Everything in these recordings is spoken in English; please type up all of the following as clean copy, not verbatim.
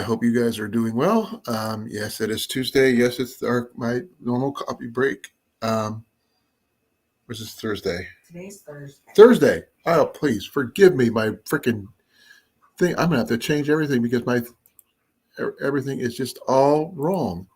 I hope you guys are doing well. Yes, it is Tuesday. Yes, it's my normal coffee break. Which is Thursday. Today's Thursday. Thursday. Oh, please forgive me. My freaking thing. I'm gonna have to change everything because my everything is just all wrong.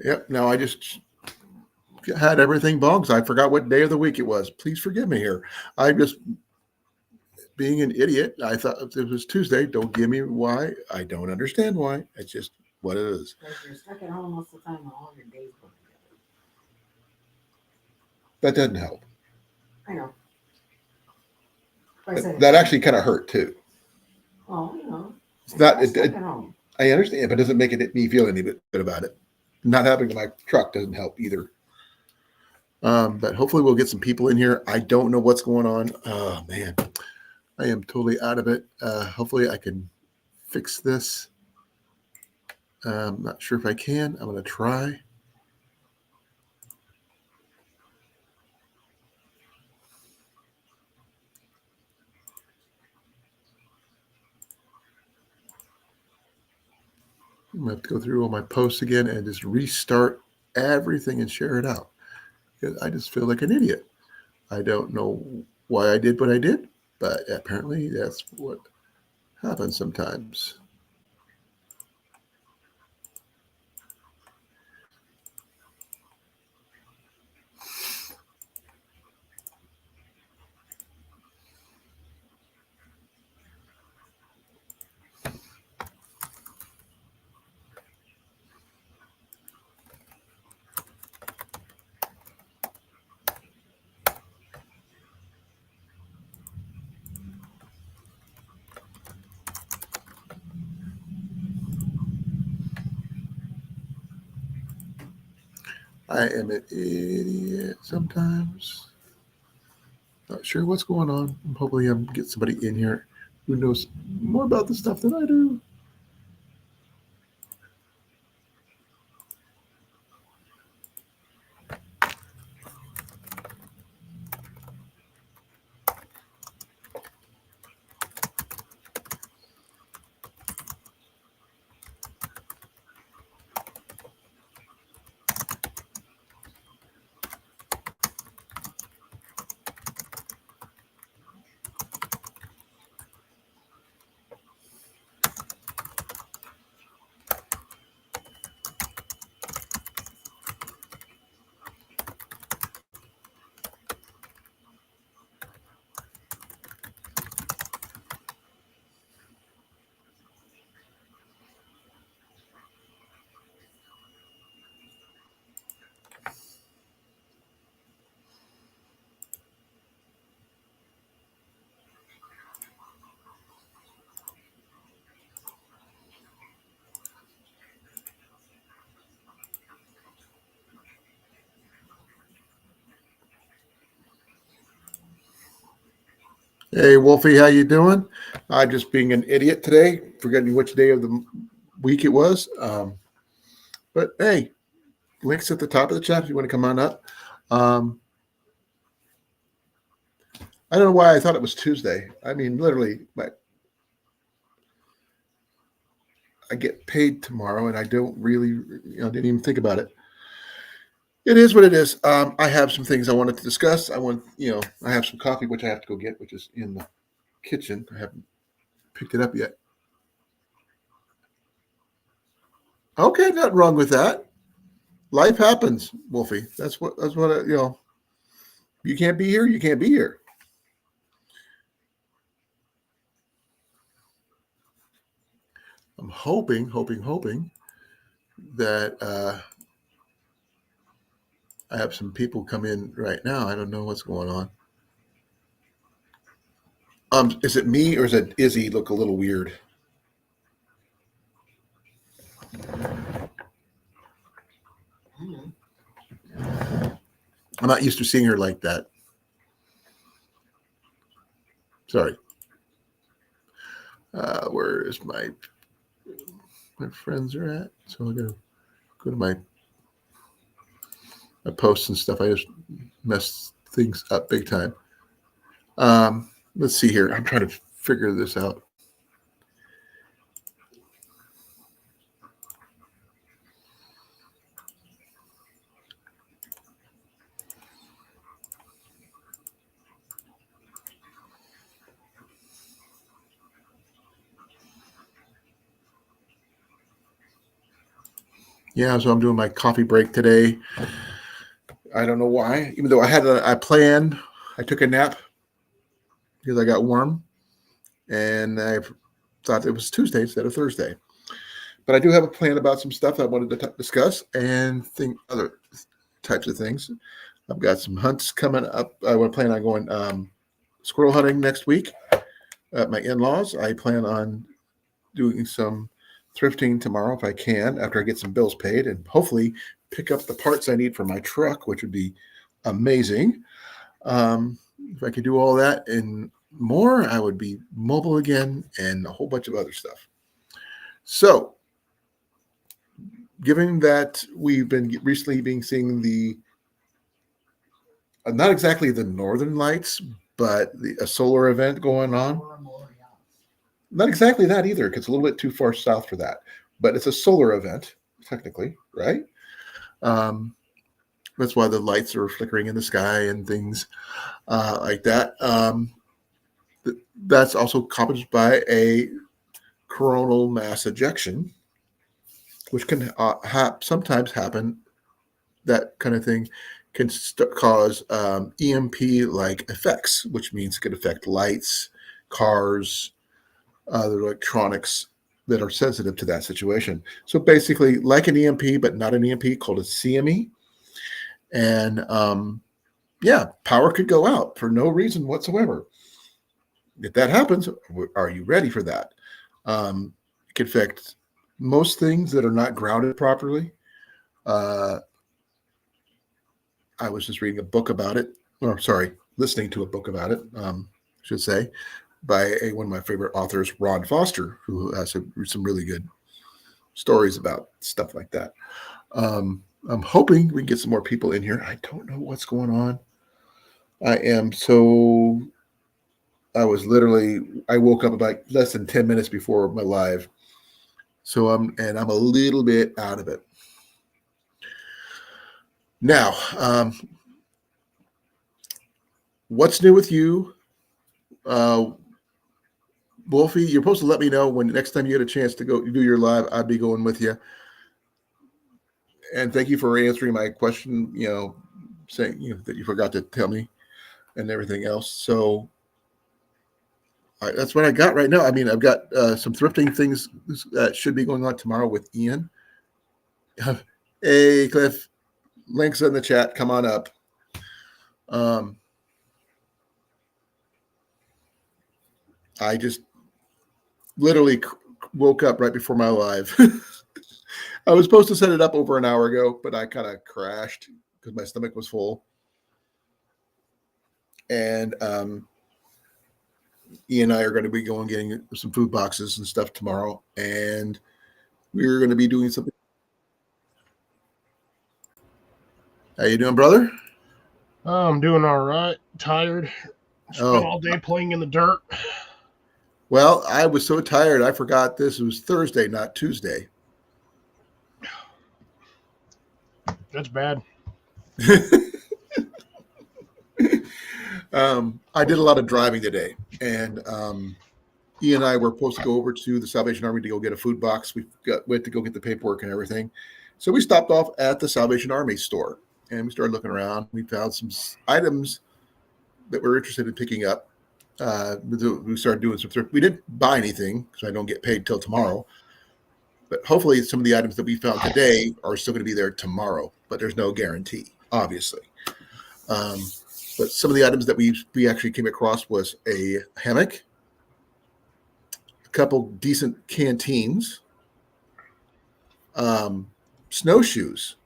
Yep. Now I just had everything bugs. I forgot what day of the week it was. Please forgive me here. I just being an idiot. I thought it was Tuesday. Don't give me why. I don't understand why. It's just what it is. Because you're stuck at home most of the time and all your days go together. That doesn't help. I know. That actually kind of hurt too. Well, it's not. Stuck at home. I understand, but it doesn't make me feel any good about it. Not having my truck doesn't help either. But hopefully we'll get some people in here. I don't know what's going on. Oh man, I am totally out of it. Hopefully I can fix this. I'm not sure if I can. I'm going to try. I'm going to have to go through all my posts again and just restart everything and share it out. Because I just feel like an idiot. I don't know why I did what I did, but apparently that's what happens sometimes. I am an idiot sometimes. Not sure what's going on. Hopefully, I'm get somebody in here who knows more about the stuff than I do. Hey, Wolfie, how you doing? I'm just being an idiot today, forgetting which day of the week it was. But hey, links at the top of the chat if you want to come on up. I don't know why I thought it was Tuesday. I mean, literally, I get paid tomorrow, and I don't really, didn't even think about it. It is what it is. I have some things I wanted to discuss. I have some coffee, which I have to go get, which is in the kitchen. I haven't picked it up yet. Okay, nothing wrong with that. Life happens, Wolfie. That's what you can't be here. You can't be here. I'm hoping that I have some people come in right now. I don't know what's going on. Is it me or is it Izzy look a little weird? I'm not used to seeing her like that. Sorry. Where is my friends are at? So I gotta go to my posts and stuff. I just messed things up big time. Let's see here. I'm trying to figure this out. Yeah, so I'm doing my coffee break today. I don't know why, even though I planned. I took a nap because I got warm, and I thought it was Tuesday instead of Thursday. But I do have a plan about some stuff I wanted to discuss and think other types of things. I've got some hunts coming up. I want to plan on going squirrel hunting next week at my in-laws. I plan on doing some thrifting tomorrow if I can after I get some bills paid and hopefully pick up the parts I need for my truck, which would be amazing. If I could do all that and more, I would be mobile again and a whole bunch of other stuff. So, given that we've been recently being seeing the not exactly the northern lights, but a solar event going on. Not exactly that either, because it's a little bit too far south for that. But it's a solar event, technically, right? That's why the lights are flickering in the sky and things like that. That's also accompanied by a coronal mass ejection, which can sometimes happen. That kind of thing can cause EMP-like effects, which means it could affect lights, cars, other electronics that are sensitive to that situation. So basically, like an EMP, but not an EMP, called a CME. And yeah, power could go out for no reason whatsoever. If that happens, are you ready for that? It can affect most things that are not grounded properly. I was just reading a book about it, or sorry, listening to a book about it, I should say, by one of my favorite authors, Ron Foster, who has some really good stories about stuff like that. I'm hoping we can get some more people in here. I don't know what's going on. I woke up about less than 10 minutes before my live. So I'm a little bit out of it. Now, what's new with you? Wolfie, you're supposed to let me know when next time you get a chance to go do your live. I'd be going with you. And thank you for answering my question, saying that you forgot to tell me and everything else. So that's what I got right now. I mean, I've got some thrifting things that should be going on tomorrow with Ian. Hey, Cliff, links in the chat. Come on up. I just literally woke up right before my live. I was supposed to set it up over an hour ago, but I kind of crashed because my stomach was full. And Ian and I are going to be going getting some food boxes and stuff tomorrow, and we're going to be doing something. How you doing, brother? I'm doing all right. Tired. Spent all day playing in the dirt. Well, I was so tired, I forgot this was Thursday, not Tuesday. That's bad. I did a lot of driving today, and Ian and I were supposed to go over to the Salvation Army to go get a food box. We went to go get the paperwork and everything. So we stopped off at the Salvation Army store, and we started looking around. We found some items that we're interested in picking up. We started doing some thrift. We didn't buy anything because I don't get paid till tomorrow. But hopefully some of the items that we found today are still going to be there tomorrow. But there's no guarantee, obviously. But some of the items that we actually came across was a hammock, a couple decent canteens, snowshoes.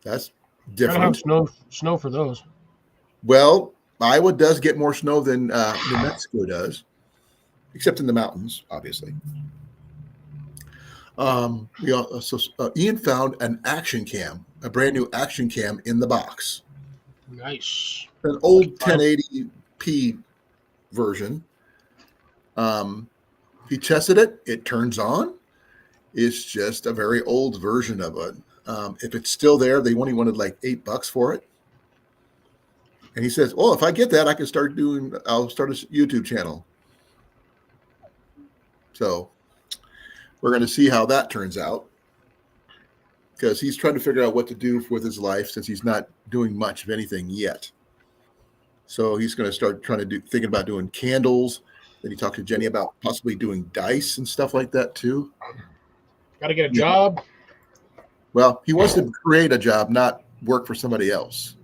That's different. Gotta have snow for those. Well, Iowa does get more snow than New Mexico does. except in the mountains, obviously. Ian found an action cam, a brand new action cam in the box, Nice. an old 1080p version. He tested it. It turns on. It's just a very old version of it. If it's still there, they only wanted like $8 for it. And he says, "Well, if I get that, I'll start a YouTube channel." So we're going to see how that turns out, because he's trying to figure out what to do with his life since he's not doing much of anything yet. So he's going to start thinking about doing candles. Then he talked to Jenny about possibly doing dice and stuff like that too. Got to get a job. Well, he wants to create a job, not work for somebody else.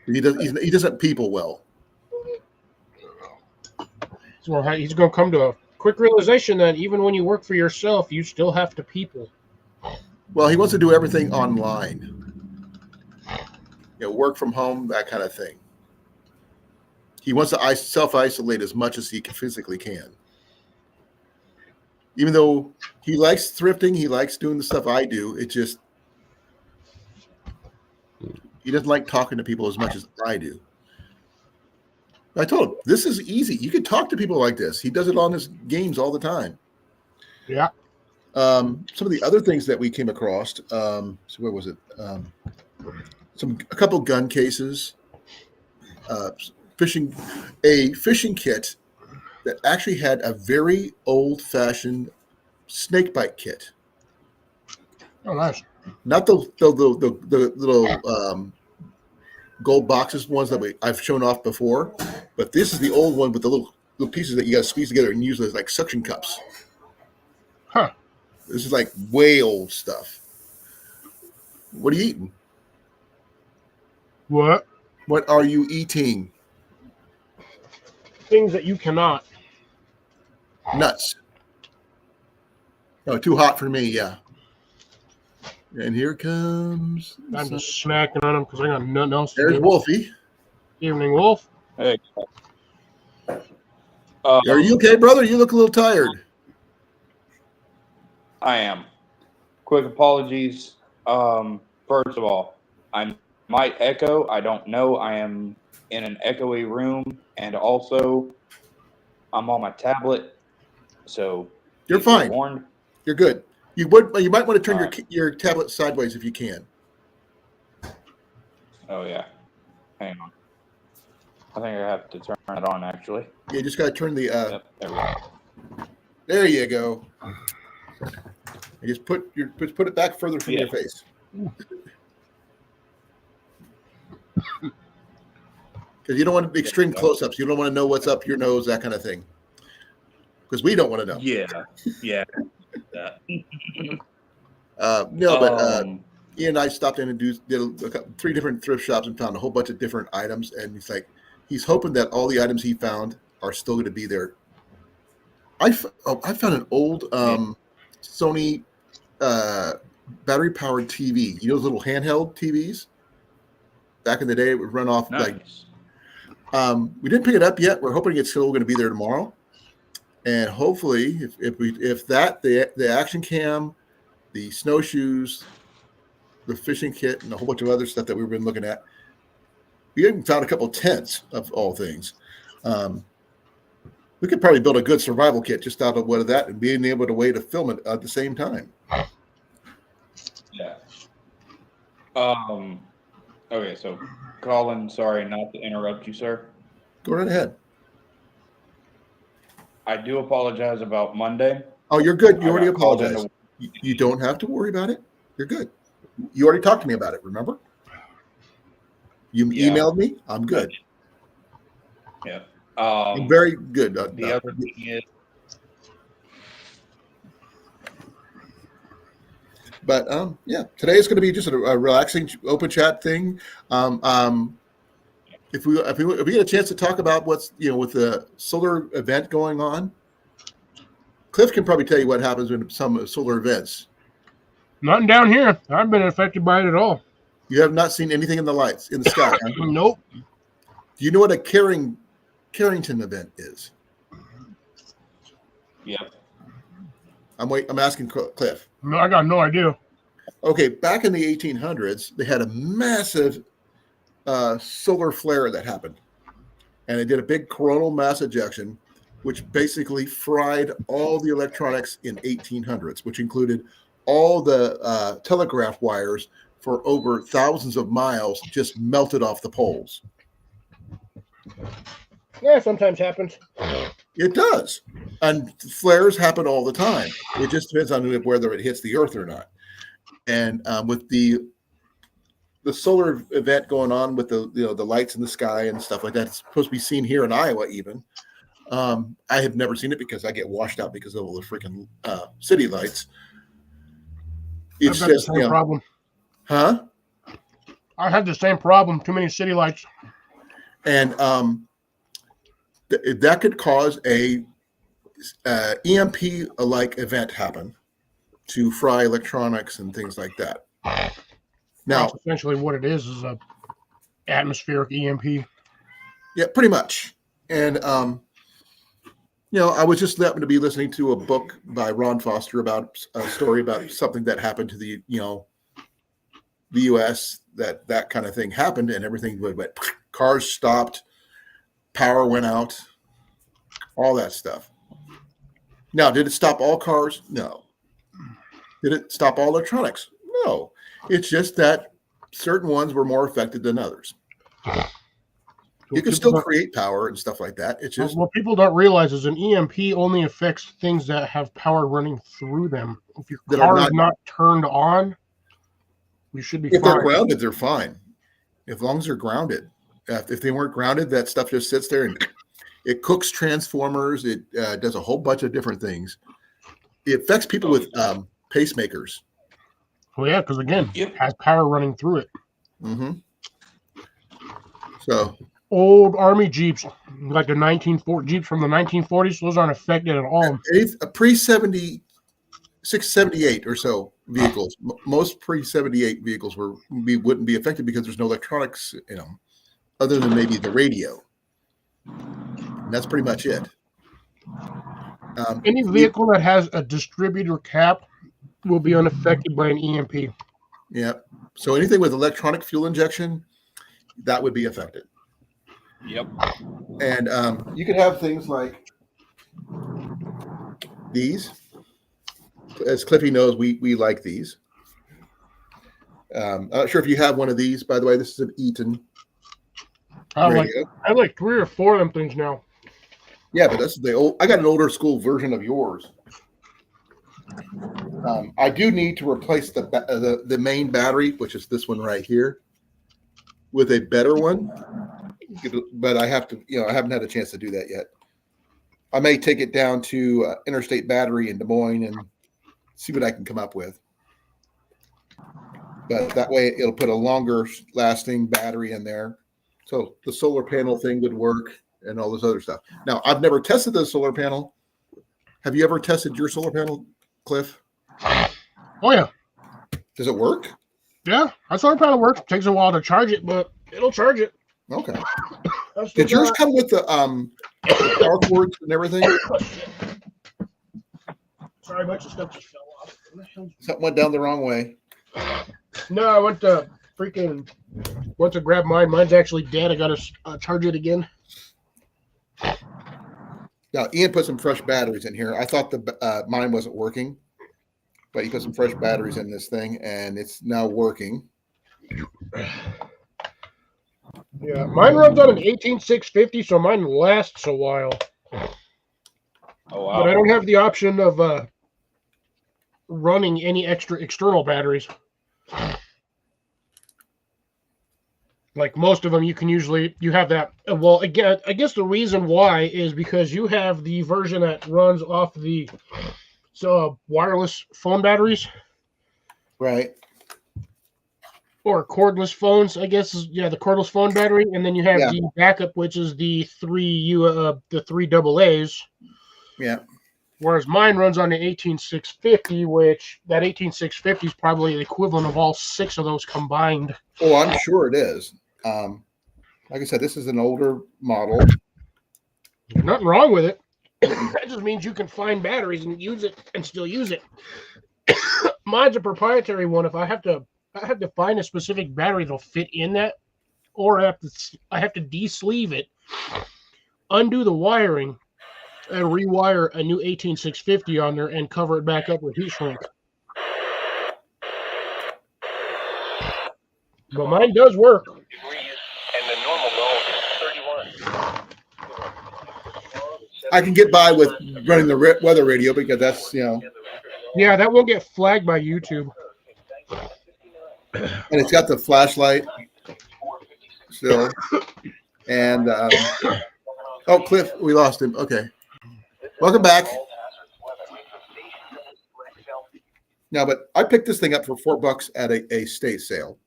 He doesn't people well. So he's going to come to a quick realization that even when you work for yourself, you still have to people. Well, he wants to do everything online. Work from home, that kind of thing. He wants to self-isolate as much as he physically can. Even though he likes thrifting, he likes doing the stuff I do. It just, he doesn't like talking to people as much as I do. I told him, this is easy. You can talk to people like this. He does it on his games all the time. Yeah. Some of the other things that we came across, so what was it? A couple gun cases, a fishing kit that actually had a very old-fashioned snake bite kit. Oh, nice. Not the little gold boxes ones that I've shown off before, but this is the old one with the little pieces that you got to squeeze together and use as like suction cups. Huh. This is like way old stuff. What are you eating? What? What are you eating? Things that you cannot. Nuts. Oh, too hot for me, yeah. And here comes... I'm just snacking on them because I got nothing else to There's do. Wolfie. Evening, Wolf. Hey. Are you okay, brother? You look a little tired. I am. Quick apologies. First of all, I might echo. I don't know. I am in an echoey room, and also I'm on my tablet. So You're please be fine. warned. You're good. You might want to turn All right. your tablet sideways if you can. Oh yeah. Hang on. I think I have to turn it on actually. You just got to turn the. Yep, there we go. There you go. And just put it back further from your face. Because you don't want extreme close-ups. You don't want to know what's up your nose, that kind of thing. Because we don't want to know. Yeah. Ian and I stopped in and did 3 different thrift shops and found a whole bunch of different items. And he's hoping that all the items he found are still going to be there. I found an old Sony battery-powered TV. You know those little handheld TVs? Back in the day, it would run off Nice. we didn't pick it up yet. We're hoping it's still going to be there tomorrow. And hopefully, if the action cam, the snowshoes, the fishing kit, and a whole bunch of other stuff that we've been looking at, we even found a couple of tents of all things. We could probably build a good survival kit just out of that and being able to film it at the same time. Yeah. Okay, so Colin, sorry not to interrupt you, sir. Go right ahead. I do apologize about Monday. Oh, you're good. You already got called apologized. You don't have to worry about it. You're good. You already talked to me about it, remember? You emailed me. I'm good. Yeah. I'm very good. The other thing is, but today is going to be just a relaxing open chat thing. If we get a chance to talk about what's with the solar event going on, Cliff can probably tell you what happens in some solar events. Nothing down here. I haven't been affected by it at all. You have not seen anything in the lights in the sky. Huh? Nope. Do you know what a Carrington event is? Yep. I'm asking Cliff. No, I got no idea. Okay, back in the 1800s, they had a massive solar flare that happened, and it did a big coronal mass ejection, which basically fried all the electronics in 1800s, which included all the telegraph wires for over thousands of miles just melted off the poles. Yeah, sometimes happens. It does. And flares happen all the time. It just depends on whether it hits the earth or not. And with the solar event going on with the lights in the sky and stuff like that, it's supposed to be seen here in Iowa even. I have never seen it because I get washed out because of all the freaking city lights. It's I've got just, the same problem. huh? I had the same problem. Too many city lights. And that could cause a EMP-like event happen to fry electronics and things like that. Now, That's essentially what it is a atmospheric EMP. yeah, pretty much. And I was just happened to be listening to a book by Ron Foster about a story about something that happened to the U.S. that kind of thing happened, and everything went. Cars stopped, power went out, all that stuff. Now, did it stop all cars? No. Did it stop all electronics? No. It's just that certain ones were more affected than others. You can still create power and stuff like that. It's just what people don't realize is an EMP only affects things that have power running through them. If your car is not turned on, you should be fine. If they're grounded, they're fine. As long as they're grounded. If they weren't grounded, that stuff just sits there and it cooks transformers. It does a whole bunch of different things. It affects people with pacemakers. Well, yeah, because again, it has power running through it. Mm-hmm. So old Army Jeeps, like the 1940 Jeeps from the 1940s, those aren't affected at all. Pre-78 or so vehicles, most pre-78 vehicles wouldn't be affected because there's no electronics in them, other than maybe the radio. And that's pretty much it. Any vehicle that has a distributor cap will be unaffected by an EMP. Yeah. So anything with electronic fuel injection, that would be affected. Yep. And you could have things like these. As Cliffy knows, we like these. I'm not sure if you have one of these. By the way, this is an Eaton radio. I have like 3 or 4 of them things now. Yeah, but that's the old. I got an older school version of yours. I do need to replace the main battery, which is this one right here, with a better one. But I have to, I haven't had a chance to do that yet. I may take it down to Interstate Battery in Des Moines and see what I can come up with. But that way it'll put a longer lasting battery in there. So the solar panel thing would work and all this other stuff. Now, I've never tested the solar panel. Have you ever tested your solar panel, Cliff? Oh, yeah. Does it work? Yeah, our solar panel works. It takes a while to charge it, but it'll charge it. Okay. Did yours come with the power cords and everything? Sorry, a bunch of stuff just fell off. Something went down the wrong way. No, I went to went to grab mine. Mine's actually dead. I got to charge it again. Now, Ian put some fresh batteries in here. I thought mine wasn't working, but he put some fresh batteries in this thing, and it's now working. Yeah, mine runs on an 18650, so mine lasts a while. Oh, wow. But I don't have the option of running any extra external batteries. Like most of them, you have that. Well, again, I guess the reason why is because you have the version that runs off the wireless phone batteries. Right. Or cordless phones, I guess. The cordless phone battery. And then you have the backup, which is the three AA's. Yeah. Whereas mine runs on the 18650, which that 18650 is probably the equivalent of all 6 of those combined. Oh, I'm sure it is. Like I said, this is an older model. There's nothing wrong with it. That just means you can find batteries and use it and still use it. Mine's a proprietary one. If I have to find a specific battery that'll fit in that, or I have to de-sleeve it, undo the wiring, and rewire a new 18650 on there and cover it back up with heat shrink. But mine does work. And the normal low is 31. I can get by with running the weather radio because that's, Yeah, that won't get flagged by YouTube. and it's got the flashlight still. And, oh, Cliff, we lost him. Okay. Welcome back. Now, but I picked this thing up for $4 at a state sale.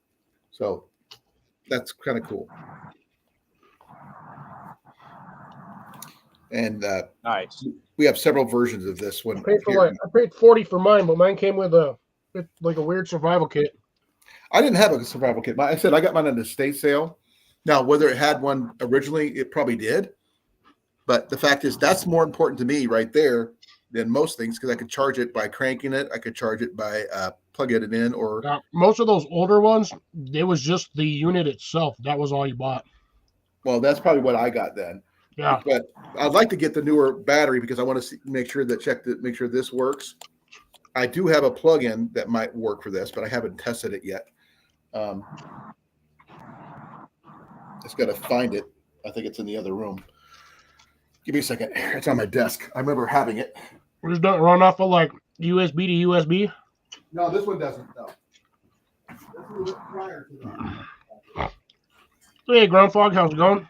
So that's kind of cool. And Nice. we have several versions of this one. I paid $40 for mine, but mine came with a weird survival kit. I didn't have a survival kit. I said I got mine at a state sale. Now, whether it had one originally, it probably did. But the fact is, that's more important to me right there than most things because I could charge it by cranking it. I could charge it by plugging it in. Or most of those older ones, it was just the unit itself. That was all you bought. Well, that's probably what I got then. Yeah. But I'd like to get the newer battery because I want to make sure this works. I do have a plug-in that might work for this, but I haven't tested it yet. Just got to find it. I think it's in the other room. Give me a second. It's on my desk. I remember having it. Does that run off of like USB to USB? No, this one doesn't. No. This was prior to that. Hey, Ground Fog, how's it going?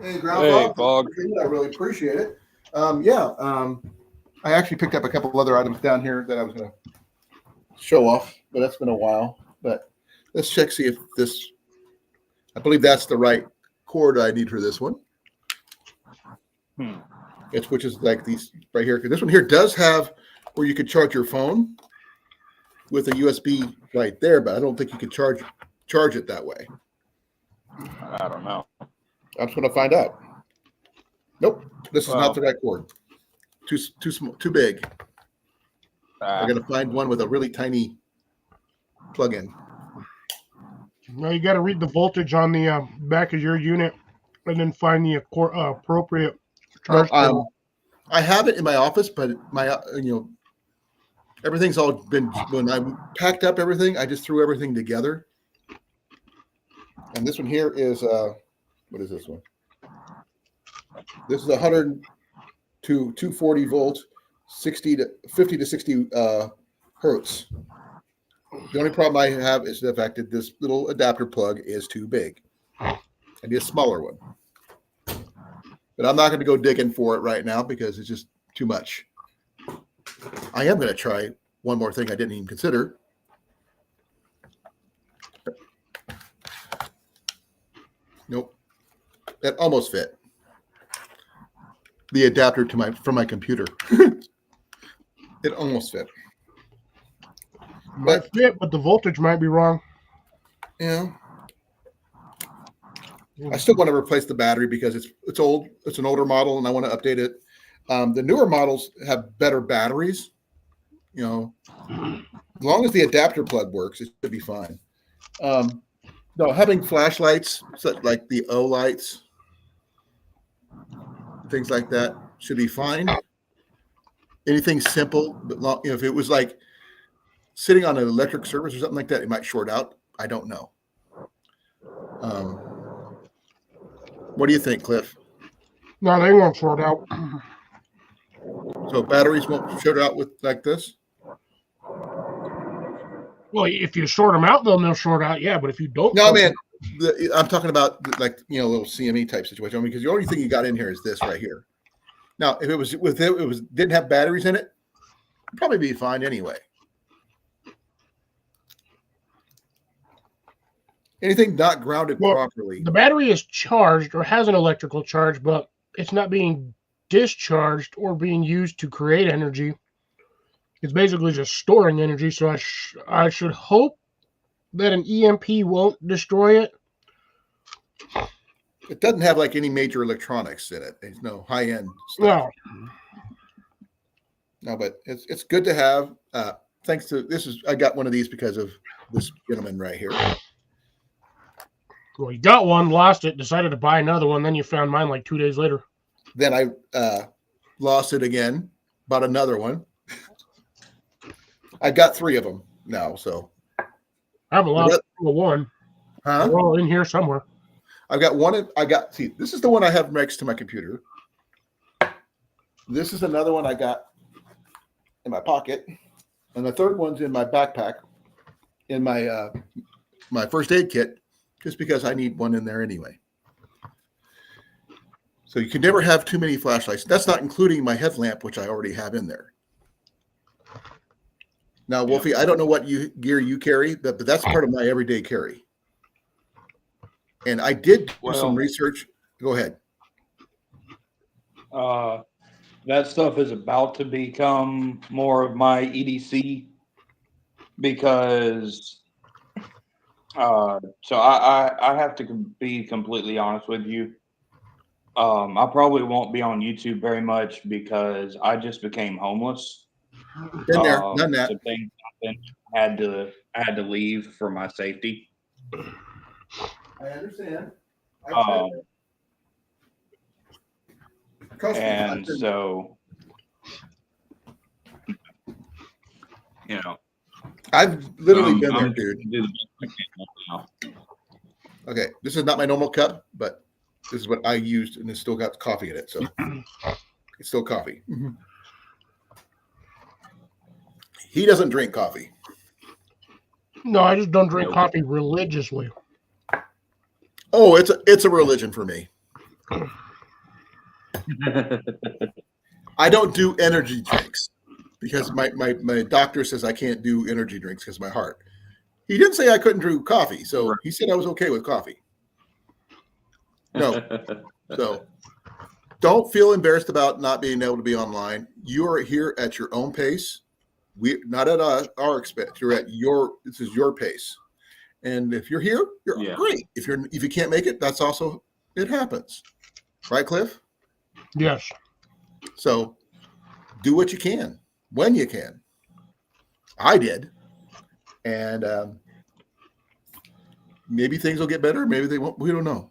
Hey, Ground Hey, Fog. Fog. I really appreciate it. I actually picked up a couple other items down here that I was going to show off, but that's been a while. But let's check, see if this, I believe that's the right cord I need for this one. Which is like these right here. Because this one here does have where you could charge your phone with a USB right there, but I don't think you can charge it that way. I don't know. I'm just going to find out. Nope, this is not the right cord. Too small, too big. I got to find one with a really tiny plug-in. Now you got to read the voltage on the back of your unit, and then find the appropriate charge. I have it in my office, but my everything's all been, when I packed up everything, I just threw everything together. And this one here is what is this one? This is 100 to 240 volts, 50 to 60 hertz. The only problem I have is the fact that this little adapter plug is too big. I need a smaller one. But I'm not going to go digging for it right now because it's just too much. I am going to try one more thing I didn't even consider. Nope. That almost fit. The adapter from my computer. It almost fit. Might fit, but the voltage might be wrong. Yeah. I still want to replace the battery because it's old. It's an older model, and I want to update it. The newer models have better batteries. As long as the adapter plug works, it should be fine. No, having flashlights like the O lights, things like that, should be fine. Anything simple, but if it was like sitting on an electric service or something like that, it might short out. I don't know. What do you think, Cliff? No, they won't short out. So batteries won't short out with like this? Well, if you short them out, they'll short out. Yeah, but if you don't, No, man. I'm talking about like a little CME type situation because the only thing you got in here is this right here. Now, if it didn't have batteries in it, it'd probably be fine anyway. Anything not grounded properly. The battery is charged or has an electrical charge, but it's not being discharged or being used to create energy. It's basically just storing energy. So I should hope that an EMP won't destroy it. It doesn't have like any major electronics in it. There's no high end stuff. No, but it's good to have. Thanks to I got one of these because of this gentleman right here. Well, you got one, lost it, decided to buy another one, then you found mine like 2 days later. Then I lost it again, bought another one. I got 3 of them now, so I haven't lost one. huh? They're all in here somewhere. I've got one. See, this is the one I have next to my computer. This is another one I got in my pocket, and the third one's in my backpack, in my my first aid kit, just because I need one in there anyway. So you can never have too many flashlights. That's not including my headlamp, which I already have in there. Now, Wolfie, I don't know what gear you carry, but that's part of my everyday carry. And I did do some research. Go ahead. That stuff is about to become more of my EDC because so I have to be completely honest with you. I probably won't be on YouTube very much because I just became homeless. Been there, done that. So things I had to leave for my safety. I understand. And so, you know, I've literally been there, I'm dude. do the best I can now. Okay, this is not my normal cup, but this is what I used, and it's still got coffee in it, so it's still coffee. Mm-hmm. He doesn't drink coffee. No, I just don't drink coffee religiously. Oh, it's a religion for me. I don't do energy drinks because my doctor says I can't do energy drinks because of my heart. He didn't say I couldn't drink coffee, so he said I was okay with coffee. No, so don't feel embarrassed about not being able to be online. You are here at your own pace. We not at our expense. You're at this is your pace. And if you're here, you're great. If you can't make it, that's also, it happens. Right, Cliff? Yes. So do what you can when you can. I did. And maybe things will get better. Maybe they won't. We don't know.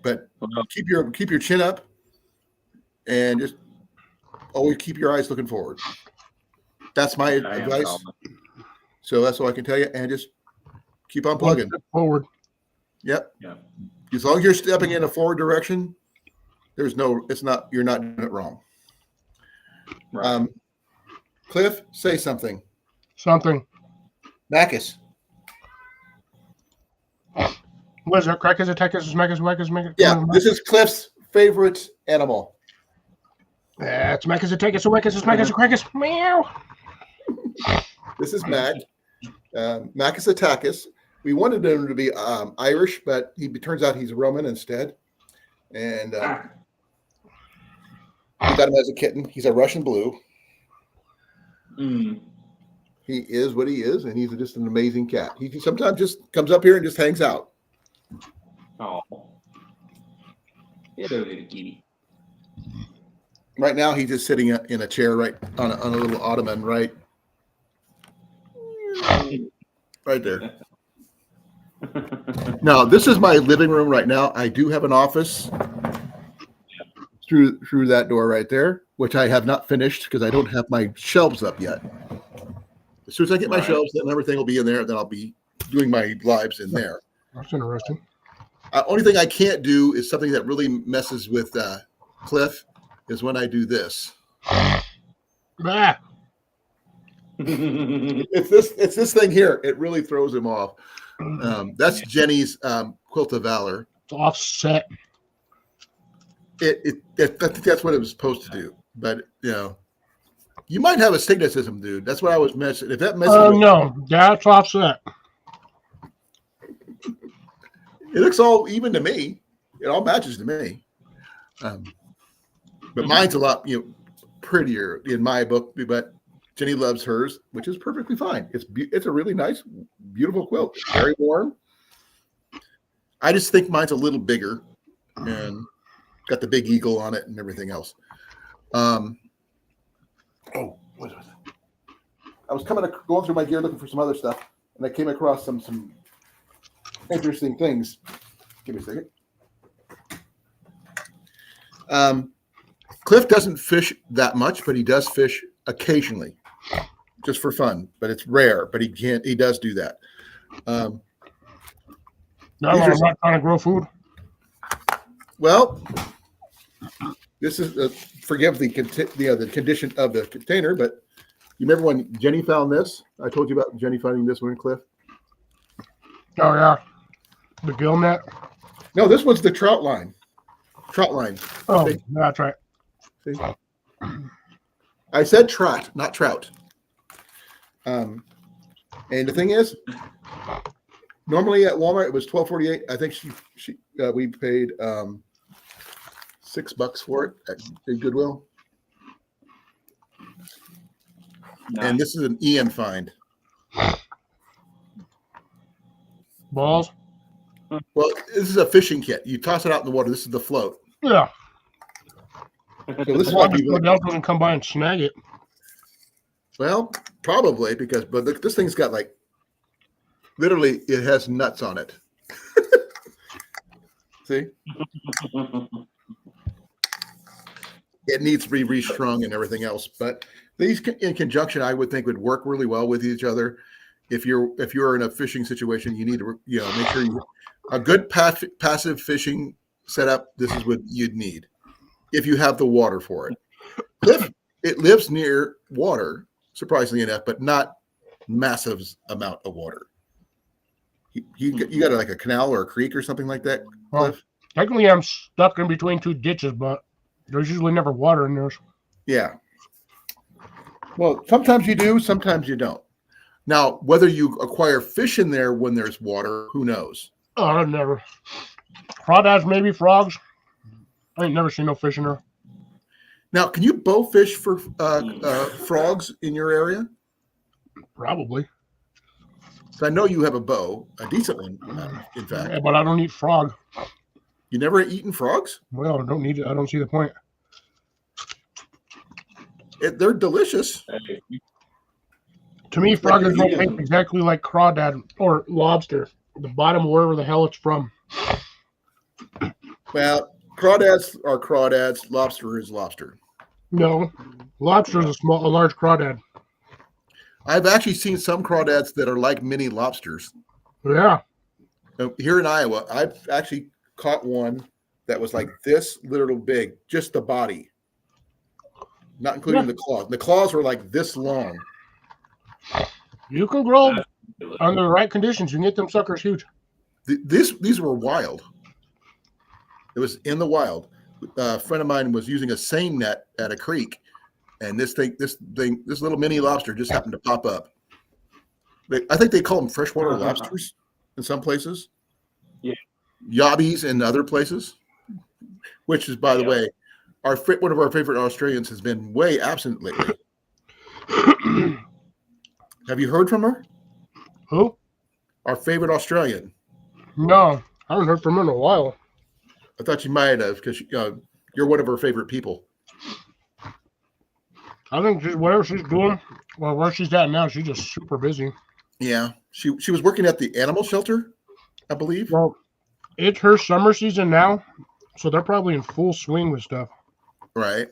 But keep your chin up and just always keep your eyes looking forward. That's my advice. So that's all I can tell you. And just keep on plugging forward. Yep. Yeah. As long as you're stepping in a forward direction, you're not doing it wrong. Right. Cliff, say something. Something. Macus. What is it? Crackers, attackers, Macus, Wackers, Macus. Yeah, this is Cliff's favorite animal. That's Macus, attackers, Wackers, Macus, Crackers. Meow. This is Mac. Macus Attackus. We wanted him to be Irish, but he turns out he's Roman instead. And we got him as a kitten. He's a Russian blue. Mm. He is what he is, and he's just an amazing cat. He sometimes just comes up here and just hangs out. Oh. Hello, little kitty. Right now, he's just sitting in a chair right on a little ottoman, right there. Now, this is my living room right now. I do have an office through that door right there, which I have not finished because I don't have my shelves up yet. As soon as I get my shelves, then everything will be in there. Then I'll be doing my lives in there. That's interesting. Only thing I can't do is something that really messes with Cliff is when I do this. Ah. It's this thing here. It really throws him off. That's Jenny's Quilt of Valor. It's offset. I think that's what it was supposed to do. But you might have astigmatism, dude. That's what I was messing. If that messes, no, that's offset. It looks all even to me. It all matches to me. But mine's a lot prettier in my book. But Jenny loves hers, which is perfectly fine. It's a really nice, beautiful quilt. Very warm. I just think mine's a little bigger and got the big eagle on it and everything else. Oh, what was it? I was going through my gear looking for some other stuff, and I came across some interesting things. Give me a second. Cliff doesn't fish that much, but he does fish occasionally, just for fun. But it's rare. But he can't. He does do that. No, I'm not trying to grow food. Well, this is forgive the condition of the container, but you remember when Jenny found this? I told you about Jenny finding this one, Cliff. Oh yeah, the gill net. No, this one's the trout line. Trout line. Oh, See? that's right. See? I said trout, not trout. And the thing is, normally at Walmart it was $12.48. I think we paid $6 for it at Goodwill. Nice. And this is an Ian find. Balls. Well, this is a fishing kit. You toss it out in the water. This is the float. Yeah. So this is Well, what somebody else doesn't come by and snag it. well, probably but look, this thing's got like literally it has nuts on it. See? It needs to be restrung and everything else, but these in conjunction, I would think would work really well with each other. If you're in a fishing situation, you need to make sure a good passive fishing setup. This is what you'd need if you have the water for it. If it lives near water, surprisingly enough, but not massive amount of water. You got like a canal or a creek or something like that, Well, Cliff? technically, I'm stuck in between two ditches, but there's usually never water in theirs. Yeah. Well, sometimes you do, sometimes you don't. Now, whether you acquire fish in there when there's water, who knows? Oh, I've never. Crawdads, maybe frogs. I ain't never seen no fish in there. Now, can you bow fish for frogs in your area? Probably. So I know you have a bow, a decent one, in fact. Yeah, but I don't eat frog. You never eaten frogs? Well, I don't need it. I don't see the point. They're delicious. To me, frog is you no taste exactly like crawdad or lobster. The bottom, wherever the hell it's from. Well, crawdads are crawdads. Lobster is lobster. No, lobster is a large crawdad. I've actually seen some crawdads that are like mini lobsters. Yeah. Here in Iowa, I've actually caught one that was like this little big, just the body, not including the claws. The claws were like this long. You can grow under the right conditions. You can get them suckers huge. These were wild. It was in the wild. A friend of mine was using a seine net at a creek, and this little mini lobster just happened to pop up. I think they call them freshwater lobsters in some places. Yeah. Yabbies in other places, which is, by the way, one of our favorite Australians has been way absent lately. Have you heard from her? Who? Our favorite Australian. No, I haven't heard from her in a while. I thought you might have, because you're one of her favorite people. I think whatever she's doing, well, where she's at now, she's just super busy. Yeah, she was working at the animal shelter, I believe. Well, it's her summer season now, so they're probably in full swing with stuff. Right.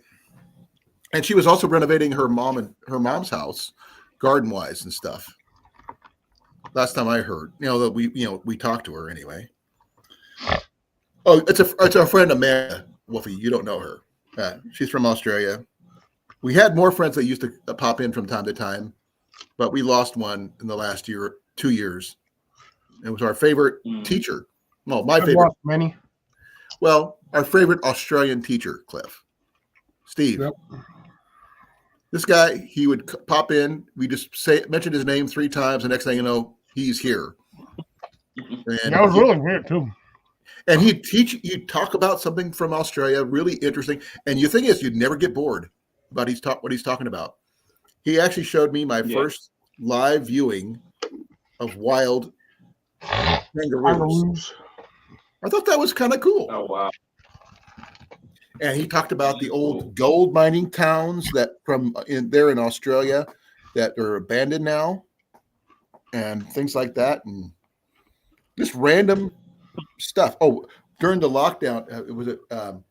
And she was also renovating her mom's house, garden wise and stuff. Last time I heard, that we talked to her anyway. Oh, it's our friend Amanda Wolfie. You don't know her. She's from Australia. We had more friends that used to pop in from time to time, but we lost one in the last 2 years. It was our favorite teacher. Well, my favorite. Lost many. Well, our favorite Australian teacher, Cliff. Steve. Yep. This guy, he would pop in. We just mention his name 3 times. The next thing you know, he's here. And That was really weird too. And you'd talk about something from Australia, really interesting. And the thing is, you'd never get bored about what he's talking about. He actually showed me my first live viewing of wild kangaroos. I thought that was kind of cool. Oh wow. And he talked about the Cool. old gold mining towns that from in Australia that are abandoned now, and things like that, and just random stuff. Oh, during the lockdown,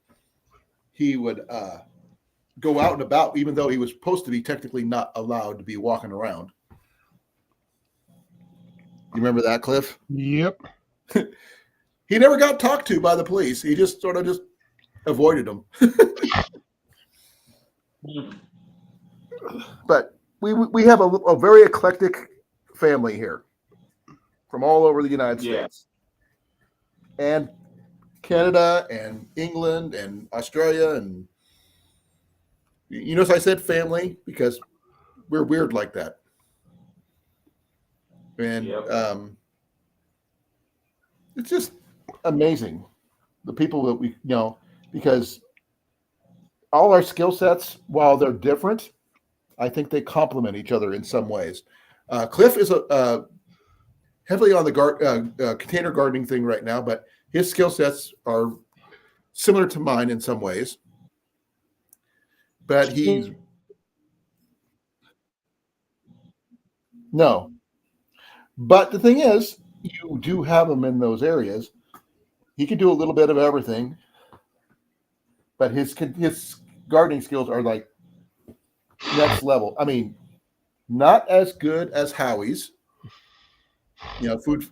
he would go out and about, even though he was supposed to be technically not allowed to be walking around. You remember that, Cliff? Yep. He never got talked to by the police. He just sort of just avoided them. But we have a very eclectic family here from all over the United Yeah. States and Canada and England and Australia. And you notice I said family because we're weird like that. And Yep. it's just amazing the people that we because all our skill sets, while they're different, I think they complement each other in some ways. Cliff is heavily on the container gardening thing right now, but his skill sets are similar to mine in some ways. But he's no. But the thing is, you do have him in those areas. He can do a little bit of everything, but his gardening skills are like next level. I mean, not as good as Howie's. Food.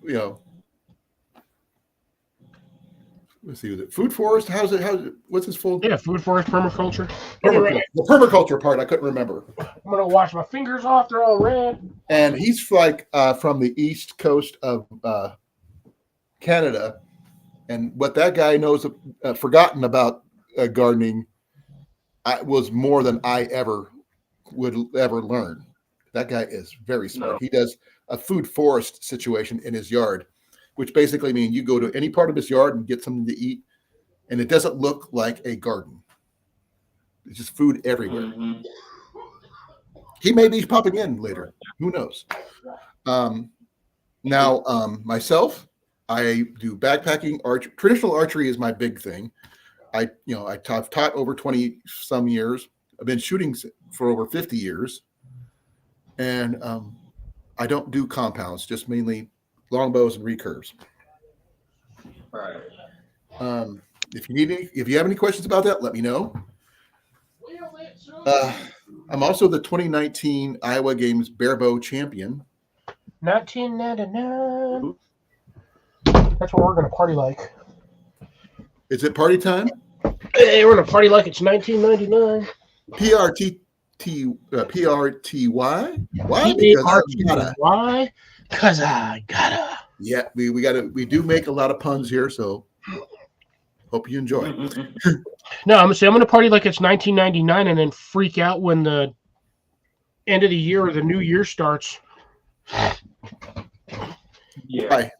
Let's see. Was it Food Forest? How's it? What's his full? Yeah, food forest permaculture. Permaculture. The permaculture part I couldn't remember. I'm gonna wash my fingers off. They're all red. And he's like from the east coast of Canada, and what that guy knows forgotten about gardening was more than I would ever learn. That guy is very smart. No. He does a food forest situation in his yard, which basically means you go to any part of his yard and get something to eat, and it doesn't look like a garden. It's just food everywhere. Mhm. He may be popping in later. Who knows? Myself, I do backpacking. Traditional archery is my big thing. I've taught over 20 some years. I've been shooting for over 50 years. And I don't do compounds, just mainly longbows and recurves. Right. If you have any questions about that, let me know. I'm also the 2019 Iowa Games barebow champion. 1999. That's what we're gonna party like. Is it party time? Hey, we're gonna party like it's 1999. PRTY? Why? Because I gotta. Why? Because I gotta. Yeah, we do make a lot of puns here, so hope you enjoy. No, I'm gonna party like it's 1999 and then freak out when the end of the year or the new year starts. Yeah. Bye.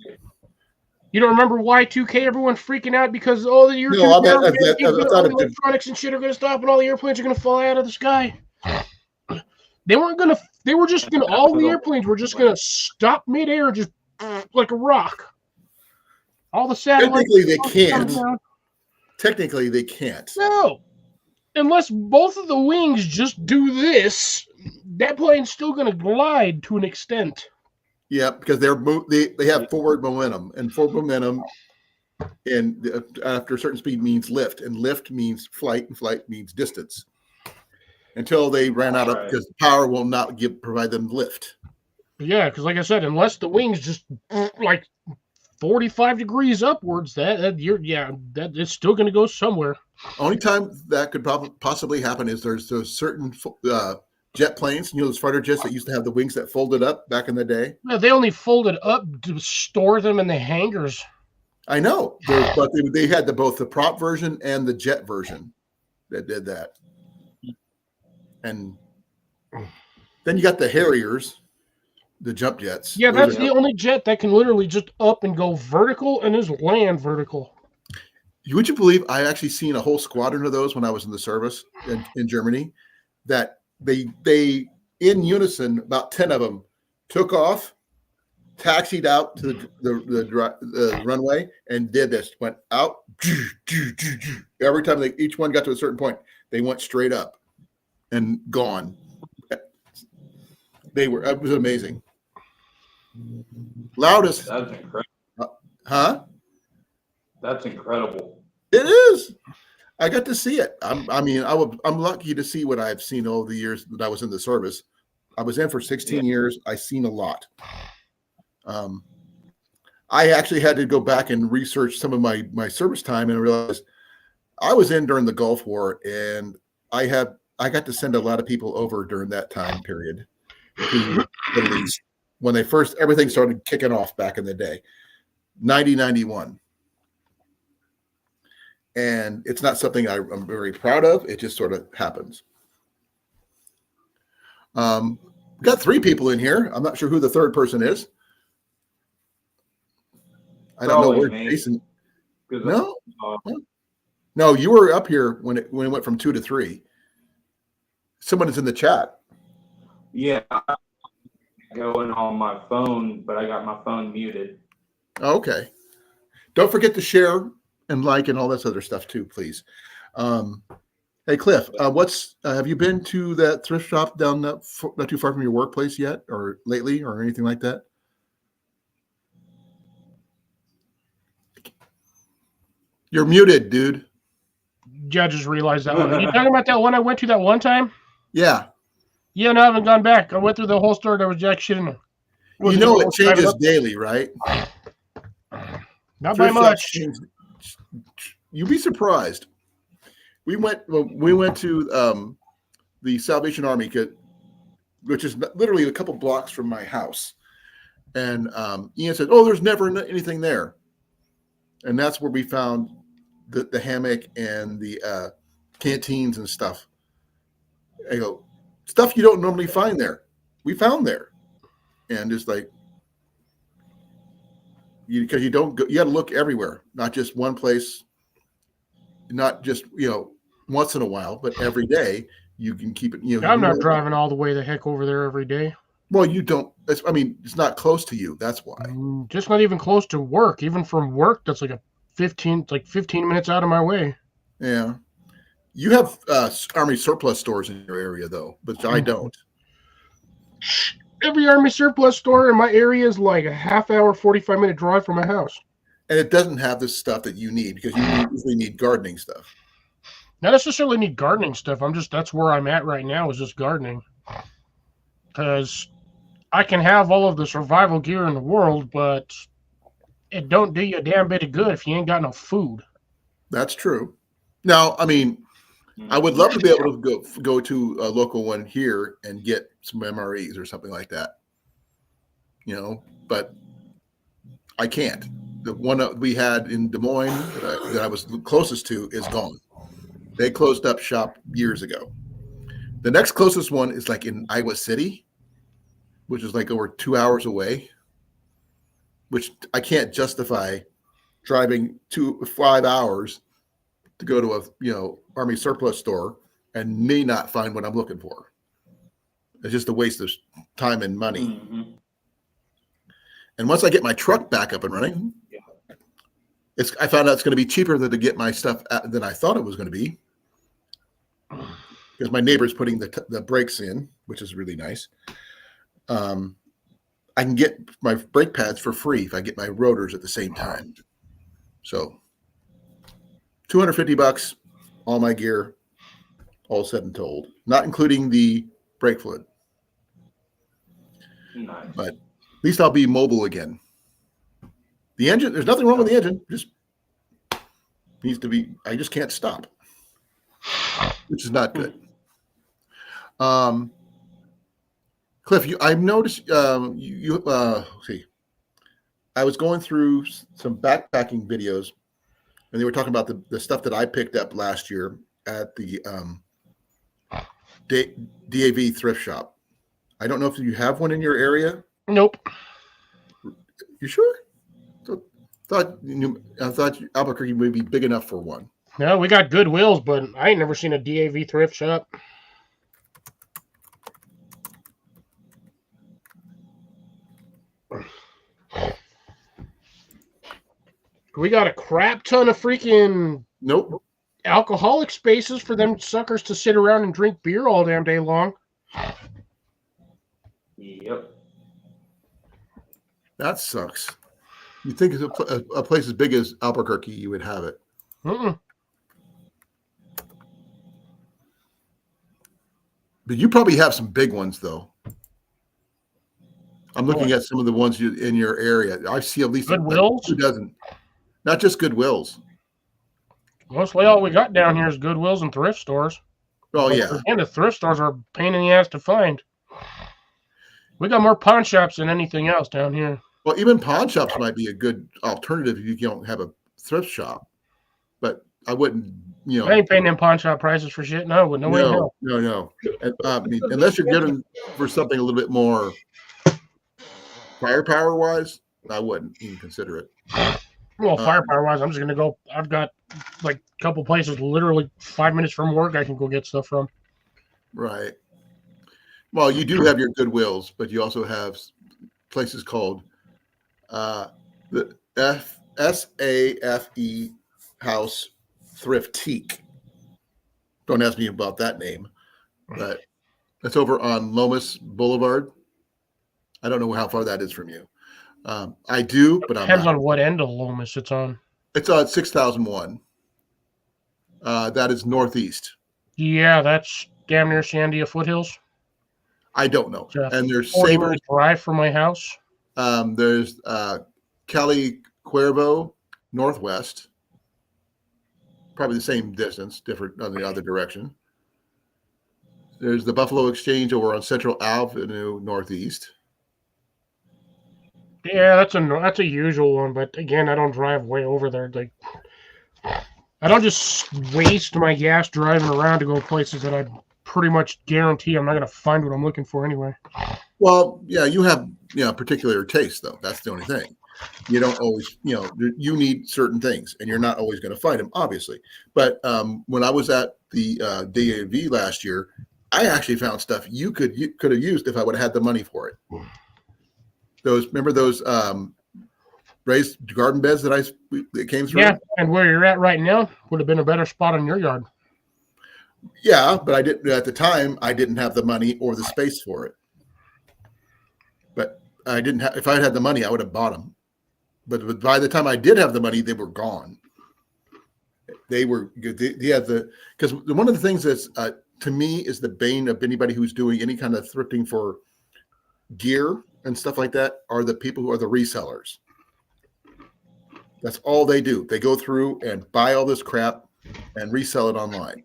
You don't remember Y2K? Everyone freaking out because the year No, I thought all it the did. electronics and shit are gonna stop and all the airplanes are gonna fly out of the sky. They weren't gonna. They were just gonna. All the airplanes were just gonna stop midair, just like a rock. All the satellites. Technically, they can't. No, unless both of the wings just do this, that plane's still gonna glide to an extent. Yeah, because they have forward momentum, and forward momentum, and after a certain speed means lift, and lift means flight, and flight means distance. Until they ran out of because the power will not provide them lift. Yeah, because like I said, unless the wings just like 45 degrees upwards, that it's still going to go somewhere. Only time that could possibly happen is there's those certain jet planes, those fighter jets that used to have the wings that folded up back in the day. Yeah, they only folded up to store them in the hangars. I know, but they had both the prop version and the jet version that did that. And then you got the Harriers, the jump jets. Yeah, that's the only jet that can literally just up and go vertical and is land vertical. Would you believe I actually seen a whole squadron of those when I was in the service in Germany? That they in unison, about 10 of them took off, taxied out to the runway and did this. Went out. Every time each one got to a certain point, they went straight up and gone. It was amazing. Loudest, That's incredible. huh? That's incredible. It is. I got to see it. I'm lucky to see what I've seen all the years that I was in the service. I was in for 16 years. I've seen a lot. I actually had to go back and research some of my service time and realized I was in during the Gulf War, and I got to send a lot of people over during that time period to the Middle East when everything started kicking off back in the day, 1991. And it's not something I'm very proud of. It just sort of happens. We've got 3 people in here. I'm not sure who the third person is. I don't know where Jason. No, no, you were up here when it went from 2 to 3. Someone is in the chat. Yeah, going on my phone, but I got my phone muted. Okay. Don't forget to share and like and all this other stuff too, please. Hey, Cliff, have you been to that thrift shop down not too far from your workplace yet, or lately, or anything like that? You're muted, dude. Yeah, I just realized that one. Are you talking about that one I went to that one time? Yeah. Yeah, no, I haven't gone back. I went through the whole store. There was jack shit in there. You know it changes daily, right? Not by much. You'd be surprised. We went to the Salvation Army, which is literally a couple blocks from my house. And Ian said, "Oh, there's never anything there." And that's where we found the hammock and the canteens and stuff. I go, stuff you don't normally find there. We found there. And it's like, because you got to look everywhere, not just one place, not just, once in a while, but every day you can keep it. I'm not driving all the way the heck over there every day. Well, you don't. It's not close to you. That's why. Just not even close to work. Even from work, that's like 15 minutes out of my way. Yeah. You have Army surplus stores in your area, though, but I don't. Every Army surplus store in my area is like a half-hour, 45-minute drive from my house. And it doesn't have the stuff that you need, because you usually need gardening stuff. Not necessarily need gardening stuff. That's where I'm at right now, is just gardening. Because I can have all of the survival gear in the world, but it don't do you a damn bit of good if you ain't got no food. That's true. Now, I would love to be able to go to a local one here and get some MREs or something like that. But I can't. The one that we had in Des Moines that I was closest to is gone. They closed up shop years ago. The next closest one is like in Iowa City, which is like over 2 hours away, which I can't justify driving 5 hours to go to a Army surplus store and may not find what I'm looking for. It's just a waste of time and money. Mm-hmm. And once I get my truck back up and running, I found out it's going to be cheaper to get my stuff than I thought it was going to be, because my neighbor's putting the brakes in, which is really nice. I can get my brake pads for free if I get my rotors at the same time. So $250, all my gear, all said and told, not including the brake fluid. Nice. But at least I'll be mobile again. The engine, there's nothing wrong with the engine. Just needs to be, I just can't stop, which is not good. Cliff, I've noticed see, I was going through some backpacking videos, and they were talking about the stuff that I picked up last year at the D.A.V thrift shop. I don't know if you have one in your area. Nope. You sure? I thought Albuquerque would be big enough for one. No, we got Goodwills, but I ain't never seen a D.A.V thrift shop. We got a crap ton of freaking Nope. alcoholic spaces for them suckers to sit around and drink beer all damn day long. Yep. That sucks. You think it's a place as big as Albuquerque, you would have it. Mm-mm. But you probably have some big ones, though. I'm looking at some of the ones in your area. I see at least Goodwills? 2 dozen. Not just Goodwills. Mostly all we got down here is Goodwills and thrift stores. Oh, But yeah. again, the thrift stores are a pain in the ass to find. We got more pawn shops than anything else down here. Well, even pawn shops might be a good alternative if you don't have a thrift shop. But I wouldn't, I ain't paying them pawn shop prices for shit. No, with no way in hell. No. I mean, unless you're getting for something a little bit more firepower wise, I wouldn't even consider it. Well, firepower wise, I'm just gonna go. I've got like a couple places literally 5 minutes from work I can go get stuff from. Right. Well, you do have your Goodwills, but you also have places called the SAFE House Thriftique. Don't ask me about that name, but that's over on Lomas Boulevard. I don't know how far that is from you. I do, but I'm Depends not. on what end of Lomas it's on. It's on 6001. That is northeast. Yeah, that's damn near Sandia Foothills. I don't know. It's a And there's 40 Savers. minute drive from my house. There's Cali Cuervo Northwest. Probably the same distance, different on the other direction. There's the Buffalo Exchange over on Central Avenue Northeast. Yeah, that's a usual one, but again, I don't drive way over there. Like, I don't just waste my gas driving around to go places that I pretty much guarantee I'm not gonna find what I'm looking for anyway. Well, yeah, you have particular taste though. That's the only thing. You don't always, you need certain things, and you're not always going to find them, obviously. But when I was at the D.A.V last year, I actually found stuff you could have used if I would have had the money for it. Remember those raised garden beds that came through? Yeah, and where you're at right now would have been a better spot in your yard. Yeah, but I didn't at the time. I didn't have the money or the space for it. But I didn't have. If I had the money, I would have bought them. But by the time I did have the money, they were gone. They were good. Because one of the things that's to me is the bane of anybody who's doing any kind of thrifting for gear and stuff like that are the people who are the resellers. That's all they do. They go through and buy all this crap and resell it online.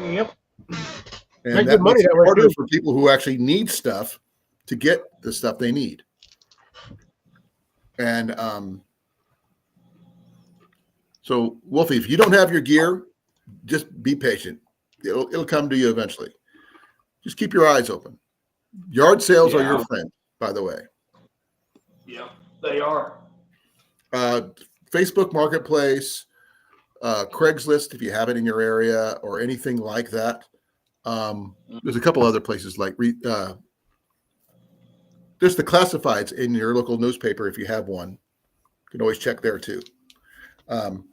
Yep. And Make that good money makes it that way, harder too. for people who actually need stuff to get the stuff they need. And so, Wolfie, if you don't have your gear, just be patient. It'll come to you eventually. Just keep your eyes open. Yard sales are your friend, by the way. Yep, they are. Facebook Marketplace, Craigslist, if you have it in your area, or anything like that. There's a couple other places like there's the classifieds in your local newspaper if you have one. You can always check there too. And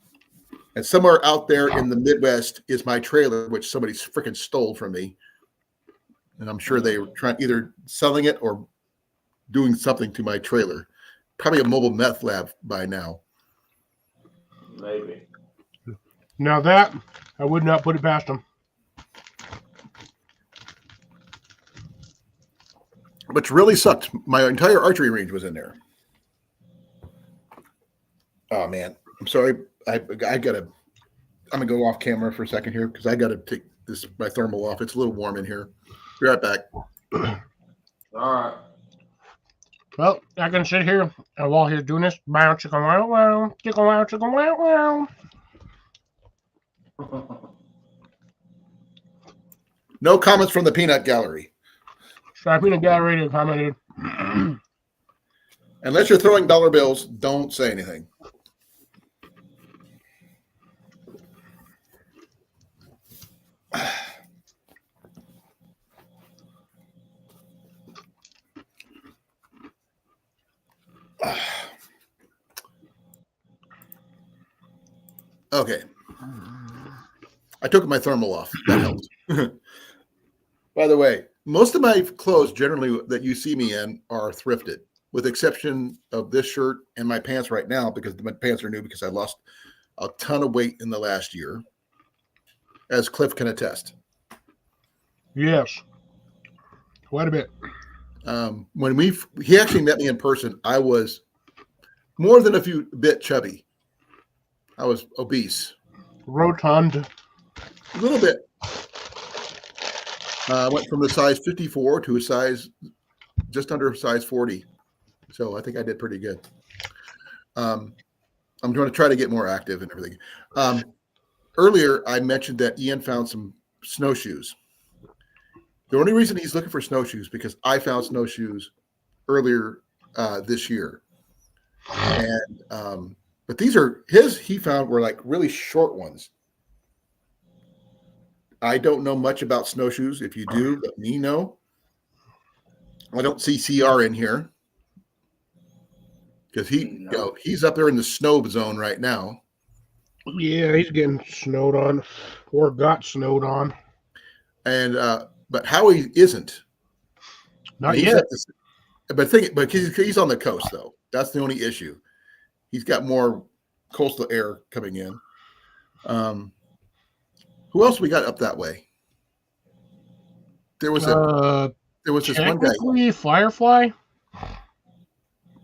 somewhere out there in the Midwest is my trailer, which somebody freaking stole from me. And I'm sure they were trying either selling it or doing something to my trailer. Probably a mobile meth lab by now. Maybe. Now that I would not put it past them. Which really sucked. My entire archery range was in there. Oh man, I'm sorry. I'm gonna go off camera for a second here because I gotta take my thermal off. It's a little warm in here. Be right back. All right. Well, I can sit here and while he's doing this, bow, chicken, wow, wow, chicken, wow, chicken, wow, wow. No comments from the peanut gallery. Peanut Gallery commented. Unless you're throwing dollar bills, don't say anything. Okay. I took my thermal off. That helped. By the way, most of my clothes generally that you see me in are thrifted, with exception of this shirt and my pants right now, because my pants are new because I lost a ton of weight in the last year, as Cliff can attest. Yes. Quite a bit. When he actually met me in person, I was more than a bit chubby. I was obese. Rotund. A little bit. I went from the size 54 to a size just under size 40. So I think I did pretty good. I'm going to try to get more active and everything. Earlier, I mentioned that Ian found some snowshoes. The only reason he's looking for snowshoes because I found snowshoes earlier this year. And but these are he found were like really short ones. I don't know much about snowshoes. If you do, let me know. I don't see CR in here because he's up there in the snow zone right now. Yeah, he's getting snowed on, or got snowed on. And but Howie isn't. Not yet. But he's on the coast though. That's the only issue. He's got more coastal air coming in. Who else we got up that way? There was this one guy. Technically, Firefly.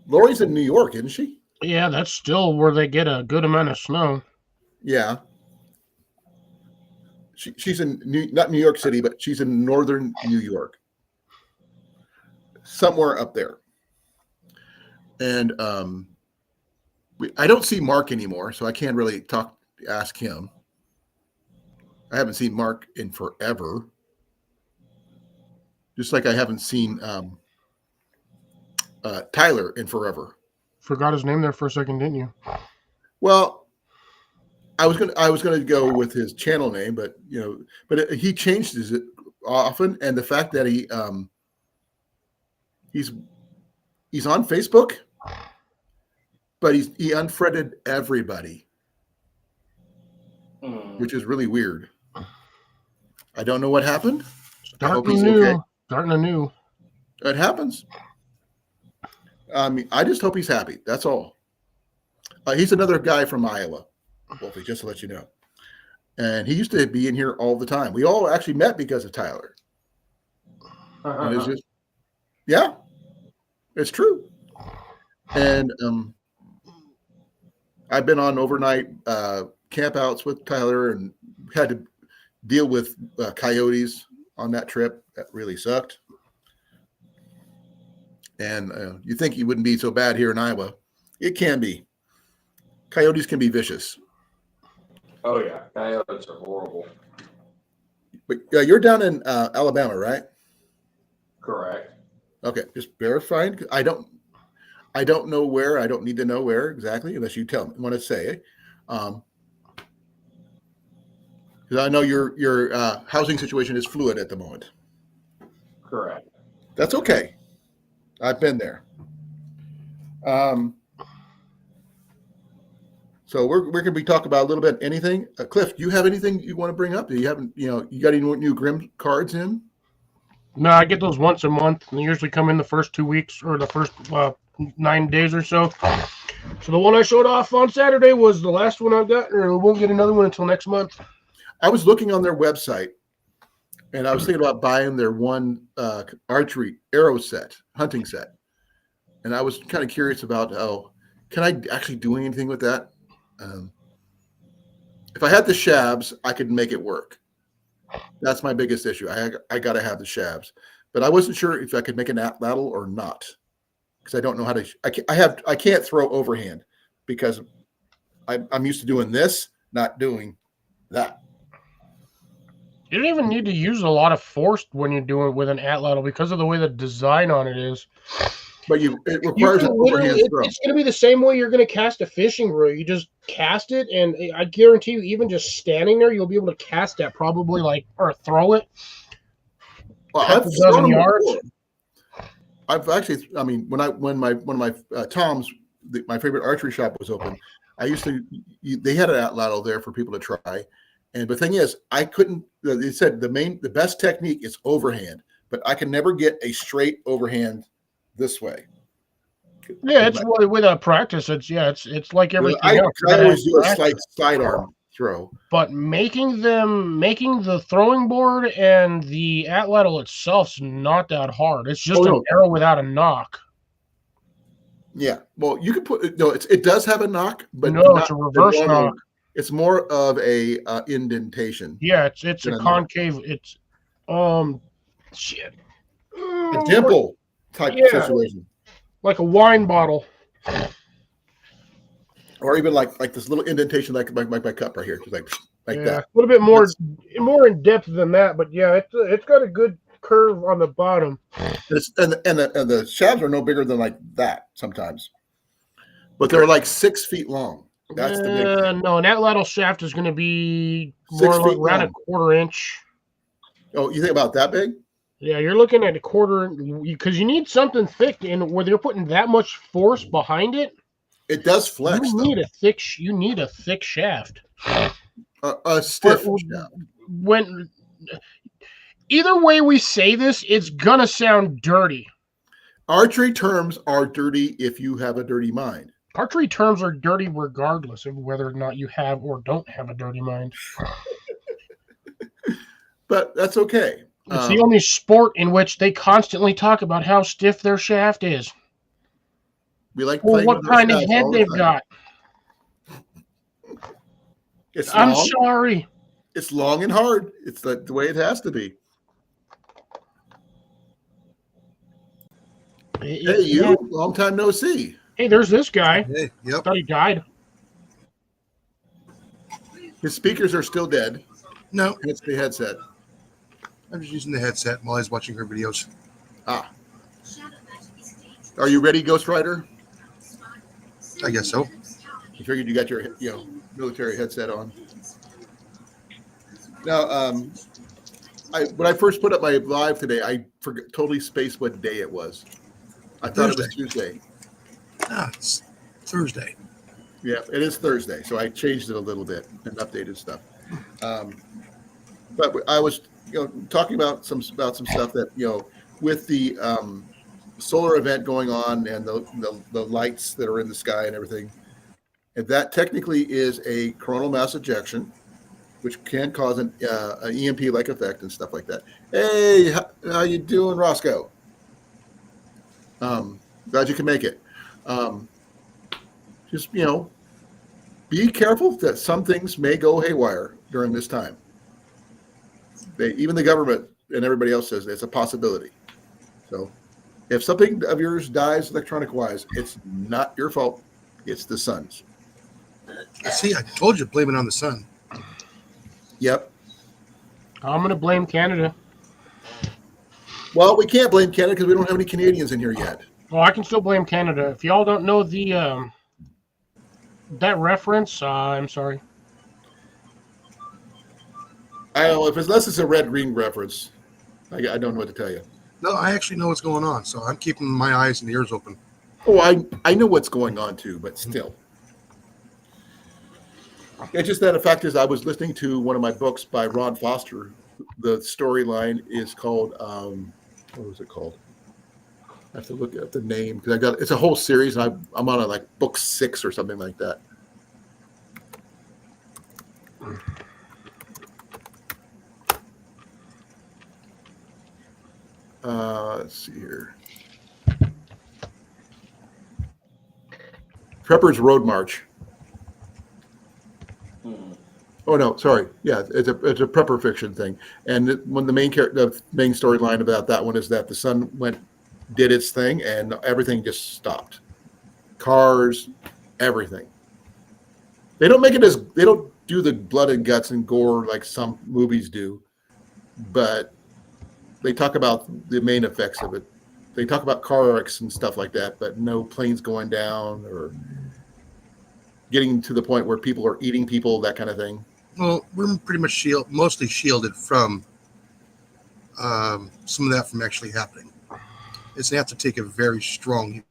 Lori's in New York, isn't she? Yeah, that's still where they get a good amount of snow. Yeah. She's in not New York City, but she's in northern New York, somewhere up there. And I don't see Mark anymore, so I can't really ask him. I haven't seen Mark in forever. Just like I haven't seen Tyler in forever. Forgot his name there for a second, didn't you? Well, I was gonna go with his channel name, but he changed it often, and the fact that he's on Facebook, but he unfriended everybody, which is really weird. I don't know what happened. Starting anew. It happens. I mean, I just hope he's happy. That's all. He's another guy from Iowa, Wolfie, just to let you know. And he used to be in here all the time. We all actually met because of Tyler. And it's just, yeah, it's true. And I've been on overnight campouts with Tyler and had to deal with coyotes on that trip. That really sucked. And you think he wouldn't be so bad here in Iowa. It can be. Coyotes can be vicious. Oh, yeah. Coyotes are horrible. But you're down in Alabama, right? Correct. Okay, just verifying. I don't know where. I don't need to know where exactly unless you tell me. Want to say. Because I know your housing situation is fluid at the moment. Correct. That's okay. I've been there. So where can we talk about a little bit? Anything? Cliff, do you have anything you want to bring up? Do you haven't? You got any new Grim cards in? No, I get those once a month. They usually come in the first 2 weeks or the first 9 days or so. So the one I showed off on Saturday was the last one I've got, or we won't get another one until next month. I was looking on their website, and I was thinking about buying their one archery arrow set, hunting set. And I was kind of curious about, can I actually do anything with that? If I had the shabs, I could make it work. That's my biggest issue. I got to have the shabs, but I wasn't sure if I could make an atlatl or not because I don't know how to. I can't throw overhand because I'm used to doing this, not doing that. You don't even need to use a lot of force when you're doing it with an atlatl because of the way the design on it is. But it requires an overhand throw. It's going to be the same way you're going to cast a fishing reel. You just cast it, and I guarantee you, even just standing there, you'll be able to cast that probably or throw it. Well, I've thrown them yards. Before. I've actually, I mean, when one of my Tom's, my favorite archery shop was open, I used to. They had an atlatl there for people to try, and the thing is, I couldn't. They said the best technique is overhand, but I can never get a straight overhand this way. Yeah, it's without practice. It's like everything else. You I gotta always have do a practice. sidearm throw. But making the throwing board and the atlatl itself's not that hard. It's just an arrow without a knock. Yeah, well, you could put no. It does have a knock, but No, it's a reverse knock. It's more of a indentation. Yeah, it's a concave. It's shit. A dimple type situation, like a wine bottle, or even like this little indentation, like my cup right here, just like that. A little bit more in depth than that, but yeah, it's got a good curve on the bottom. And the shafts are no bigger than like that sometimes, but they're like 6 feet long. That's the big thing. No, an atlatl shaft is going to be more like around a quarter inch. Oh, you think about that big? Yeah, you're looking at a quarter because you need something thick, and where you're putting that much force behind it, it does flex. You need a thick shaft. A stiff shaft. When either way we say this, it's gonna sound dirty. Archery terms are dirty if you have a dirty mind. Archery terms are dirty regardless of whether or not you have or don't have a dirty mind. But that's okay. It's the only sport in which they constantly talk about how stiff their shaft is. We like or what kind of head they've got. I'm sorry. It's long and hard. It's the way it has to be. Hey, you. Long time no see. Hey, there's this guy. Hey, yep. Thought he died. His speakers are still dead. No. It's the headset. I'm just using the headset while I was watching her videos. Ah. Are you ready, Ghost Rider? I guess so. I figured you got your military headset on. Now, when I first put up my live today, I totally spaced what day it was. I thought it was Tuesday. It's Thursday. Yeah, it is Thursday, so I changed it a little bit and updated stuff. But I was, talking about some stuff that with the solar event going on and the lights that are in the sky and everything, and that technically is a coronal mass ejection, which can cause an EMP-like effect and stuff like that. Hey, how you doing, Roscoe? Glad you can make it. Just be careful that some things may go haywire during this time. Even the government and everybody else says it's a possibility. So if something of yours dies electronic-wise, it's not your fault. It's the sun's. See, I told you, blame it on the sun. Yep. I'm going to blame Canada. Well, we can't blame Canada because we don't have any Canadians in here yet. Well, I can still blame Canada. If y'all don't know the that reference, I'm sorry. I don't know unless it's a red-green reference. I don't know what to tell you. No, I actually know what's going on, so I'm keeping my eyes and ears open. Oh, I know what's going on too, but still. It's just that the fact is I was listening to one of my books by Ron Foster. The storyline is called, what was it called? I have to look at the name because it's a whole series and I'm on like book 6 or something like that. Let's see here. Prepper's Road March. Oh no, sorry. Yeah, it's a prepper fiction thing. And when the main storyline about that one is that the sun did its thing and everything just stopped. Cars, everything. They don't do the blood and guts and gore like some movies do, but they talk about the main effects of it. They talk about car wrecks and stuff like that, but no planes going down or getting to the point where people are eating people, that kind of thing. Well, we're pretty much mostly shielded from some of that from actually happening. It's going to have to take a very strong.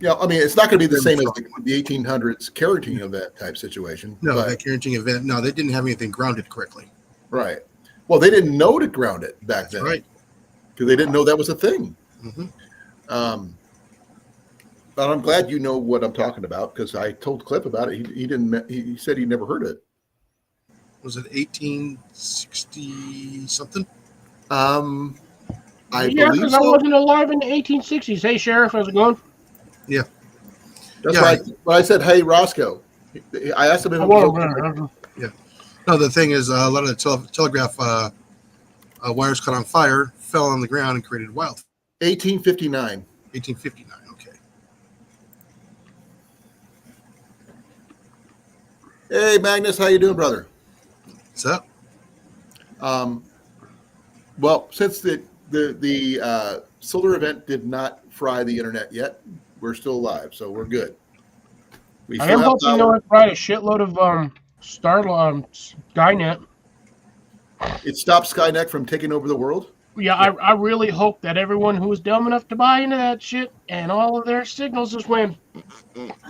Yeah, I mean, it's not going to be the Them same as from- the 1800s carotene event type situation. No, but, that carrying event. No, they didn't have anything grounded correctly. right. Well, they didn't know to ground it back That's then, right. because they didn't know that was a thing. Hmm. But I'm glad you know what I'm talking about, because I told Cliff about it. He didn't. He said he never heard it. Was it 1860 something? I Yeah, believe because I so. wasn't alive in the 1860s. Hey, Sheriff, how's it going? That's Yeah. why when I said, "Hey, Roscoe," I asked him if it was okay. No, the thing is, a lot of the telegraph wires caught on fire, fell on the ground, and created wildfire. 1859. 1859. Okay. Hey, Magnus, how you doing, brother? What's up? Well, since the solar event did not fry the internet yet, we're still alive, so we're good. We I still am have hoping power. they'll write a shitload of Skynet. It stopped Skynet from taking over the world. Yeah, I really hope that everyone who was dumb enough to buy into that shit and all of their signals just went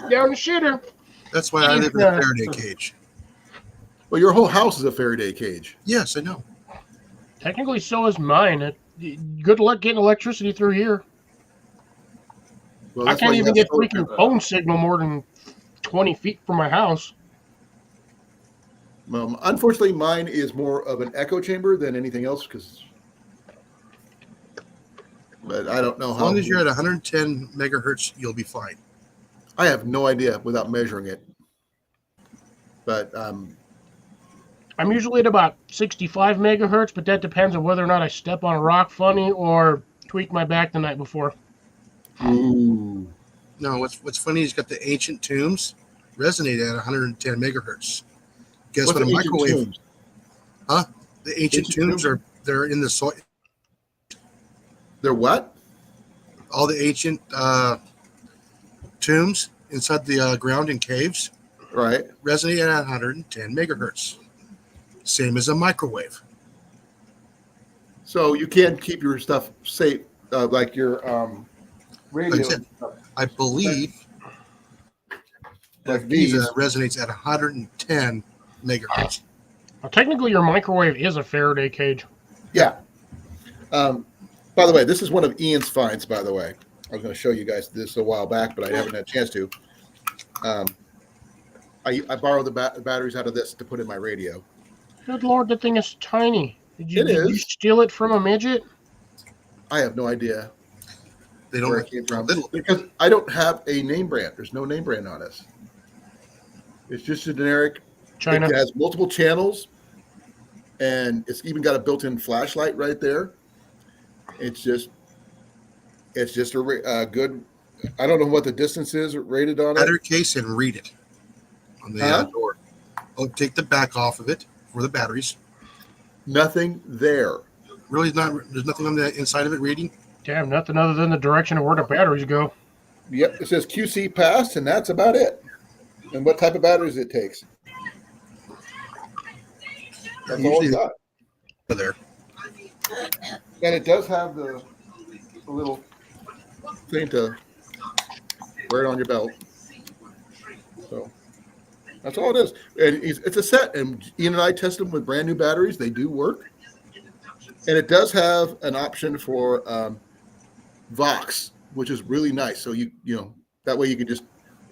down the shitter. That's why I live in a Faraday cage. Well, your whole house is a Faraday cage. Yes, I know. Technically, so is mine. Good luck getting electricity through here. Well, I that's why can't you even have get solar freaking panels. phone signal more than 20 feet from my house. Unfortunately, mine is more of an echo chamber than anything else, but I don't know As how. long as you're at 110 megahertz, you'll be fine. I have no idea without measuring it. But I'm usually at about 65 megahertz, but that depends on whether or not I step on a rock funny or tweak my back the night before. ooh, No, what's funny is you got the ancient tombs resonate at 110 megahertz. Guess what's what? A the ancient microwave. tombs? The ancient Ancient tombs tombs? they're in the soil. They're what? All the ancient tombs inside the ground in caves Right. resonate at 110 megahertz. Same as a microwave. So you can keep your stuff safe, like your radio. Like I said, I believe Like that Giza these. resonates at 110 megahertz. Well, technically, your microwave is a Faraday cage. Yeah. By the way, this is one of Ian's finds, by the way. I was going to show you guys this a while back, but I haven't had a chance to. I borrowed the batteries out of this to put in my radio. Good lord, that thing is tiny. Did you is. steal it from a midget? I have no idea They where don't it came from little. because I don't have a name brand. There's no name brand on this. It's just a generic. China. It has multiple channels, and it's even got a built-in flashlight right there. It's just a good. I don't know what the distance is rated on it. Battery case and read it on the door. Oh, take the back off of it for the batteries. Nothing there. Really, there's nothing on the inside of it reading. Damn, nothing other than the direction of where the batteries go. Yep, it says QC passed, and that's about it. And what type of batteries it takes. That's all it's got. There. And it does have the little thing to wear it on your belt. So that's all it is. And it's a set. And Ian and I tested them with brand new batteries. They do work. And it does have an option for Vox, which is really nice. So you know that way you can just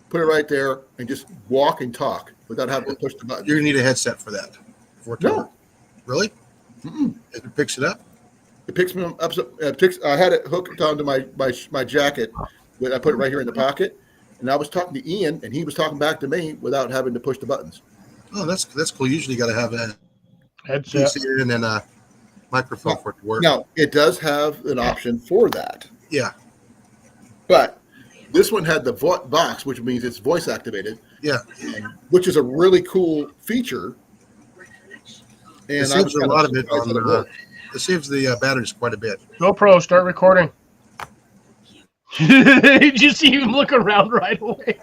put it right there and just walk and talk without having to push the button. You're gonna need a headset for that. No. Really? Mm-mm. It picks it up. It picks me up. I had it hooked onto my jacket. I put it right here in the pocket, and I was talking to Ian, and he was talking back to me without having to push the buttons. Oh, that's cool. Usually, you got to have a Headset. PC and then a microphone for it to work. Now, it does have an option for that, Yeah, but this one had the Vox, which means it's voice activated. Yeah. Which is a really cool feature. And it saves a lot of it on the. it saves the batteries quite a bit. GoPro, start recording. Did you see him look around right away?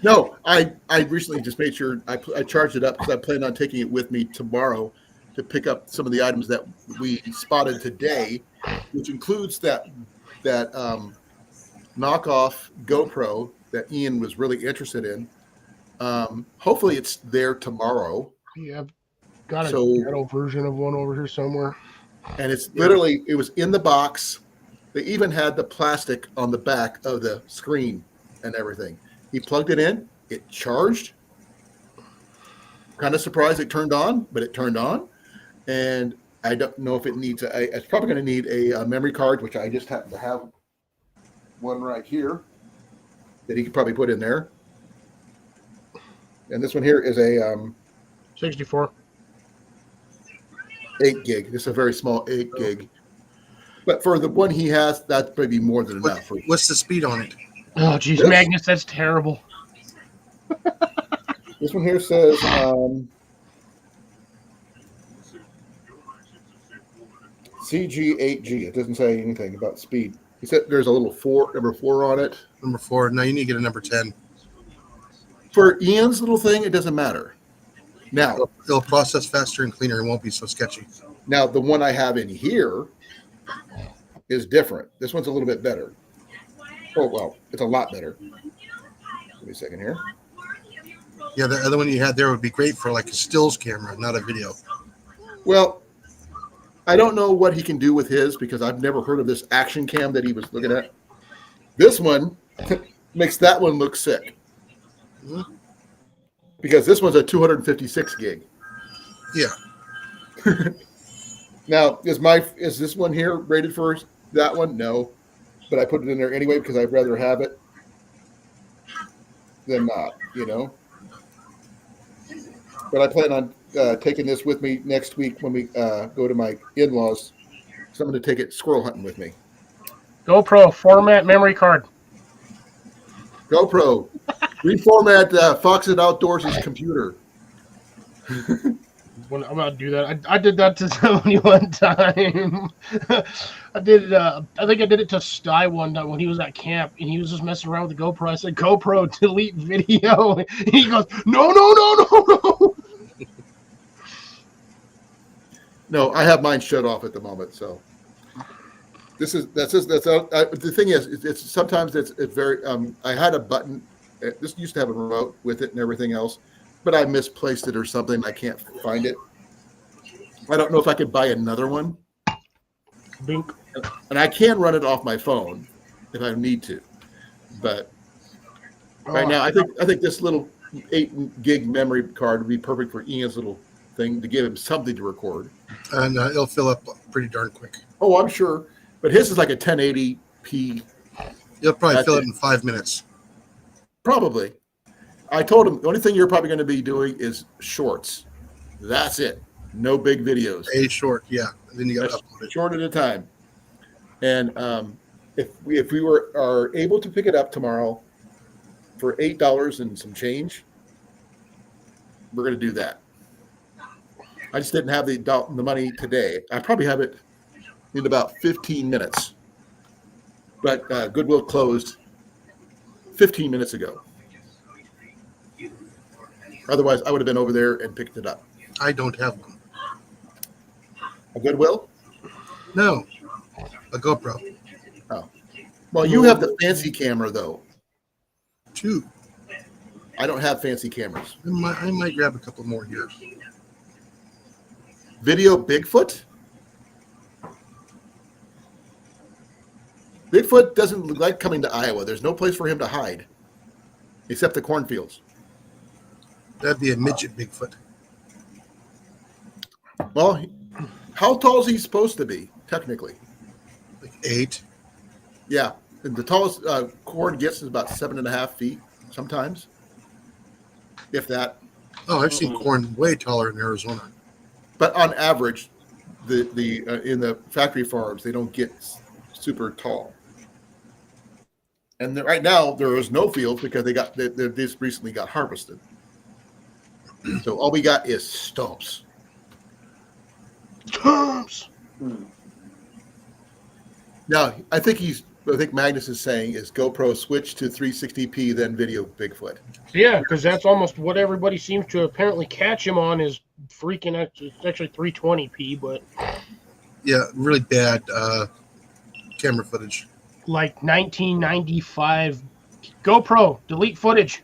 No, I recently just made sure I charged it up because I plan on taking it with me tomorrow to pick up some of the items that we spotted today, which includes that knockoff GoPro that Ian was really interested in. Hopefully it's there tomorrow. Yeah, I've got a So- ghetto version of one over here somewhere. And it's literally, it was in the box. They even had the plastic on the back of the screen and everything. He plugged it in, it charged. Kind of surprised it turned on, but it turned on. And I don't know if it needs it's probably going to need a memory card, which I just happen to have one right here that he could probably put in there. And this one here is a 64. 8 gig. It's a very small 8 gig. But for the one he has, that's maybe more than enough. What's the speed on it? Oh, geez, This? Magnus, that's terrible. This one here says CG8G. It doesn't say anything about speed. He said there's a little number 4 on it. Number 4. Now you need to get a number 10. For Ian's little thing, it doesn't matter. Now, It'll process faster and cleaner. It won't be so sketchy. now the one I have in here is different. This one's a little bit better. Oh, well, it's a lot better. Give me a second here. Yeah, the other one you had there would be great for like a stills camera, not a video. Well, I don't know what he can do with his because I've never heard of this action cam that he was looking at. This one makes that one look sick. Because this one's a 256 gig. Yeah. Now, is this one here rated for that one? No. But I put it in there anyway because I'd rather have it than not, you know. But I plan on taking this with me next week when we go to my in-laws. So I'm going to take it squirrel hunting with me. GoPro, format memory card. GoPro, reformat Fox's Outdoors' computer. When I'm not do that. I did that to somebody one time. I did. I think I did it to Sty one time when he was at camp and he was just messing around with the GoPro. I said, "GoPro, delete video." And he goes, "No, no, no, no, no." No, I have mine shut off at the moment. So the thing is, it's sometimes it's very. I had a button. This used to have a remote with it and everything else, but I misplaced it or something. I can't find it. I don't know if I could buy another one. Bink. And I can run it off my phone if I need to. But right now, I think this little 8 gig memory card would be perfect for Ian's little thing to give him something to record. And it'll fill up pretty darn quick. Oh, I'm sure. But his is like a 1080p. You'll probably That's fill it. it in 5 minutes. Probably. I told him the only thing you're probably going to be doing is shorts. That's it. No big videos. A short, yeah. And then you got to That's upload it. short at a time. And if we are able to pick it up tomorrow for $8 and some change, we're going to do that. I just didn't have the money today. I probably have it in about 15 minutes. But Goodwill closed 15 minutes ago. Otherwise, I would have been over there and picked it up. I don't have one. A Goodwill? No, a GoPro. Well, you have the fancy camera, though. 2. I don't have fancy cameras. I might grab a couple more here. Video Bigfoot? Bigfoot doesn't like coming to Iowa. There's no place for him to hide except the cornfields. That'd be a midget Bigfoot. Well, how tall is he supposed to be, technically? Like 8. Yeah. And the tallest corn gets is about 7.5 feet sometimes, if that. Oh, I've seen corn way taller in Arizona. But on average, the in the factory farms, they don't get super tall. And right now, there is no fields because they just recently got harvested. So all we got is stumps. Stumps. Now, I think Magnus is saying is GoPro switch to 360p, then video Bigfoot. Yeah, because that's almost what everybody seems to apparently catch him on is freaking. It's actually 320p, but Yeah, really bad camera footage. like 1995 GoPro. Delete footage.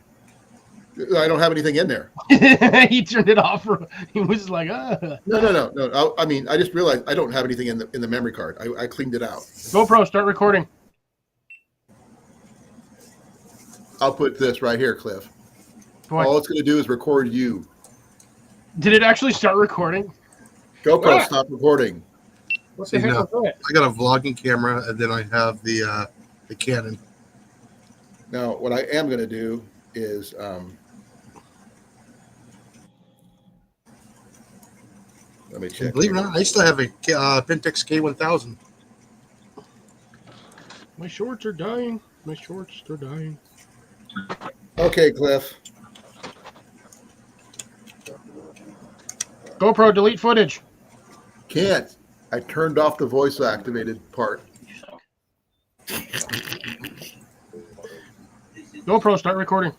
I don't have anything in there. He turned it off. He was like, No. I mean, I just realized I don't have anything in the memory card. I cleaned it out. GoPro, start recording. I'll put this right here, Cliff. Boy, All it's going to do is record you. did it actually start recording? GoPro, Ah! stop recording. What the See, heck no. was that? I got a vlogging camera, and then I have the Canon. Now, what I am going to do is let me check. Believe it or not, I still have a Pentax K1000. My shorts are dying. My shorts are dying. Okay, Cliff. GoPro, delete footage. Can't. I turned off the voice activated part. GoPro, start recording.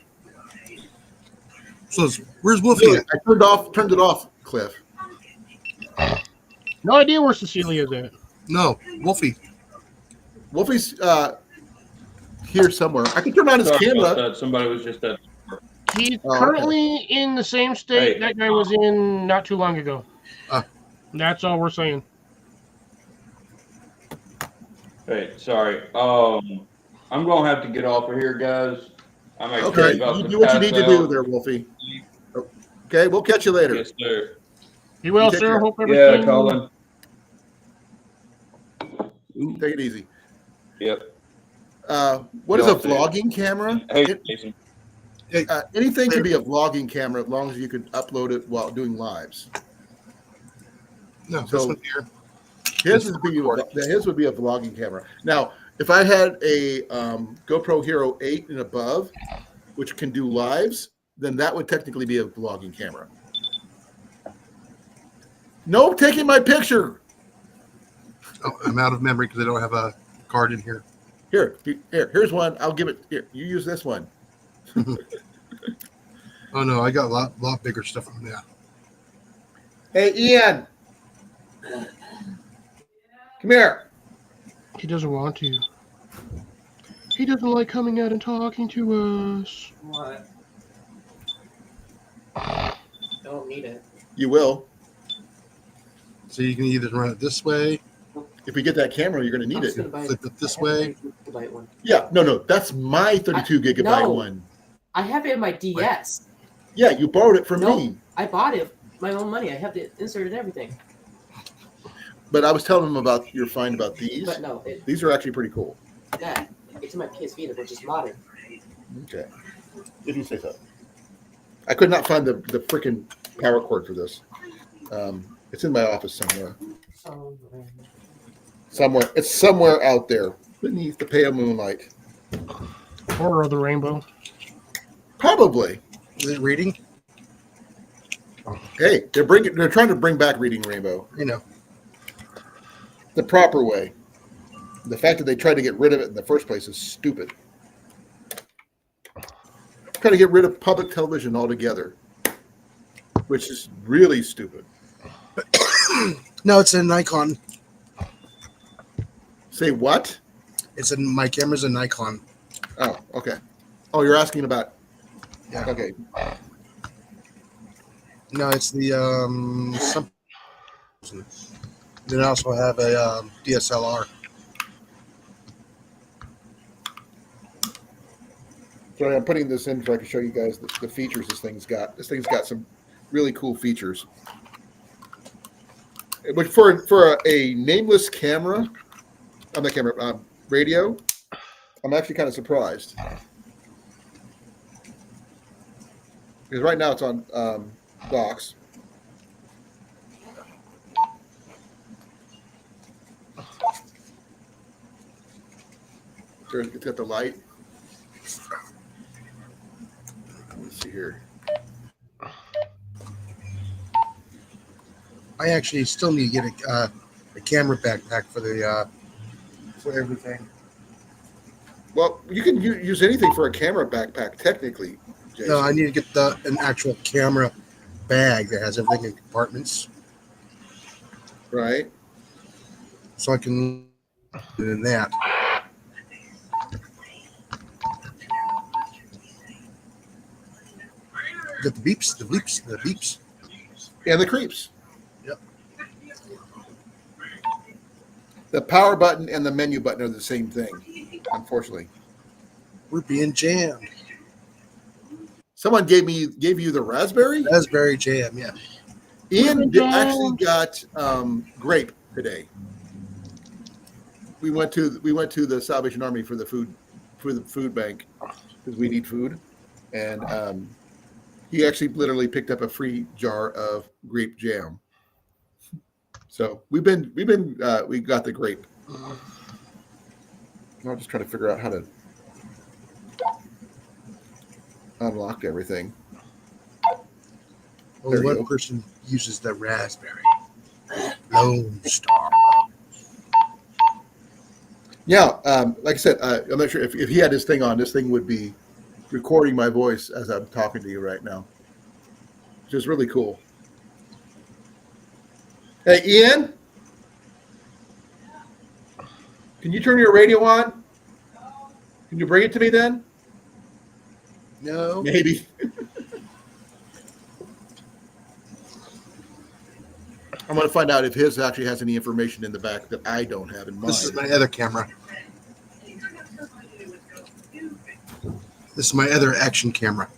So where's Wolfie Really, at? I turned it off, Cliff. No idea where Cecilia is at. No, Wolfie. Wolfie's here somewhere. I can turn on his Sorry about camera. that. Somebody was just at. He's Oh, okay. currently in the same state Hey. that guy was in not too long ago. Ah. That's all we're saying. Hey, sorry. I'm gonna have to get off of here, guys. I'm actually Okay, about you to do what you pass need to do out. there, Wolfie. Okay, we'll catch you later. Yes, sir. Be well, You take sir. care. Hope everything. Yeah, Colin. Take it easy. Yep. What is a Y'all too. vlogging camera? Hey, Jason. Anything can be a vlogging camera as long as you can upload it while doing lives. No, this So- one here. His would be a vlogging camera. Now, if I had a GoPro Hero 8 and above, which can do lives, then that would technically be a vlogging camera. No taking my picture. Oh, I'm out of memory because I don't have a card in here. Here's one. I'll give it here. You use this one. Oh no, I got a lot bigger stuff than that. Hey, Ian. Come here. He doesn't want to. He doesn't like coming out and talking to us. What? Don't need it. You will. So you can either run it this way, If we get that camera, you're going to need I'm just it. gonna buy flip it this I have way. a gigabyte one. Yeah, no. That's my 32 gigabyte no. one. I have it in my DS. Yeah, you borrowed it from Nope. me. I bought it my own money. I have it inserted everything. But I was telling him about your find about these. But no, These are actually pretty cool. it's in my PS Vita, which is modern. Okay. If you say so. I could not find the freaking power cord for this. It's in my office somewhere. It's somewhere out there beneath the pale moonlight. Horror of the Rainbow. Probably. Is it reading? Hey, they're trying to bring back Reading Rainbow You know. the proper way. The fact that they tried to get rid of it in the first place is stupid. Try to get rid of public television altogether, which is really stupid. No, it's a Nikon. Say what? My camera's a Nikon. Oh, okay. Oh, you're asking about. Yeah. Okay. No, it's the some. Then I also have a DSLR. So I'm putting this in so I can show you guys the features this thing's got. This thing's got some really cool features. But for a nameless camera, on the camera radio, I'm actually kind of surprised. Because right now it's on docks. It's got the light. Let's see here. I actually still need to get a camera backpack for everything. Well, you can use anything for a camera backpack, technically, Jason. No, I need to get an actual camera bag that has everything in compartments, Right? so I can do that. got the beeps, the bleeps, the beeps. And the creeps. Yep. The power button and the menu button are the same thing, unfortunately. We're being jammed. Someone gave you the raspberry? Raspberry jam, yeah. Ian actually got grape today. We went to the Salvation Army for the food bank because we need food, and he actually literally picked up a free jar of grape jam. So we got the grape. I'm just trying to figure out how to unlock everything. Only There you one go. person uses the raspberry. Lone Star. Yeah, like I said, I'm not sure if he had his thing on. This thing would be recording my voice as I'm talking to you right now, which is really cool. Hey, Ian, can you turn your radio on? Can you bring it to me then? No. Maybe. I'm going to find out if his actually has any information in the back that I don't have in mine. This is my other camera. This is my other action camera.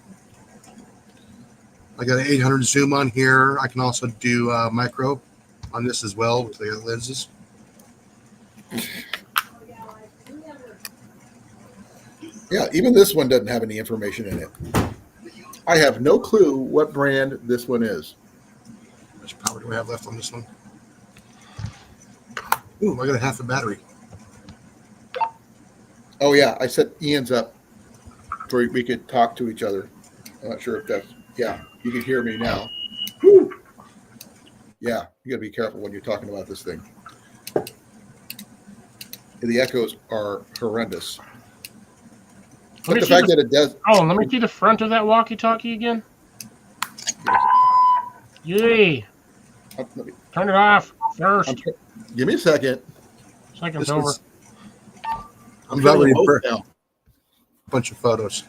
I got an 800 zoom on here. I can also do micro on this as well with the lenses. Yeah, even this one doesn't have any information in it. I have no clue what brand this one is. How much power do I have left on this one? Ooh, I got a half a battery. Oh yeah, I set Ian's up so we could talk to each other. I'm not sure if that's you can hear me now. Woo! Yeah, you gotta be careful when you're talking about this thing. The echoes are horrendous. But the fact that it does let me see the front of that walkie-talkie again. Yay! let me- Turn it off first. give me a second. Second's This over. was- I'm I've already both burnt now. a bunch of photos.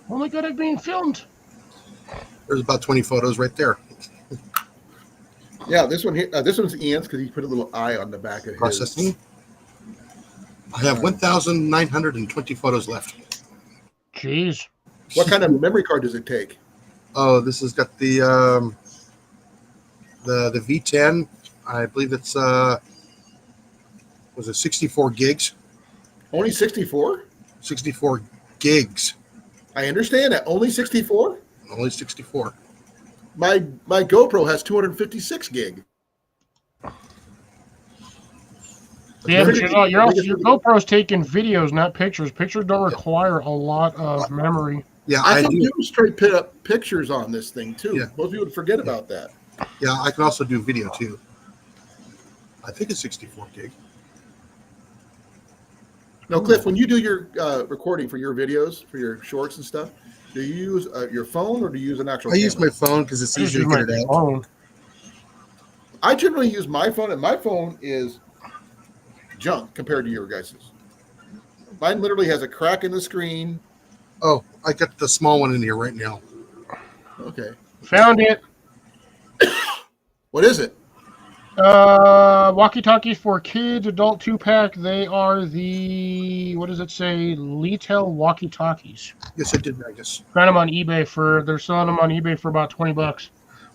Oh my god, I'm being filmed. There's about 20 photos right there. Yeah, this one here. This one's Ian's because he put a little eye on the back of his. Processing. I have 1,920 photos left. Jeez. What kind of memory card does it take? Oh, this has got the V10. I believe it's was it 64 gigs? Only 64? 64 gigs. I understand that. Only 64? Only 64. My GoPro has 256 gig. Yeah, but your Biggest- GoPro's taking videos, not pictures. Pictures don't require a lot of memory. Yeah, I I can do. do straight put up pictures on this thing too. Yeah. Most people would forget about that. Yeah, I can also do video too. I think it's 64 gig. Now, Cliff, when you do your recording for your videos, for your shorts and stuff, do you use your phone or do you use an actual I use camera? my phone because it's I just easier to use get my it out. phone. I generally use my phone, and my phone is junk compared to your guys's. Mine literally has a crack in the screen. Oh, I got the small one in here right now. Okay. Found it. What is it? Walkie-talkies for kids, adult 2-pack. They are the, what does it say? Litel walkie-talkies. Yes, I did, Magus. Found them on eBay they're selling them on eBay for about $20.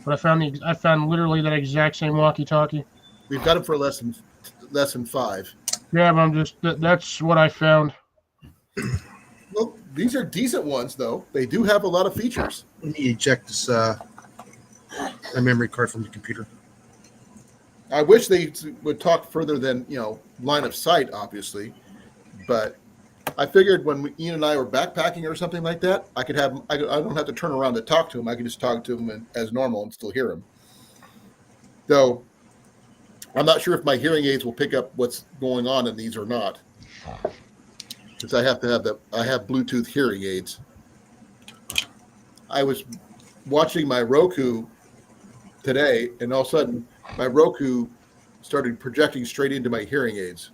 But I found literally that exact same walkie-talkie. We've got them for less than 5. Yeah, but that's what I found. Well, these are decent ones, though. They do have a lot of features. Let me eject this my memory card from the computer. I wish they would talk further than line of sight, obviously. But I figured when Ian and I were backpacking or something like that, I don't have to turn around to talk to him. I can just talk to him as normal and still hear him. Though I'm not sure if my hearing aids will pick up what's going on in these or not, because I have Bluetooth hearing aids. I was watching my Roku today, and all of a sudden, my Roku started projecting straight into my hearing aids.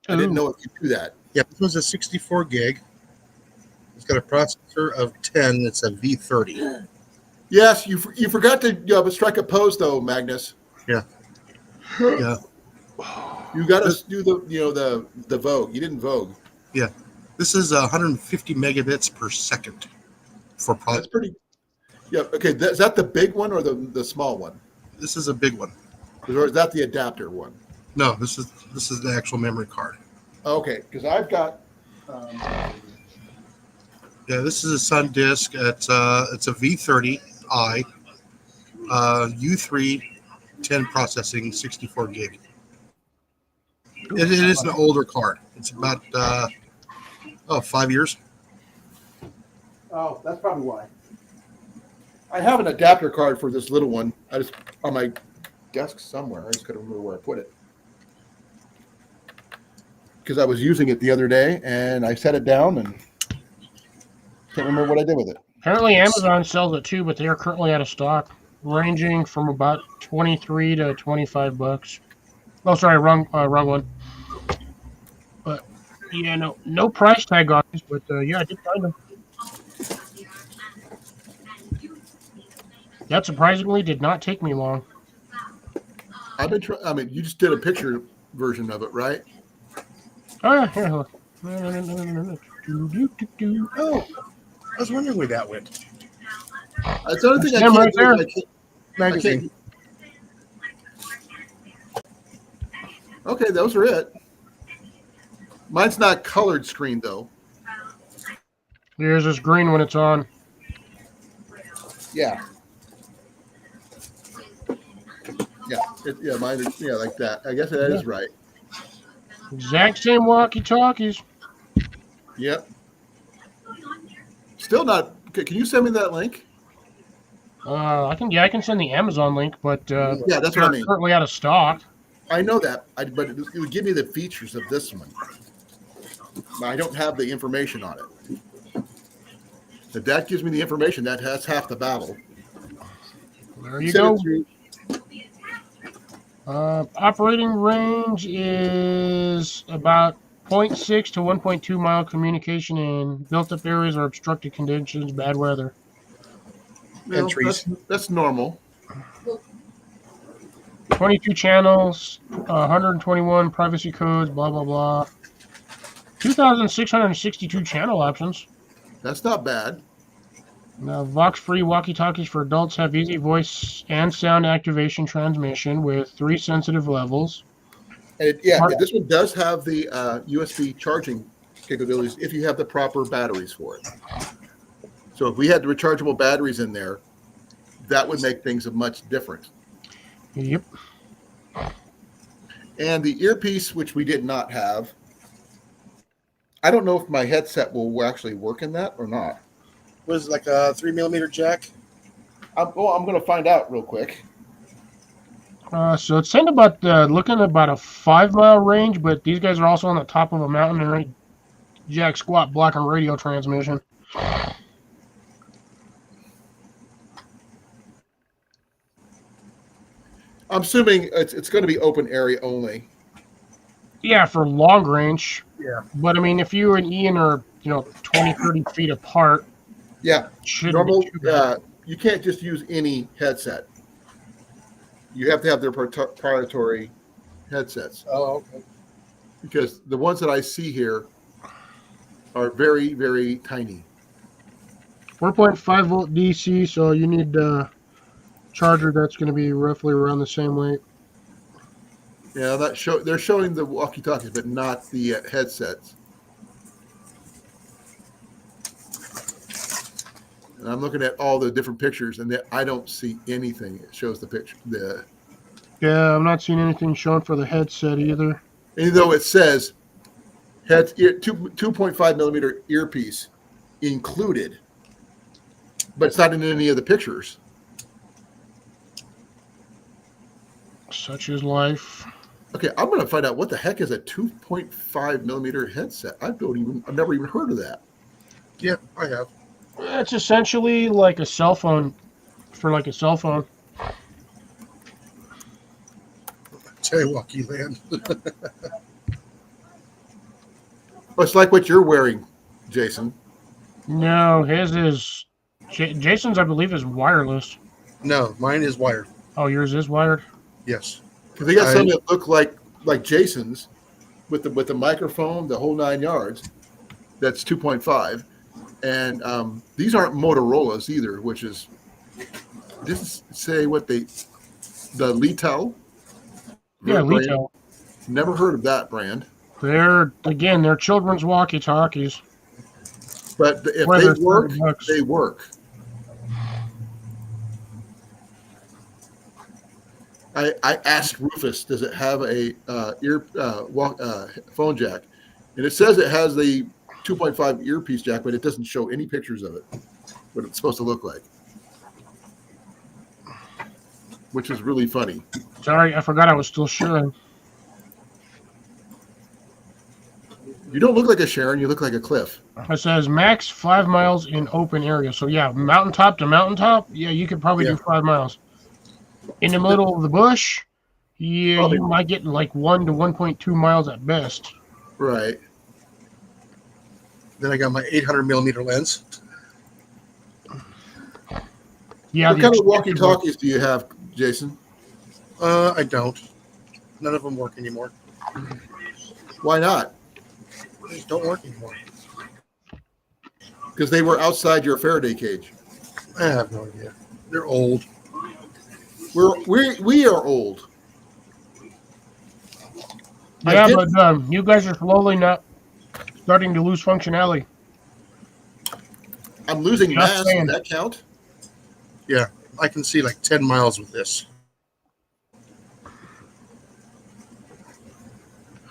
I didn't Ooh. know it could do that. Yeah, this was a 64 gig. It's got a processor of 10. It's a V30. Yes, you forgot to strike a pose though, Magnus. Yeah. You got to do the Vogue. You didn't Vogue. This is 150 megabits per second for That's pretty. Yeah. Okay. Is that the big one or the small one? This is a big one. Or is that the adapter one? No, this is the actual memory card. Okay, because I've got. Yeah, this is a SanDisk. It's a V30i, U3, 10 processing, 64 gig. It is an older card. It's about 5 years. Oh, that's probably why. I have an adapter card for this little one. I just on my desk somewhere. I just couldn't remember where I put it. Because I was using it the other day and I set it down and can't remember what I did with it. Apparently Amazon sells it too, but they are currently out of stock, ranging from about 23 to 25 bucks. Oh, sorry, wrong one. But yeah, no price tag on these, but yeah, I did find them. That surprisingly did not take me long. I've been you just did a picture version of it, right? Oh, yeah, here. Oh, I was wondering where that went. That's the other thing I Him can't right do. there. I can't, Magazine. Okay, those are it. Mine's not colored screen though. Here's this green when it's on. Yeah. Yeah, mine is like that. I guess that is right. Exact same walkie-talkies. Yep. Still not. Can you send me that link? I can send the Amazon link, but Yeah, that's what I mean. currently out of stock. I know that, but it would give me the features of this one. I don't have the information on it. If that gives me the information, that's half the battle. There you Send go. it through. Operating range is about 0.6 to 1.2 mile communication in built-up areas or obstructed conditions, bad weather. Well, Entries. that's normal. 22 channels, 121 privacy codes, blah, blah, blah. 2,662 channel options. That's not bad. Now, Vox-free walkie-talkies for adults have easy voice and sound activation transmission with 3 sensitive levels. And this one does have the USB charging capabilities if you have the proper batteries for it. So if we had the rechargeable batteries in there, that would make things much different. Yep. And the earpiece, which we did not have, I don't know if my headset will actually work in that or not. Was like a 3mm jack? I'm going to find out real quick. So it's saying looking at about a 5-mile range, but these guys are also on the top of a mountain and right jack squat blocking radio transmission. I'm assuming it's going to be open area only. Yeah, for long range. Yeah. But I mean, if you and Ian are 20, 30 feet apart, Yeah, shouldn't normal. be too bad. You can't just use any headset. You have to have their proprietary headsets Oh, okay. because the ones that I see here are very, very tiny. 4.5 volt DC, so you need a charger that's going to be roughly around the same weight. Yeah, they're showing the walkie-talkies, but not the headsets. And I'm looking at all the different pictures, and I don't see anything. It shows the picture. Yeah, I'm not seeing anything shown for the headset either. Even though it says 2.5 millimeter earpiece included, but it's not in any of the pictures. Such is life. Okay, I'm going to find out what the heck is a 2.5 millimeter headset. I've never even heard of that. Yeah, I have. It's essentially like a cell phone for a cell phone. Jaywalkie land. It's like what you're wearing, Jason. No, his is Jason's. I believe is wireless. No, mine is wired. Oh, yours is wired. Yes. Because they got some that look like Jason's with the microphone, the whole 9 yards. That's 2.5, and these aren't Motorola's either, which is didn't say what the Litel. Yeah, brand. Litel. Never heard of that brand. They're children's walkie-talkies. But if Whether they work, $30. they work. I asked Rufus, does it have a phone jack? And it says it has the 2.5 earpiece jack, but it doesn't show any pictures of it, what it's supposed to look like, which is really funny. Sorry, I forgot I was still sharing. You don't look like a Sharon, you look like a Cliff. It says max 5 miles in open area. So yeah, mountaintop to mountaintop. Yeah, you could probably do 5 miles. In the middle of the bush, yeah, Probably. you might get like 1 to 1.2 miles at best. Right. Then I got my 800 millimeter lens. Yeah. What kind of walkie-talkies do you have, Jason? I don't. None of them work anymore. Why not? They don't work anymore. Because they were outside your Faraday cage. I have no idea. They're old. We are old. Yeah, but you guys are slowly not starting to lose functionality. I'm losing Just mass. saying. Does that count? Yeah, I can see like 10 miles with this.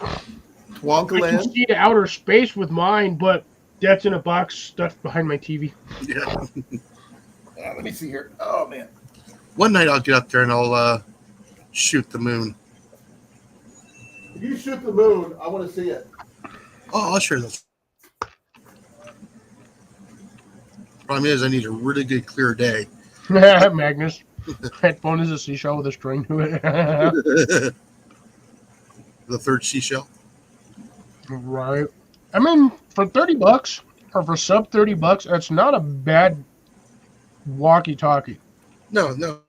I Wonkaland. can see the outer space with mine, but that's in a box stuffed behind my TV. Yeah. Let me see here. Oh man. One night I'll get up there and I'll shoot the moon. If you shoot the moon, I want to see it. Oh, I'll share those. Problem is, I need a really good clear day. Magnus. Headphone is a seashell with a string to it. The third seashell. Right. I mean, for $30 or for sub $30, that's not a bad walkie-talkie. No, no.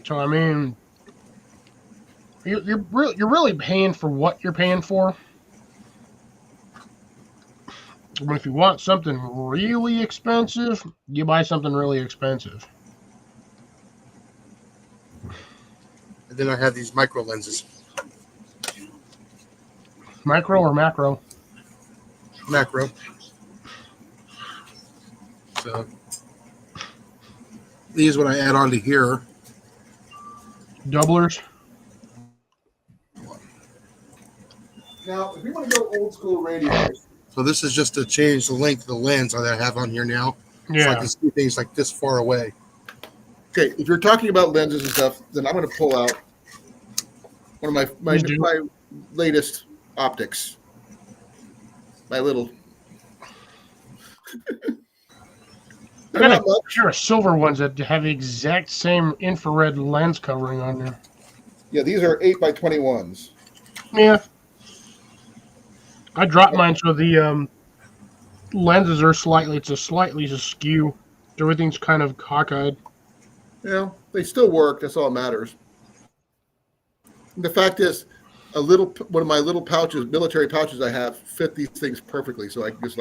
So I mean, you're really paying for what you're paying for. But if you want something really expensive, you buy something really expensive. And then I have these micro lenses. Micro or macro? Macro. So these when I add on to here. Doublers. Now, if you want to go old school radios, So this is just to change the length of the lens that I have on here now. So I Yeah. can see things like this far away. okay, if you're talking about lenses and stuff, then I'm going to pull out one of my You do. my latest optics. My little. I They're got not much. a pair of silver ones that have the exact same infrared lens covering on there. Yeah, these are 8x21s. Yeah. I dropped mine so the lenses are slightly askew. Everything's kind of cockeyed. Yeah, they still work. That's all that matters. The fact is, one of my little pouches, military pouches I have, fit these things perfectly. So I can just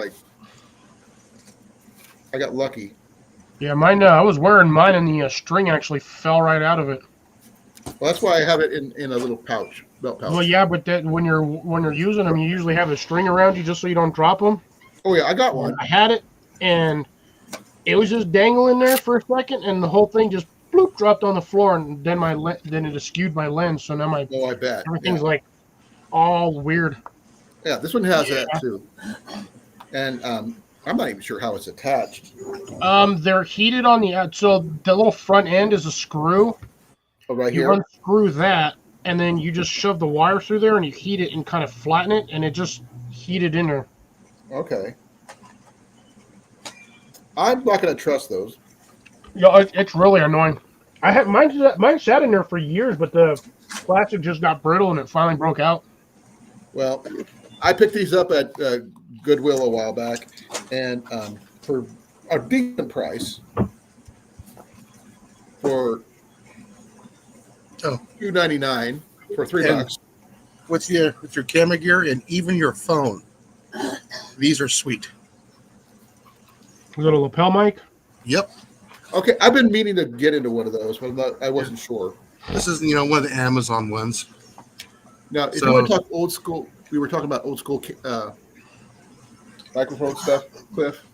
I got lucky. Yeah, mine. I was wearing mine, and the string actually fell right out of it. Well, that's why I have it in a little pouch, belt pouch. Well, yeah, but that when you're using them, you usually have a string around you just so you don't drop them. Oh yeah, I got one. I had it, and it was just dangling there for a second, and the whole thing just bloop dropped on the floor, and then then it askewed my lens. So now my Oh, I bet. everything's Yeah. like all weird. Yeah, this one has that too. And I'm not even sure how it's attached. They're heated on the so the little front end is a screw. Oh, right You here. unscrew that, and then you just shove the wire through there, and you heat it and kind of flatten it, and it just heated in there. Okay. I'm not going to trust those. It's really annoying. I had mine sat in there for years, but the plastic just got brittle and it finally broke out. Well, I picked these up at Goodwill a while back, and for a decent price, for Oh. $2.99 for $3. And with your camera gear and even your phone, these are sweet. Little lapel mic. Yep. Okay, I've been meaning to get into one of those, but I wasn't sure. This is one of the Amazon ones. Now, if So- you want to talk old school, we were talking about old school microphone stuff, Cliff.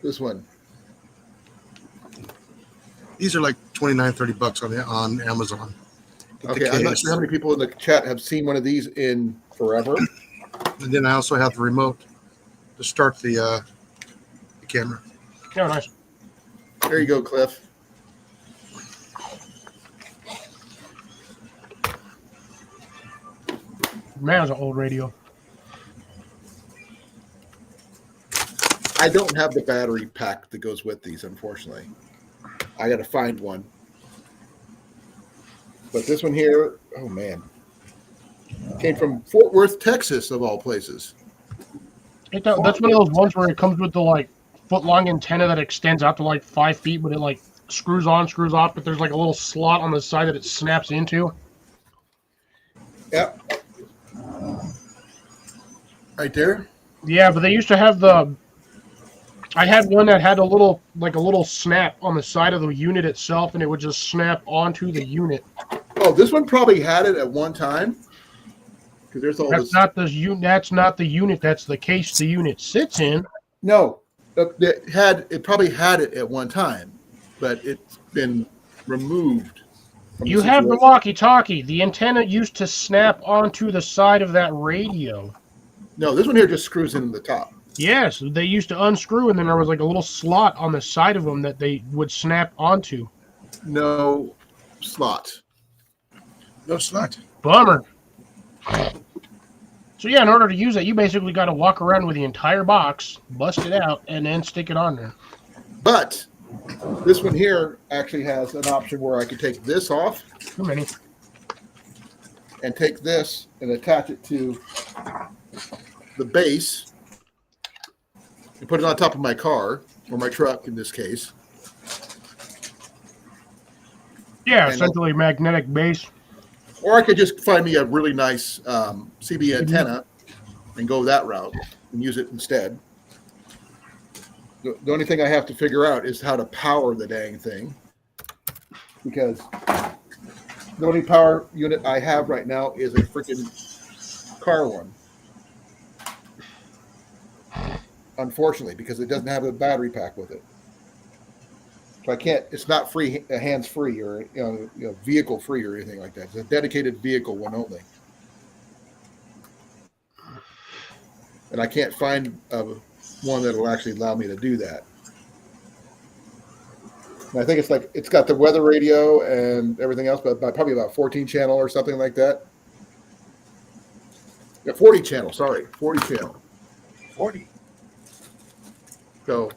This one. These are like $29-$30 on Amazon. With the Okay, I'm not case. sure how many people in the chat have seen one of these in forever. And then I also have the remote to start the camera. Oh, nice. There you go, Cliff. Man, it's an old radio. I don't have the battery pack that goes with these, unfortunately. I got to find one. But this one here, oh man, came from Fort Worth, Texas, of all places. That's one of those ones where it comes with the like foot-long antenna that extends out to like 5 feet, but it like screws on, screws off, but there's like a little slot on the side that it snaps into. Yep. Right there. Yeah, but they used to have I had one that had a little snap on the side of the unit itself, and it would just snap onto the unit. Oh, this one probably had it at one time. Because there's all That's this. not the unit. That's not the unit. That's the case the unit sits in. No, it probably had it at one time, but it's been removed. From You have the walkie-talkie. The antenna used to snap onto the side of that radio. No, this one here just screws in the top. Yes, they used to unscrew, and then there was like a little slot on the side of them that they would snap onto. No slot. No slot. Bummer. So yeah, in order to use it, you basically got to walk around with the entire box, bust it out, and then stick it on there. But this one here actually has an option where I could take this off Too many. and take this and attach it to the base and put it on top of my car or my truck in this case. Yeah, And essentially magnetic base. Or I could just find me a really nice CB antenna and go that route and use it instead. The only thing I have to figure out is how to power the dang thing, because the only power unit I have right now is a freaking car one. Unfortunately, because it doesn't have a battery pack with it. So I can't, it's not free, hands-free or vehicle-free or anything like that. It's a dedicated vehicle one only. And I can't find one that will actually allow me to do that. And I think it's got the weather radio and everything else, but probably about 14 channel or something like that. Yeah, 40 channel, sorry, 40 channel. 40. So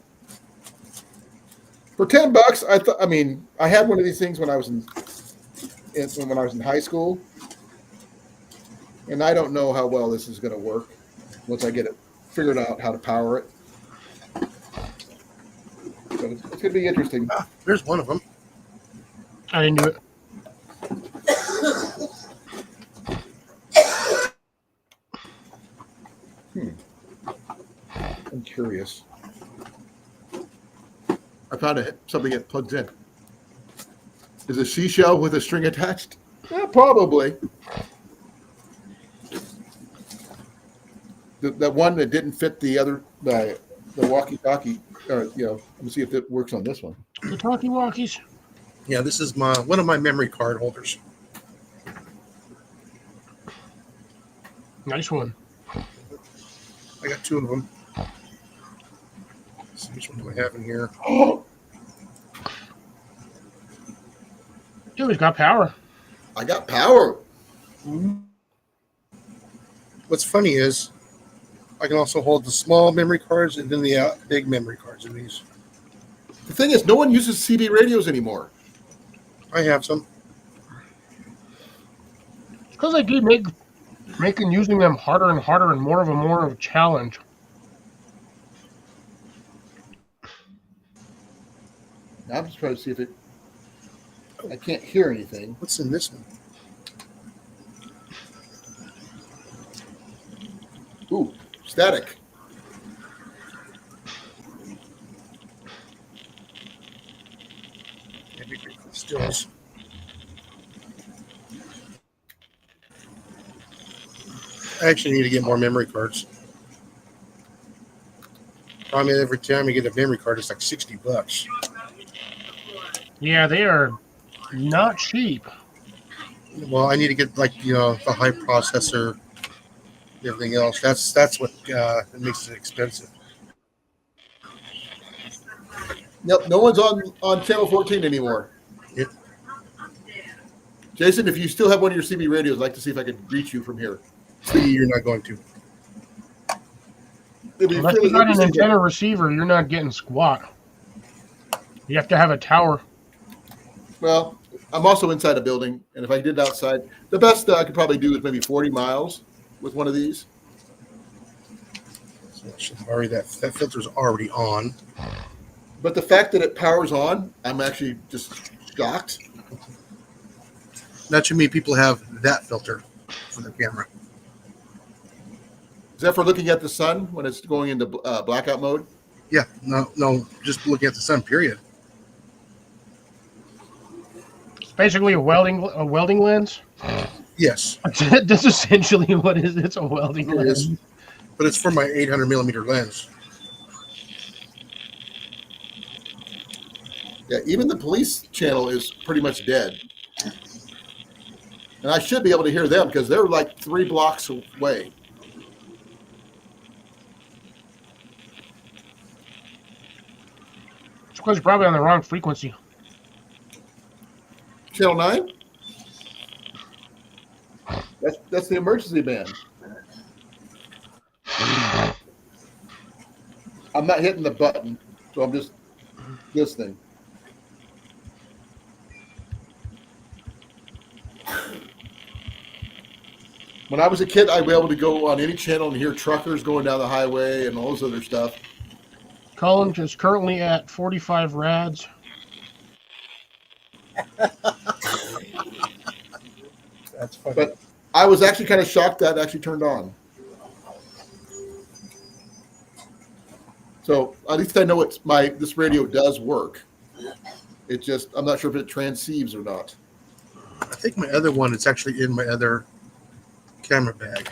for $10, I had one of these things when I was in high school, and I don't know how well this is going to work once I get it figured out how to power it. But it's going to be interesting. Ah, there's one of them. I didn't do it. I'm curious. I found something that plugs in. Is a seashell with a string attached? Yeah, probably. The one that didn't fit the walkie-talkie. Let me see if it works on this one. The talkie-walkies. Yeah, this is one of my memory card holders. Nice one. I got two of them. Let's see, which one do I have in here? Dude, he's got power. I got power. What's funny is I can also hold the small memory cards and then the big memory cards in these. The thing is, no one uses CB radios anymore. I have some. Because they keep making using them harder and harder and more of a challenge. Now I'm just trying to see if it. I can't hear anything. What's in this one? Ooh, static. Maybe stills. I actually need to get more memory cards. I mean, every time you get a memory card, it's like $60. Yeah, they are not cheap. Well, I need to get like the high processor, everything else. That's what it makes it expensive. Nope, no one's on channel 14 anymore. Yep. Jason, if you still have one of your CB radios, I'd like to see if I could reach you from here. See, you're not going to. It'd be Unless really you got an interesting to- antenna receiver, you're not getting squat. You have to have a tower. Well, I'm also inside a building, and if I did it outside, the best I could probably do is maybe 40 miles with one of these. So already that filter's already on. But the fact that it powers on, I'm actually just shocked. Not too many people have that filter for their camera. Is that for looking at the sun when it's going into blackout mode? Yeah, no, just looking at the sun. Period. It's basically a welding lens. Yes, That's essentially what it is. It's a welding it lens. is. But it's for my 800 millimeter lens. Yeah, even the police channel is pretty much dead. And I should be able to hear them because they're like 3 blocks away. It's because you're probably on the wrong frequency. Channel 9? That's the emergency band. I'm not hitting the button, so I'm just listening. When I was a kid, I'd be able to go on any channel and hear truckers going down the highway and all this other stuff. Colan is currently at 45 rads. That's funny. But I was actually kind of shocked that it actually turned on. So at least I know this radio does work. It just, I'm not sure if it transceives or not. I think my other one is actually in my other camera bag.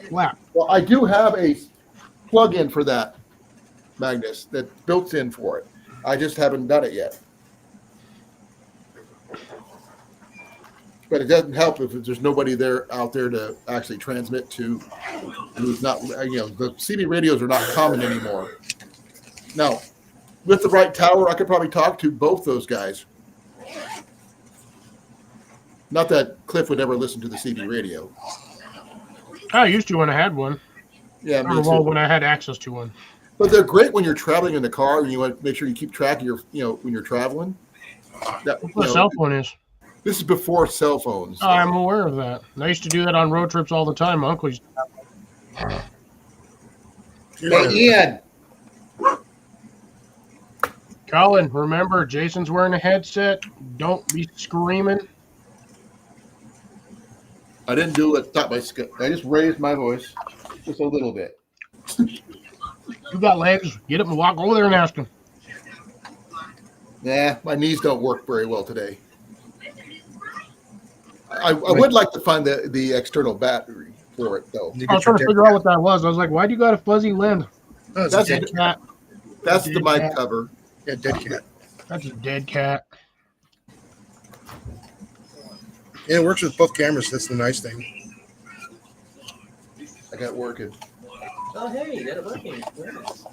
Flat. Well, I do have a plug-in for that, Magnus, that's built in for it. I just haven't done it yet. But it doesn't help if there's nobody out there to actually transmit to who's not, the CB radios are not common anymore. Now, with the right tower, I could probably talk to both those guys. Not that Cliff would ever listen to the CB radio. I used to when I had one. Yeah, me Or, well, too. when I had access to one. But they're great when you're traveling in the car and you want to make sure you keep track of when you're traveling. What a cell phone is. This is before cell phones. I'm aware of that. I used to do that on road trips all the time. My uncle used to. Hey, Ian. Colin, remember, Jason's wearing a headset. Don't be screaming. I didn't do it top my skin. I just raised my voice just a little bit. You got legs. Get up and walk over there and ask him. Nah, my knees don't work very well today. I would like to find the external battery for it, though. You I was get trying your to dead figure out cat. what that was. I was like, why do you got a fuzzy lens? Oh, it's a That's dead Dead cat. cat. That's the Dead mic cat. cover. Yeah, dead cat. That's a dead cat. Yeah, it works with both cameras. That's the nice thing. I got it working. Oh, hey, you got it working. Yes.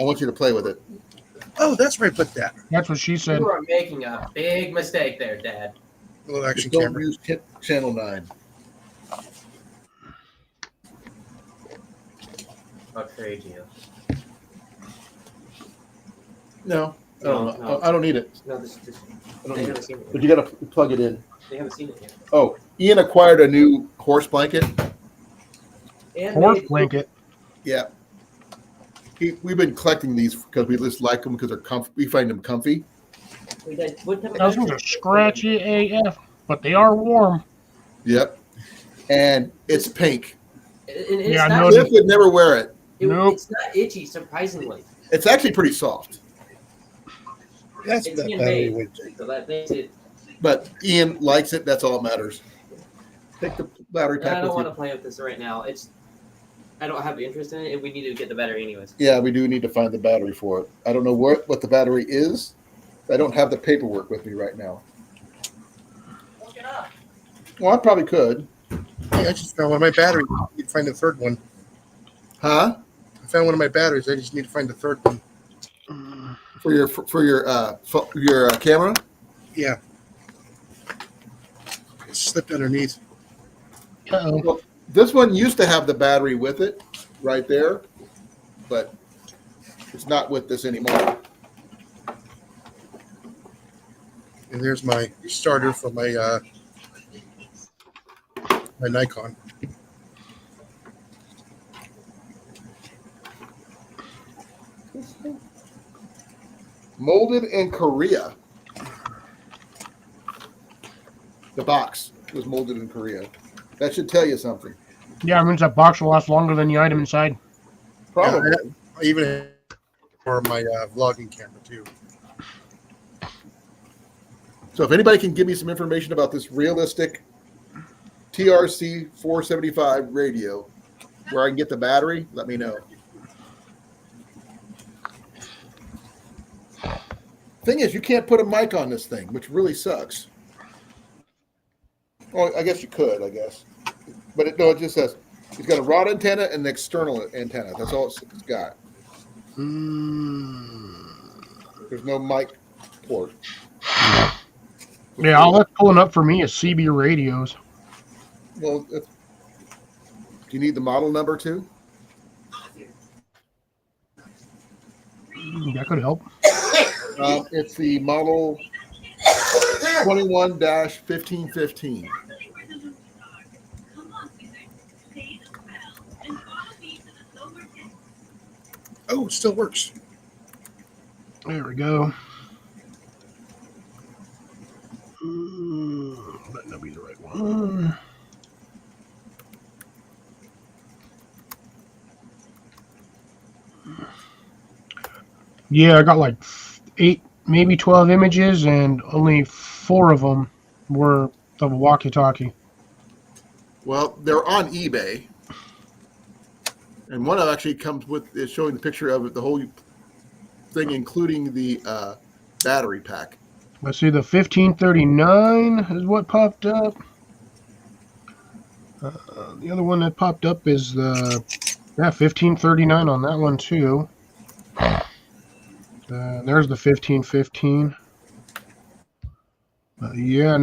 I want you to play with it. Oh, that's where I put that. That's what she said. You are making a big mistake there, Dad. Little action Just don't camera. use channel 9. I'll trade you. No, No. I don't need it. No, this I don't they need haven't it. seen it But yet. you got to plug it in. They haven't seen it yet. Oh, Ian acquired a new horse blanket. And Horse made- blanket. Yeah. We've been collecting these because we just like them because they're comfy. We find them comfy. What type of Those ones are scratchy AF, but they are warm. Yep. And it's pink. And Yeah, I it's not, noticed. Cliff would never wear it. Nope. It's not itchy, surprisingly. It's actually pretty soft. That's It's that being battery made, weight take. so that makes it. But Ian likes it. That's all that matters. Take the battery I pack don't with want you. to play with this right now. I don't have interest in it, and we need to get the battery anyways. Yeah, we do need to find the battery for it. I don't know what the battery is. I don't have the paperwork with me right now. Look it up. Well, I probably could. Hey, I just found one of my batteries. I need to find the third one. Huh? I found one of my batteries. I just need to find the third one. For your camera? Yeah. It slipped underneath. Uh-oh. Well, this one used to have the battery with it right there, but it's not with this anymore. And there's my starter for my my Nikon. Molded in Korea. The box was molded in Korea. That should tell you something. Yeah, it means that box will last longer than the item inside. Probably. Yeah, I even have for my vlogging camera too. So if anybody can give me some information about this realistic TRC 475 radio, where I can get the battery, let me know. Thing is, you can't put a mic on this thing, which really sucks. Oh, I guess you could, I guess. But it just says it's got a rod antenna and an external antenna. That's all it's got. There's no mic port. Yeah, all that's pulling up for me is CB radios. Well, do you need the model number too? That could help. It's the model 21-1515. Oh, it still works. There we go. Might not be the right one. Yeah, I got like 8, maybe 12 images, and only 4 of them were of a walkie-talkie. Well, they're on eBay, and one of them actually comes with is showing the picture of the whole thing, including the battery pack. Let's see, the 1539 is what popped up. The other one that popped up is the 1539 on that one too. There's the 1515. Yeah,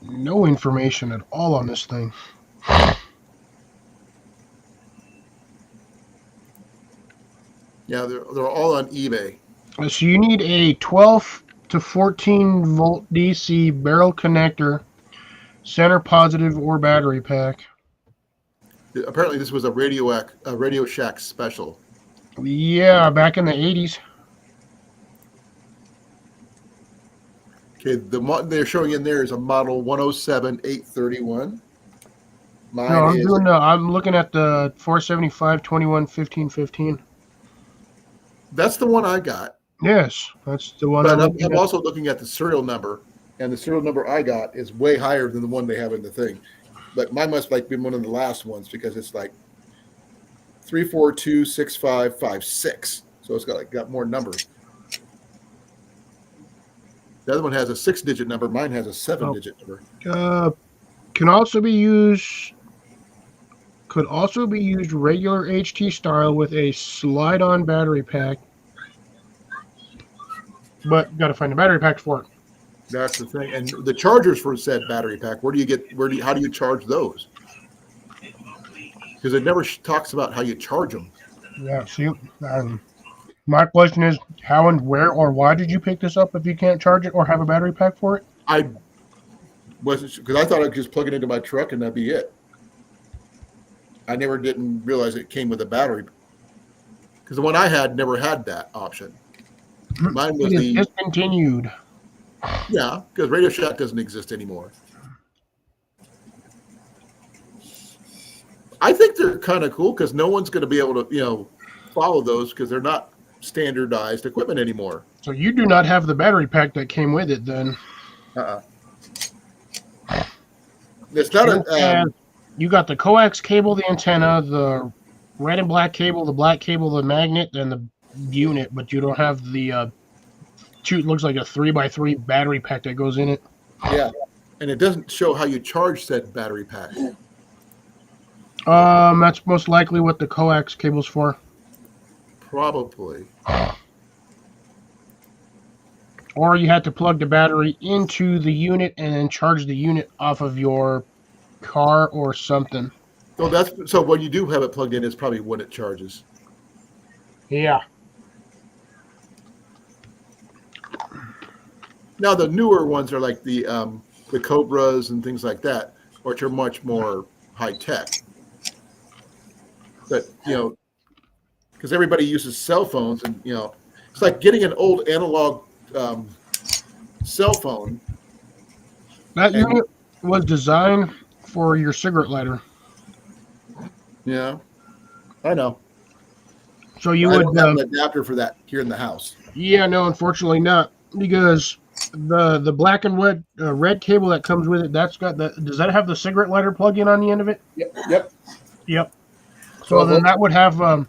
no information at all on this thing. Yeah, they're all on eBay. So you need a 12 to 14 volt DC barrel connector, center positive or battery pack. Apparently, this was a Radio Shack special. Yeah, back in the 80s. Okay, the they're showing in there is a model 107-831. Mine No, I'm looking at the 475 21 15 15. That's the one I got. Yes, that's the one. But looking I'm at. also looking at the serial number, and the serial number I got is way higher than the one they have in the thing. But mine must like been one of the last ones because it's like 3426556. So it's got more numbers. The other one has a 6-digit number. Mine has a 7-digit number. Could also be used regular HT style with a slide-on battery pack. But got to find the battery pack for it. That's the thing. And the chargers for said battery pack, how do you charge those? because it never talks about how you charge them. Yeah. See, my question is, how and where or why did you pick this up if you can't charge it or have a battery pack for it? I wasn't because I thought I could just plug it into my truck and that'd be it. I didn't realize it came with a battery because the one I had never had that option. Mine was It is the discontinued. yeah, because Radio Shack doesn't exist anymore. I think they're kind of cool because no one's going to be able to, follow those because they're not standardized equipment anymore. So you do not have the battery pack that came with it, then. It's not you got the coax cable, the antenna, the red and black cable, the black cable, the magnet, and the unit, but you don't have the it looks like a 3x3 battery pack that goes in it. yeah, and it doesn't show how you charge said battery pack. That's most likely what the coax cable's for. Probably. Or you had to plug the battery into the unit and then charge the unit off of your car or something. So when you do have it plugged in, it's probably when it charges. Yeah. Now the newer ones are like the Cobras and things like that, which are much more high tech. But because everybody uses cell phones, and it's like getting an old analog cell phone. That unit was designed for your cigarette lighter. Yeah, I know. So you I would don't have an adapter for that here in the house. Yeah, no, unfortunately not, because the black and red cable that comes with it, that's got that. Does that have the cigarette lighter plug-in on the end of it? Yep. So then that would have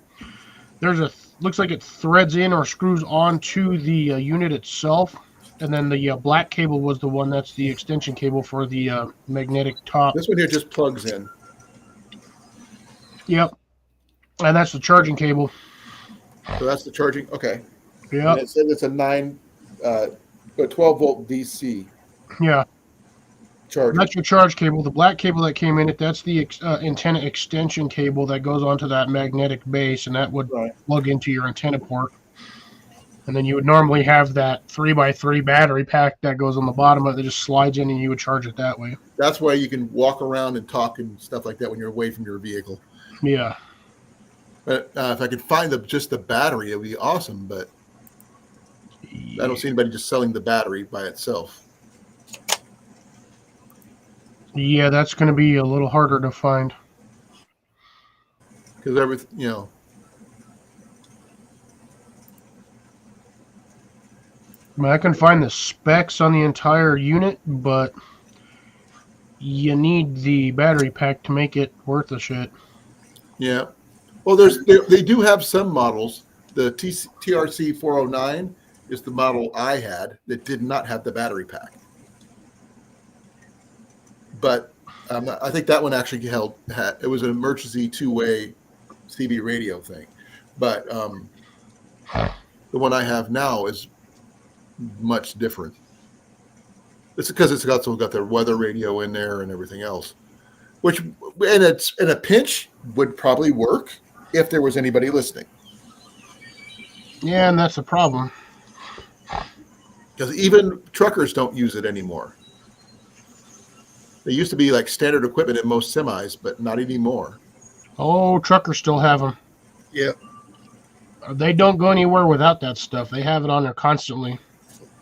looks like it threads in or screws onto the unit itself, and then the black cable was the one that's the extension cable for the magnetic top. This one here just plugs in. Yep, and that's the charging cable. So that's the charging. Okay. Yeah. And it said it's a 12-volt DC Yeah. charger. That's your charge cable. The black cable that came in it, that's the antenna extension cable that goes onto that magnetic base, and that would plug into your antenna port. And then you would normally have that 3x3 battery pack that goes on the bottom of it that just slides in, and you would charge it that way. That's why you can walk around and talk and stuff like that when you're away from your vehicle. Yeah. But if I could find just the battery, it would be awesome. But I don't see anybody just selling the battery by itself. Yeah, that's going to be a little harder to find. Because everything, I can find the specs on the entire unit, but you need the battery pack to make it worth the shit. Yeah. Well, they do have some models. The TRC 409 is the model I had that did not have the battery pack. But I think that one actually it was an emergency two-way CB radio thing. But the one I have now is much different. It's because it's also got the weather radio in there and everything else, which in a pinch would probably work if there was anybody listening. Yeah, and that's the problem. Because even truckers don't use it anymore. They used to be like standard equipment in most semis, but not anymore. Oh, truckers still have them. Yeah. They don't go anywhere without that stuff. They have it on there constantly.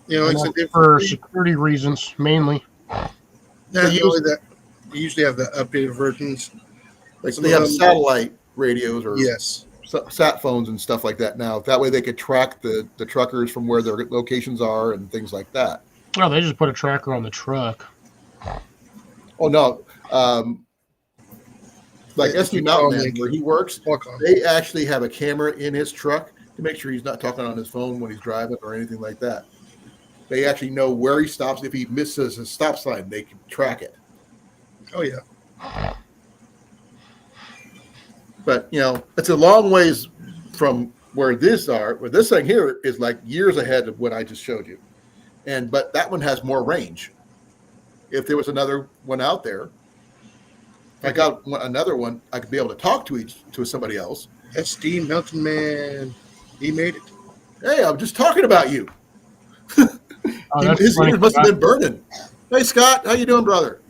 It's a different for security reasons, mainly. Yeah, you usually have the updated versions. Like they have satellite radios or yes, sat phones and stuff like that now. That way they could track the truckers from where their locations are and things like that. Oh, they just put a tracker on the truck. Oh no, like SU Mountain Man, where he works, they actually have a camera in his truck to make sure he's not talking on his phone when he's driving or anything like that. They actually know where he stops. If he misses a stop sign, they can track it. Oh yeah. But it's a long ways from where this thing here is like years ahead of what I just showed you. But that one has more range. If there was another one out there, If I got another one, I could be able to talk to somebody else. SD Mountain Man. He made it. Hey, I'm just talking about you. Oh, that's His funny. ears must have been burning. Hey, Scott, how you doing, brother?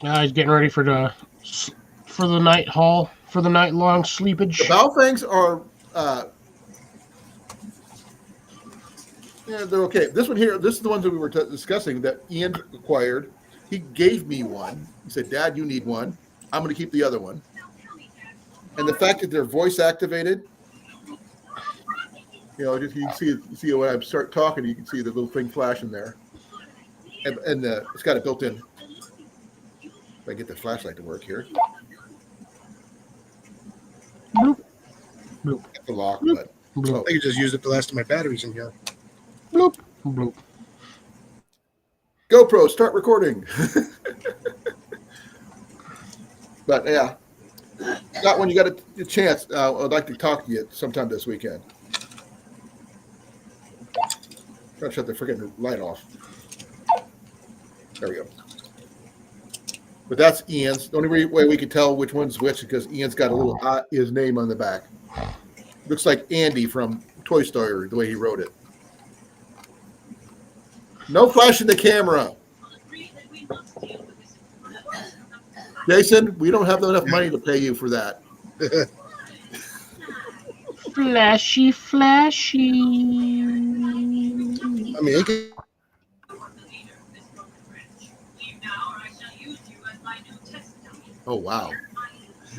He's getting ready for the night haul, for the night long The sleepage. Baofangs are, they're okay. This one here, this is the ones that we were discussing that Ian acquired. He gave me one. He said, Dad, you need one. I'm going to keep the other one. And the fact that they're voice activated, just you see when I start talking, you can see the little thing flashing there. And it's got a built-in. If I get the flashlight to work here. Bloop. Bloop. It's a lock, Bloop. but Bloop. I could just use it the last of my batteries in here. Bloop. Bloop. GoPro, start recording. But yeah, Scott, when you got a chance, I'd like to talk to you sometime this weekend. Try to shut the freaking light off. There we go. But that's Ian's. The only way we can tell which one's which is because Ian's got a little his name on the back. Looks like Andy from Toy Story, the way he wrote it. No flashing the camera. Jason, we don't have enough money to pay you for that. Flashy, flashy. I mean, it could, Oh, wow.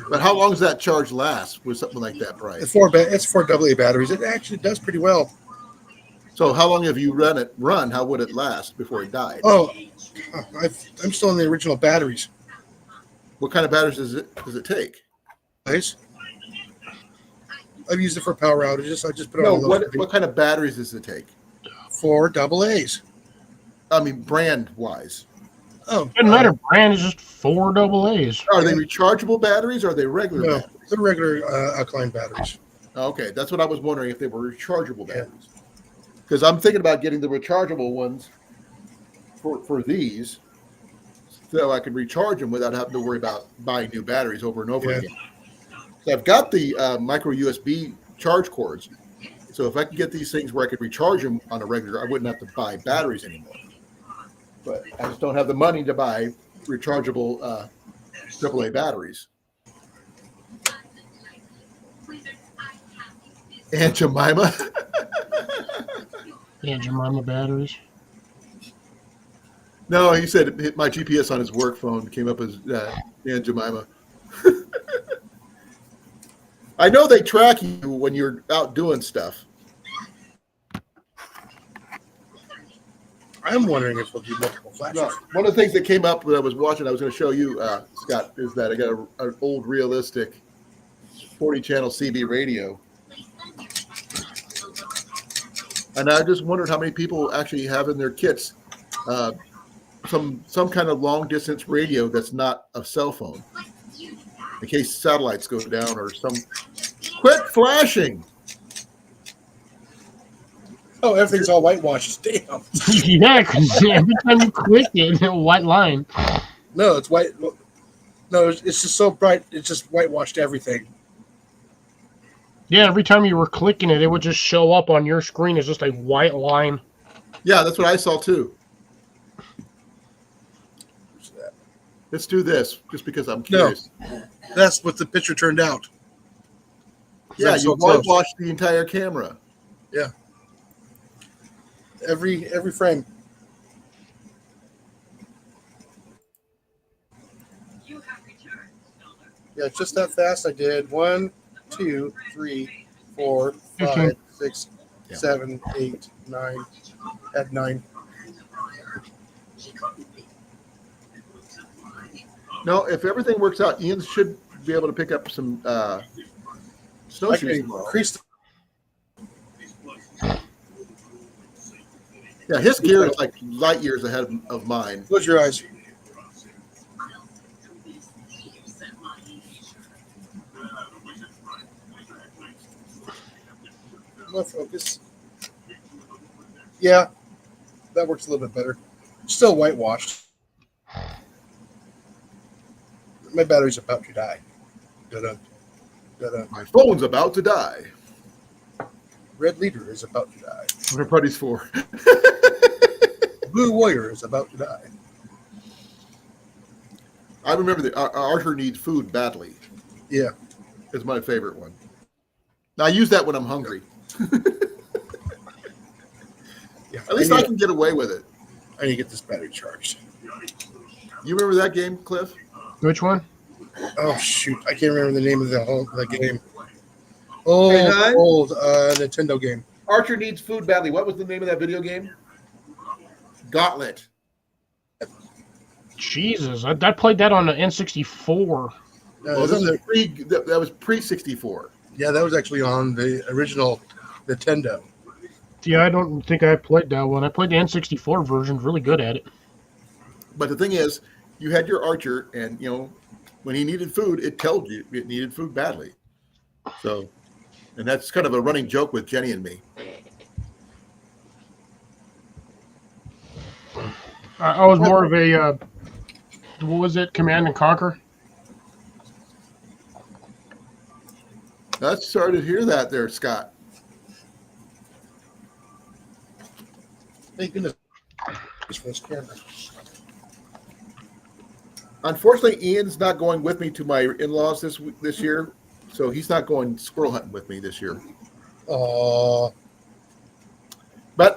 But how long does that charge last with something like that price? it's 4 AA batteries. It actually does pretty well. So how long have you run? How would it last before it died? Oh, I'm still on the original batteries. What kind of batteries does it take? Nice. I've used it for power outages. I just put it No, on what kind of batteries does it take? 4 AA's. I mean, brand-wise. Oh, Doesn't matter. Brand is just 4 AA's. Are they rechargeable batteries or are they regular no, batteries? they're regular alkaline batteries. Okay, that's what I was wondering if they were rechargeable batteries. Because I'm thinking about getting the rechargeable ones for these so I can recharge them without having to worry about buying new batteries over and over again. So I've got the micro USB charge cords. So if I could get these things where I could recharge them on a regular, I wouldn't have to buy batteries anymore. But I just don't have the money to buy rechargeable AAA batteries. Aunt Jemima. Yeah, Jemima batteries. No, he said my GPS on his work phone came up as Aunt Jemima. I know they track you when you're out doing stuff. I'm wondering if we'll do multiple flashes. No, one of the things that came up when I was watching, I was going to show you, Scott, is that I got an old realistic 40-channel CB radio. And I just wondered how many people actually have in their kits some kind of long-distance radio that's not a cell phone, in case satellites go down or some. Quit flashing! Oh, everything's all whitewashed. Damn. Yeah, because every time you click it, a white line. No, it's white. No, it's just so bright. It's just whitewashed everything. Yeah, every time you were clicking it, it would just show up on your screen as just a white line. Yeah, that's what I saw too. Let's do this, just because I'm curious. No, that's what the picture turned out. Yeah, That's you so close. whitewashed the entire camera. Yeah. Every frame. Yeah, it's just that fast. I did 1, 2, 3, 4, 5, 6, Yeah. 7, 8, 9. At 9. No, if everything works out, Ian should be able to pick up some I can snowshoes tomorrow. increase. Yeah, his gear is like light years ahead of mine. Close your eyes. More focus. Yeah, that works a little bit better. Still whitewashed. My battery's about to die. Da-da, da-da. My phone's about to die. Red leader is about to die. What party's for? Blue warrior is about to die. I remember that Archer needs food badly. Yeah. Is my favorite one. Now I use that when I'm hungry. Yeah. At least I can get away with it. I need to get this battery charged. You remember that game, Cliff? Which one? Oh shoot! I can't remember the name of the game. Hey, Hon? Old Nintendo game. Archer needs food badly. What was the name of that video game? Gauntlet. Jesus, I played that on the N64. Well, that was pre 64. Yeah, that was actually on the original Nintendo. Yeah, I don't think I played that one. I played the N64 version. Really good at it. But the thing is, you had your Archer, and when he needed food, it told you it needed food badly. So, and that's kind of a running joke with Jenny and me. I was more of a what was it? Command and Conquer. That's sorry to hear that, there, Scott. Thank goodness for this camera. Unfortunately, Ian's not going with me to my in-laws this year, so he's not going squirrel hunting with me this year. But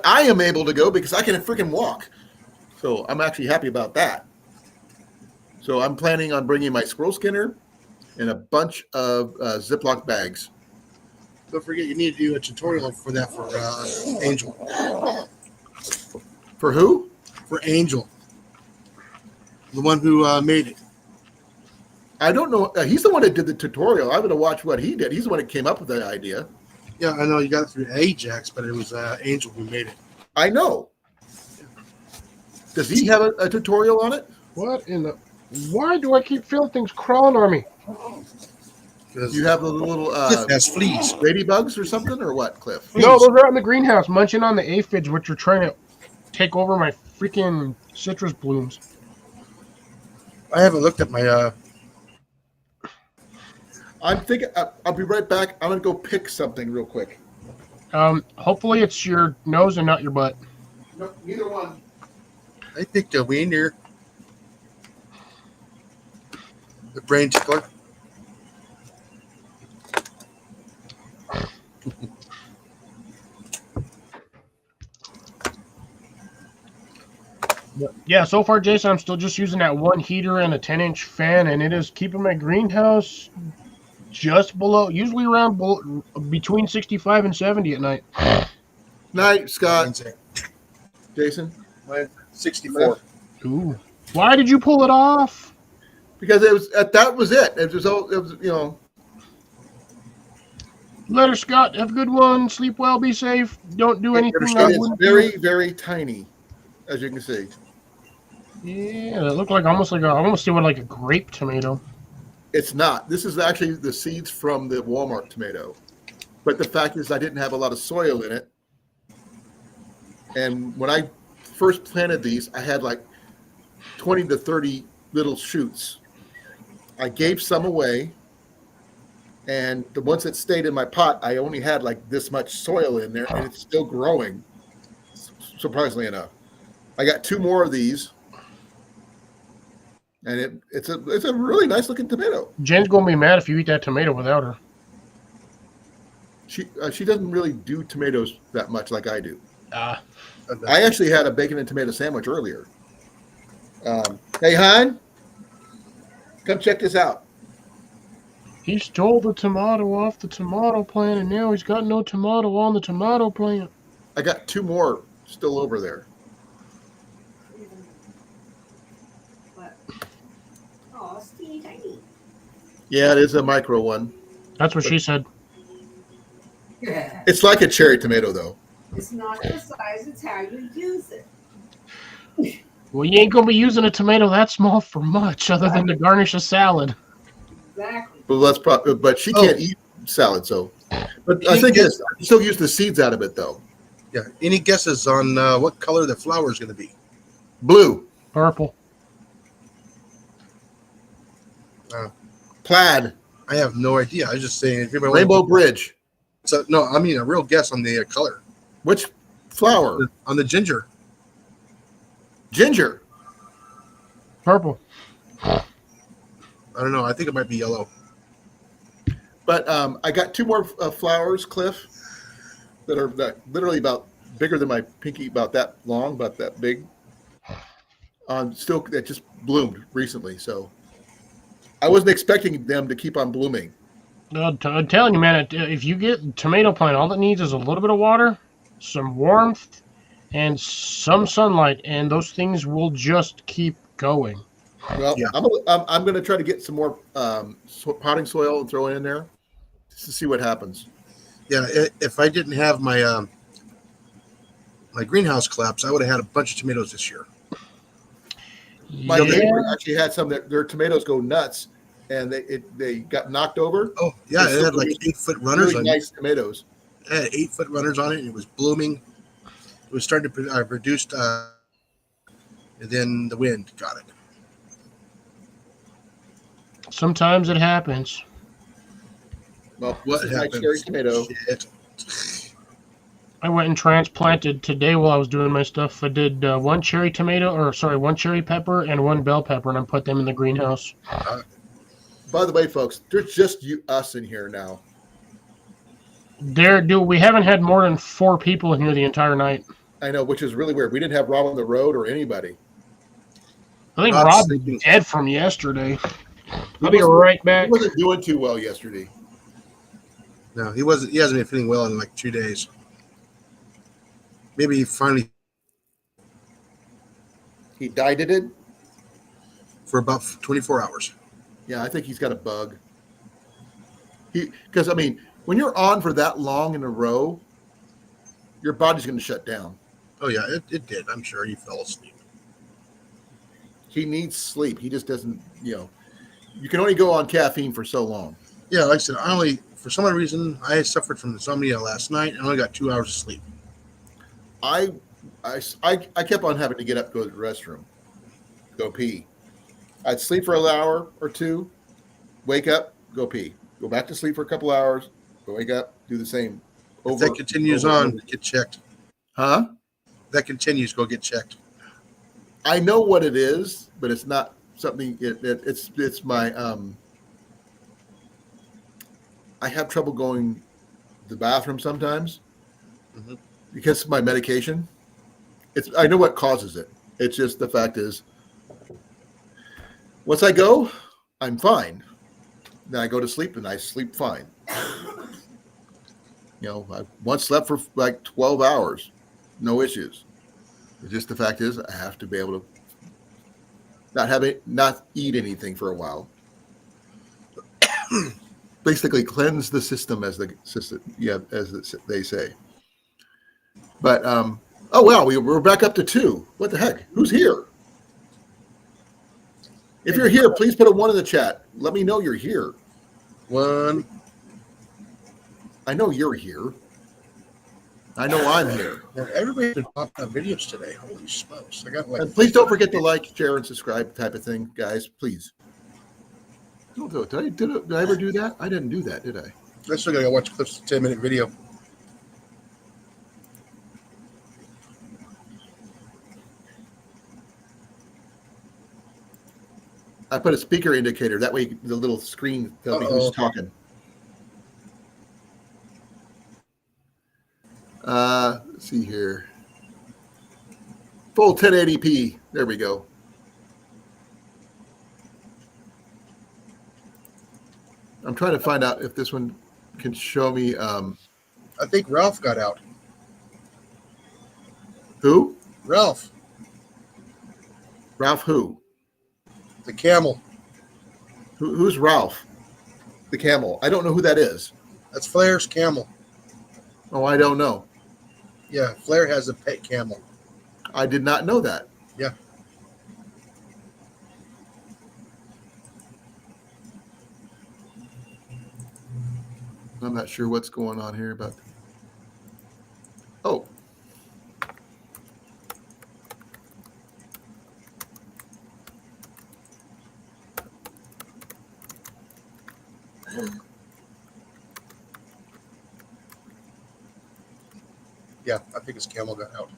I am able to go because I can freaking walk. So I'm actually happy about that. So I'm planning on bringing my squirrel skinner and a bunch of Ziploc bags. Don't forget, you need to do a tutorial for that for Angel. For who? For Angel. The one who made it. I don't know. He's the one that did the tutorial. I'm going to watch what he did. He's the one that came up with that idea. Yeah, I know you got it through Ajax, but it was Angel who made it. I know. Does he have a tutorial on it? What in the? Why do I keep feeling things crawling on me? You have the little Cliff has fleas. ladybugs or something, or what, Cliff? No, those are out in the greenhouse, munching on the aphids, which are trying to take over my freaking citrus blooms. I haven't looked at my. I'm thinking. I'll be right back. I'm gonna go pick something real quick. Hopefully it's your nose and not your butt. No, neither one. I picked a reindeer. The brain tickler. Yeah, so far, Jason, I'm still just using that one heater and a 10-inch fan, and it is keeping my greenhouse just below, usually around between 65 and 70 at night. Night, Scott. Jason. 64. Ooh. Why did you pull it off? Because it was that was it. It was Letter Scott, have a good one. Sleep well, be safe. Don't do anything. It's very, very tiny, as you can see. Yeah, it looked like almost see what like a grape tomato. It's not. This is actually the seeds from the Walmart tomato. But the fact is I didn't have a lot of soil in it. And when I first planted these, I had like 20 to 30 little shoots. I gave some away. And the ones that stayed in my pot, I only had like this much soil in there, and it's still growing, surprisingly enough. I got 2 more of these. And it's a really nice looking tomato. Jen's gonna be mad if you eat that tomato without her. She doesn't really do tomatoes that much like I do. Ah. I actually had a bacon and tomato sandwich earlier. Hey, hon, come check this out. He stole the tomato off the tomato plant, and now he's got no tomato on the tomato plant. I got 2 more still over there. Oh, it's teeny tiny. Yeah, it is a micro one. That's what she said. Yeah. It's like a cherry tomato, though. It's not the size, it's how you use it. Well, you ain't gonna be using a tomato that small for much, other than to garnish a salad. Exactly. Well, that's probably, but she can't eat salad, so. But I think this, I still use the seeds out of it, though. Yeah. Any guesses on what color the flower is going to be? Blue. Purple. Plaid, I have no idea. I was just saying. If anybody Rainbow wants- Bridge. So no, I mean a real guess on the color Which flower? on the ginger. Ginger. Purple. I don't know. I think it might be yellow. But I got two more flowers, Cliff, that are literally about bigger than my pinky, about that long, about that big. Still, that just bloomed recently. So I wasn't expecting them to keep on blooming. I'm telling you, man, if you get tomato plant, all it needs is a little bit of water, some warmth, and some sunlight, and those things will just keep going. Well, Yeah. I'm going to try to get some more potting soil and throw it in there just to see what happens. Yeah. If I didn't have my my greenhouse collapse, I would have had a bunch of tomatoes this year. My Yeah, neighbor actually had some that their tomatoes go nuts, and they got knocked over. Oh yeah, It's it had still like 8-foot runners Really on nice tomatoes. it. It had 8-foot runners on it, and it was blooming. It was starting to produce, and then the wind got it. sometimes it happens. Well, What this is my happened? cherry tomato. Shit. I went and transplanted today while I was doing my stuff. I did one cherry pepper and one bell pepper, and I put them in the greenhouse. By the way, folks, there's just us in here now. We haven't had more than 4 people in here the entire night. I know, which is really weird. We didn't have Rob on the road or anybody. I think Rob's Rob's sleeping. dead from yesterday. I'll be right back. He wasn't doing too well yesterday. No, he wasn't. He hasn't been feeling well in like 2 days. Maybe he finally He dieted it. for about 24 hours. Yeah, I think he's got a bug. Because I mean, when you're on for that long in a row, your body's going to shut down. Oh yeah, it did. I'm sure he fell asleep. He needs sleep. He just doesn't. You can only go on caffeine for so long. Yeah, like I said, for some reason I suffered from insomnia last night and I only got 2 hours of sleep. I kept on having to get up, go to the restroom, go pee. I'd sleep for an hour or two, wake up, go pee, go back to sleep for a couple hours, go wake up, do the same. If that continues on, get checked. Huh? If that continues, go get checked. I know what it is, but it's not something. It's my. I have trouble going to the bathroom sometimes because of my medication. I know what causes it. It's just the fact is, once I go, I'm fine. Then I go to sleep and I sleep fine. I once slept for like 12 hours, no issues. It's just the fact is, I have to be able to not eat anything for a while. Basically, cleanse the system, as they say. But oh wow, we're back up to 2. What the heck? Who's here? If you're here, please put a 1 in the chat. Let me know you're here. 1. I know you're here. I know I'm here. Yeah, everybody's been popping up videos today. Holy smokes! I got like. And please don't forget to like, share, and subscribe type of thing, guys. Please. Don't do it. Did I ever do that? I didn't do that, did I? I still gotta watch Cliff's 10-minute video. I put a speaker indicator. That way the little screen tells me who's talking. Let's see here. Full 1080p. There we go. I'm trying to find out if this one can show me. I think Ralph got out. Who? Ralph, Ralph who? the camel. Who's Ralph? The camel. I don't know who that is. That's Flair's camel. Oh, I don't know. Yeah, Flair has a pet camel. I did not know that. Yeah. I'm not sure what's going on here, but oh. Yeah, I think his camel got out.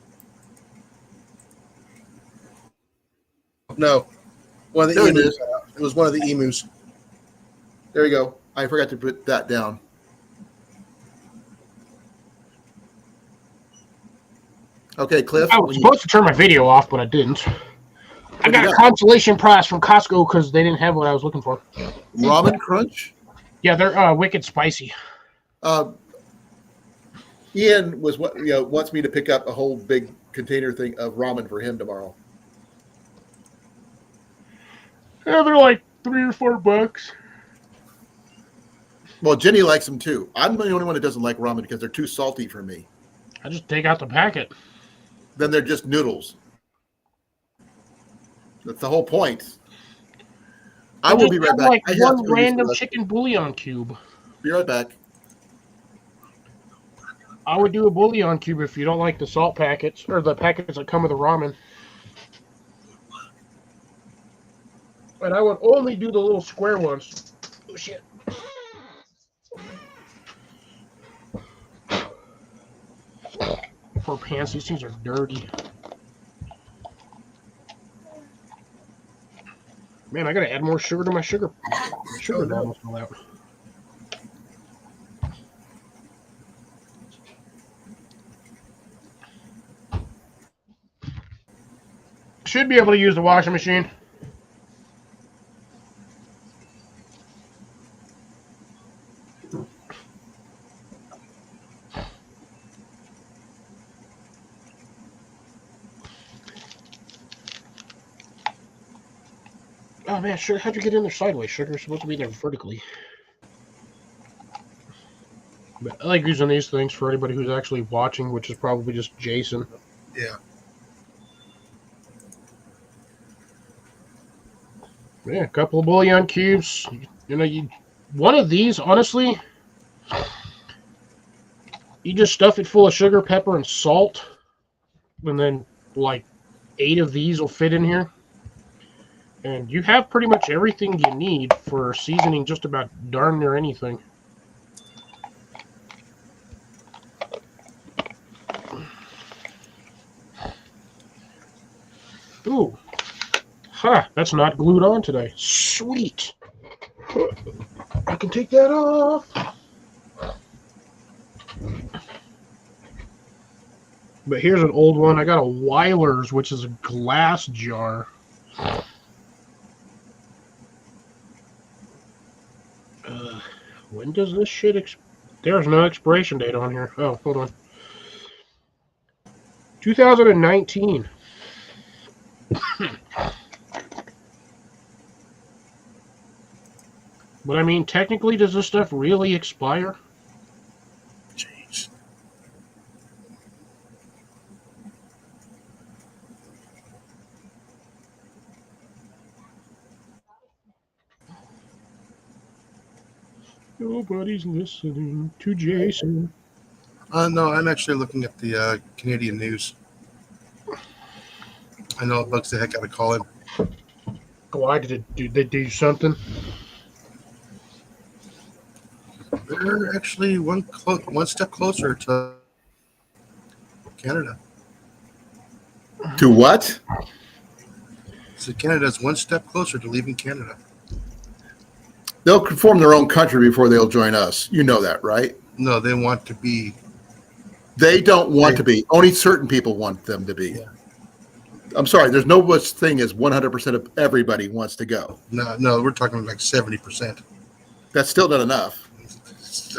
No, one of the There it emus is. got out. It was one of the emus. There you go. I forgot to put that down. Okay, Cliff. I was supposed to turn my video off, but I didn't. I got a consolation prize from Costco because they didn't have what I was looking for. Ramen Crunch. Yeah, they're wicked spicy. Ian wants me to pick up a whole big container thing of ramen for him tomorrow. Yeah, they're like $3 or $4. Well, Jenny likes them too. I'm the only one that doesn't like ramen because they're too salty for me. I just take out the packet. Then they're just noodles. That's the whole point. I will be right back. Like I have one to go use the random restroom. chicken bouillon cube. Be right back. I would do a bouillon cube if you don't like the salt packets or the packets that come with the ramen. And I would only do the little square ones. Oh shit. Poor pants, these things are dirty. Man, I gotta add more sugar to my sugar. Sugar almost fell out. Should be able to use the washing machine. Oh man, sugar, how'd you get in there sideways? Sugar's supposed to be there vertically. But I like using these things for anybody who's actually watching, which is probably just Jason. Yeah. Yeah, a couple of bouillon cubes. You know, one of these, honestly, you just stuff it full of sugar, pepper, and salt, and then like 8 of these will fit in here. And you have pretty much everything you need for seasoning just about darn near anything. Ooh. Huh, that's not glued on today. Sweet. I can take that off. But here's an old one. I got a Weiler's, which is a glass jar. When does this shit There's no expiration date on here. Oh, hold on. 2019. But I mean, technically, does this stuff really expire? Jeez. Nobody's listening to Jason. No, I'm actually looking at the Canadian news. I know it bugs the heck out of Colan. Why did they do something? They're actually one step closer to Canada. To what? So Canada's one step closer to leaving Canada. They'll form their own country before they'll join us. You know that, right? No, they want to be. They don't want to be. Only certain people want them to be. Yeah. I'm sorry. There's no such thing as 100% of everybody wants to go. No, we're talking like 70%. That's still not enough.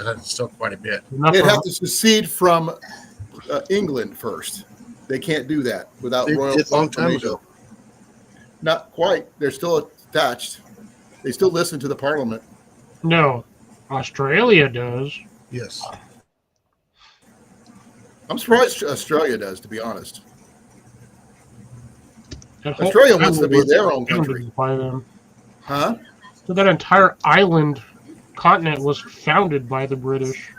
That's still quite a bit. They'd have to secede from England first. They can't do that without They royal did long time confirmation. ago. Not quite. They're still attached. They still listen to the parliament. No, Australia does. Yes. I'm surprised Australia does, to be honest. That whole Australia wants to be island their was own country. founded by them. Huh? So that entire island continent was founded by the British.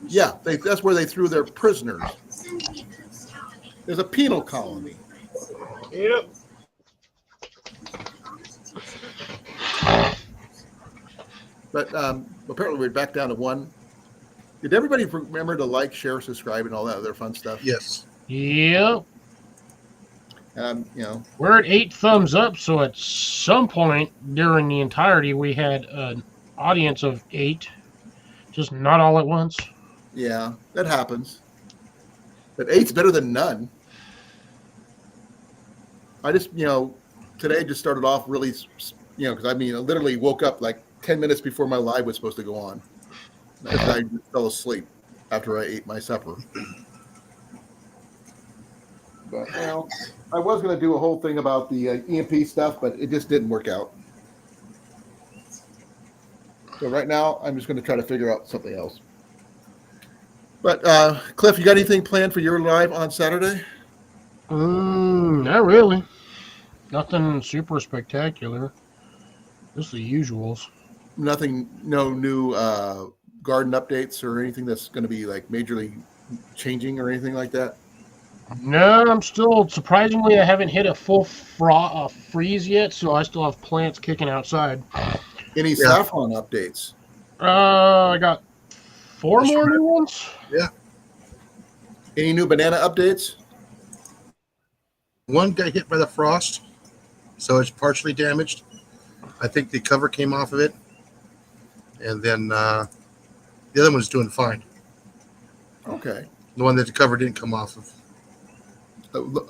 Yeah, that's where they threw their prisoners. There's a penal colony. But apparently we're back down to 1. Did everybody remember to like, share, subscribe, and all that other fun stuff? Yes. Yep. You know, We're at 8 thumbs up, so at some point during the entirety, we had an audience of 8, just not all at once. yeah, that happens. But 8's better than none. I just, today just started off really, because I literally woke up like 10 minutes before my live was supposed to go on. Because I fell asleep after I ate my supper. But, I was going to do a whole thing about the EMP stuff, but it just didn't work out. So right now, I'm just going to try to figure out something else. But, Cliff, you got anything planned for your live on Saturday? Not really. Nothing super spectacular. Just the usuals. Nothing, no new garden updates or anything that's going to be like majorly changing or anything like that? No, I'm still surprisingly I haven't hit a full freeze yet, so I still have plants kicking outside. Any saffron updates? I got 4 more new ones. Yeah. Any new banana updates? One got hit by the frost, so it's partially damaged. I think the cover came off of it. And then the other one's doing fine. Okay. The one that the cover didn't come off of.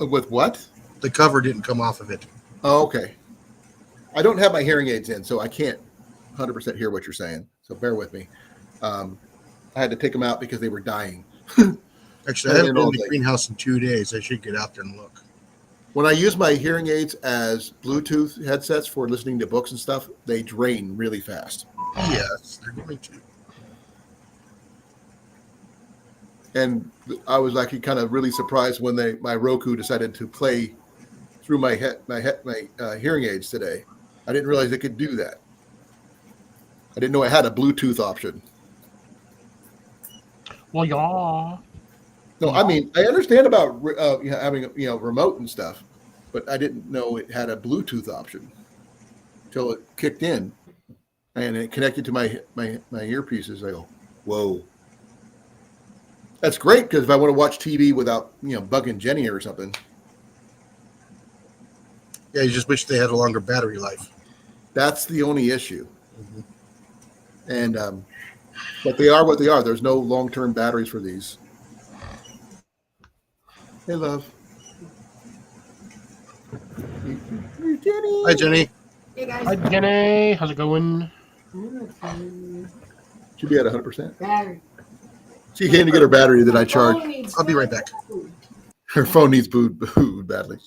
With what? The cover didn't come off of it. Oh, okay. I don't have my hearing aids in, so I can't 100% hear what you're saying. So bear with me. I had to take them out because they were dying. Actually, I haven't been in the greenhouse in 2 days. I should get out there and look. When I use my hearing aids as Bluetooth headsets for listening to books and stuff, they drain really fast. Yes, they're going to. And I was actually kind of really surprised when my Roku decided to play through my hearing aids today. I didn't realize it could do that. I didn't know it had a Bluetooth option. Well, yeah. No, I mean I understand about having remote and stuff, but I didn't know it had a Bluetooth option until it kicked in and it connected to my earpieces. I go, whoa. That's great because if I want to watch TV without, bugging Jenny or something. Yeah, you just wish they had a longer battery life. That's the only issue. Mm-hmm. And, but they are what they are. There's no long-term batteries for these. Hey, love. Hey, Jenny. Hi, Jenny. Hey guys. Hi, Jenny. How's it going? Should be at 100%. Battery. She came to get her battery that I charged. I'll be right back. Her phone needs food badly.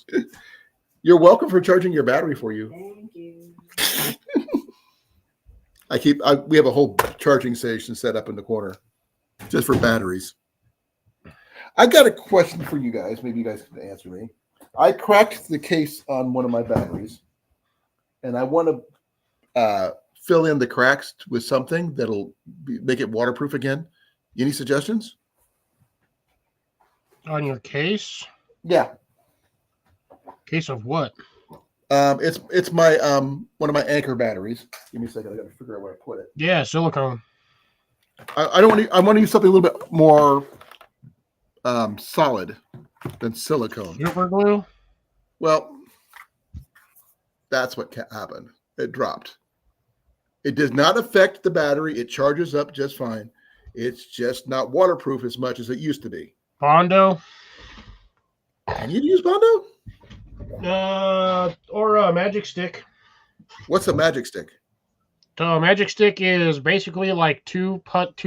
You're welcome for charging your battery for you. Thank you. We have a whole charging station set up in the corner just for batteries. I got a question for you guys. Maybe you guys can answer me. I cracked the case on one of my batteries, and I want to fill in the cracks with something that'll make it waterproof again. Any suggestions? On your case? Yeah. Case of what? It's my one of my Anchor batteries. Give me a second. I got to figure out where I put it. Yeah, silicone. I want to use something a little bit more solid than silicone. Super glue? Well, that's what happened. It dropped. It does not affect the battery. It charges up just fine. It's just not waterproof as much as it used to be. Bondo? Can you use Bondo? Or a magic stick. What's a magic stick? So a magic stick is basically like two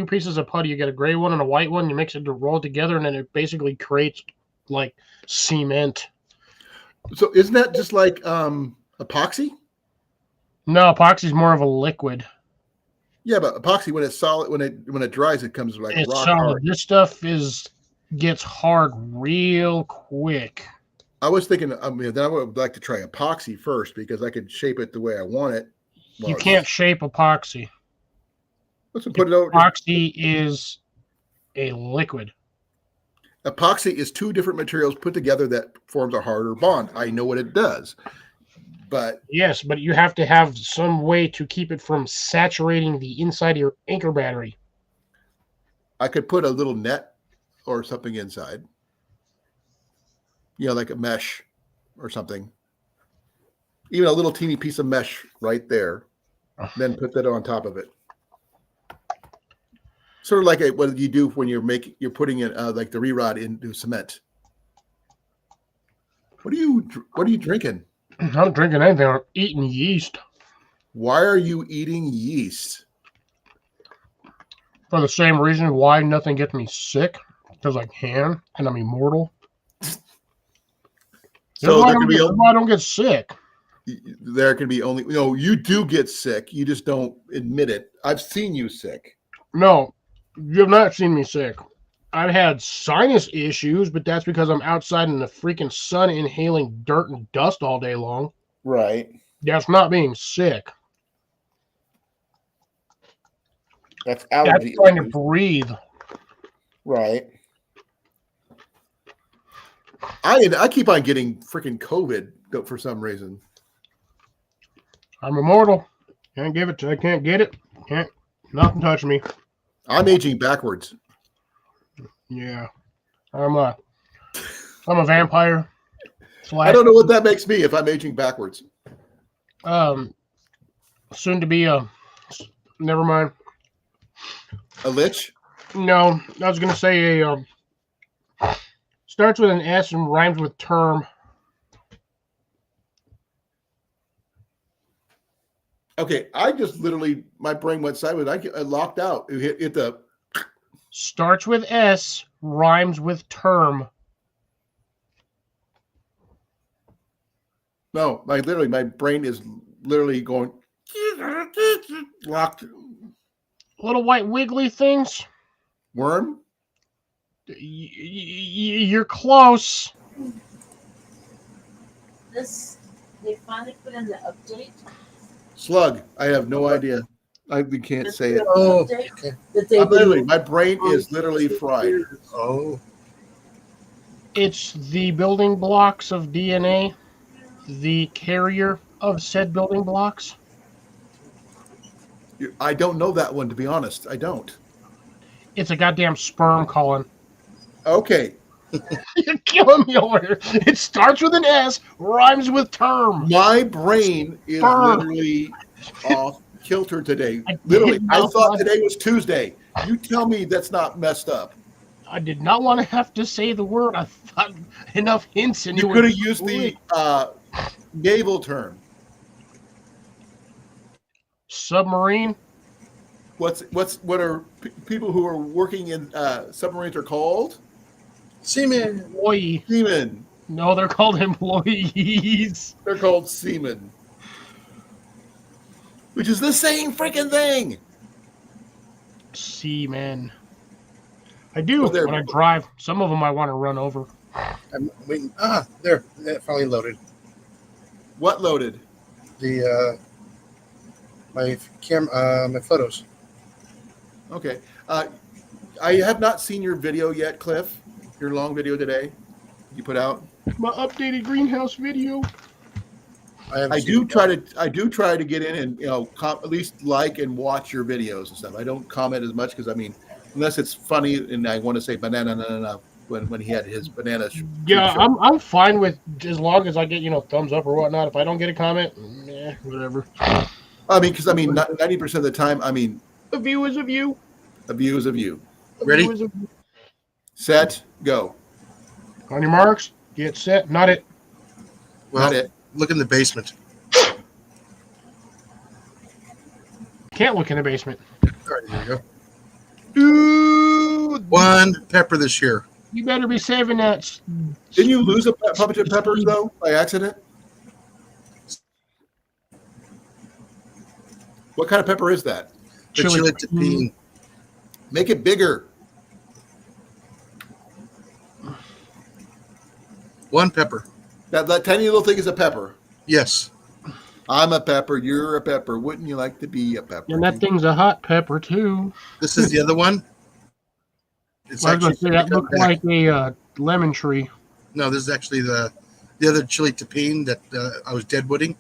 pieces of putty. You get a gray one and a white one. You mix it to roll together, and then it basically creates like cement. So isn't that just like epoxy? No, epoxy is more of a liquid. Yeah, but epoxy when it's solid, when it dries, it comes like It's rock solid. hard. This stuff gets hard real quick. I was thinking, then I would like to try epoxy first because I could shape it the way I want it. Well, You can't shape epoxy. Let's put it over. Epoxy is a liquid. Epoxy is two different materials put together that forms a harder bond. I know what it does, but Yes, but you have to have some way to keep it from saturating the inside of your anchor battery. I could put a little net or something inside. Like a mesh or something. Even a little teeny piece of mesh right there. Then put that on top of it. Sort of like what you do when you're putting in like the re-rod into cement. What are you drinking? I'm not drinking anything. I'm eating yeast Why are you eating yeast? for the same reason why nothing gets me sick, because I can and I'm immortal. So That's why I don't get sick. there can be only you do get sick. You just don't admit it. I've seen you sick. No, you have not seen me sick. I've had sinus issues, but that's because I'm outside in the freaking sun inhaling dirt and dust all day long. Right. That's not being sick. That's That's allergy. trying to breathe. Right. I keep on getting freaking COVID for some reason. I'm immortal. Can't give it to. I can't get it. Can't. Nothing touch me. I'm aging backwards. Yeah. I'm a vampire. I don't know what that makes me if I'm aging backwards. Soon to be a. Never mind. A lich? No, I was gonna say a. Starts with an S and rhymes with term. Okay, I just literally my brain went sideways. I locked out. It hit the. Starts with S, rhymes with term. No, my brain is literally going locked. Little white wiggly things. Worm? You're close. They finally put in the update. Slug. I have no idea. We can't say it. Oh, Update okay. that they Literally, my brain is literally fried. Oh, It's the building blocks of DNA, the carrier of said building blocks. I don't know that one, to be honest. I don't. It's a goddamn sperm, Colin. Okay. You're killing me over here. It starts with an S, rhymes with term. My brain is Sperm. literally off kilter today. I Literally, did I not thought want- today was Tuesday. You tell me that's not messed up. I did not want to have to say the word. I thought enough hints and You could have used the naval term. submarine. What are people who are working in submarines are called? seaman. Employee. Seamen. No, they're called employees. They're called seamen. Which is the same freaking thing. Seamen. I do Well, there- when I drive. Some of them I want to run over. I'm waiting. There. That finally loaded. What loaded? The my my photos. Okay. I have not seen your video yet, Cliff. Your long video today you put out. My updated greenhouse video. I do try to get in and at least like and watch your videos and stuff. I don't comment as much because unless it's funny and I want to say banana when he had his banana. Yeah, show. I'm fine with as long as I get thumbs up or whatnot. If I don't get a comment, whatever. Because 90% of the time, A view is a view. a view is a view. A Ready? view is a view. Set, go. On your marks, get set. Not it. Well, Not it. look in the basement. Can't look in the basement. All right, there you go. Dude, One pepper this year. you better be saving that. Didn't you lose a puppet of peppers though by accident? What kind of pepper is that? The chili tapine. Make it bigger. One pepper. That tiny little thing is a pepper. Yes. I'm a pepper. You're a pepper. Wouldn't you like to be a pepper? And that thing's a hot pepper too. This is the other one. It's I was going to say that come looked back. like a lemon tree. No, this is actually the other chili tapine that I was deadwooding.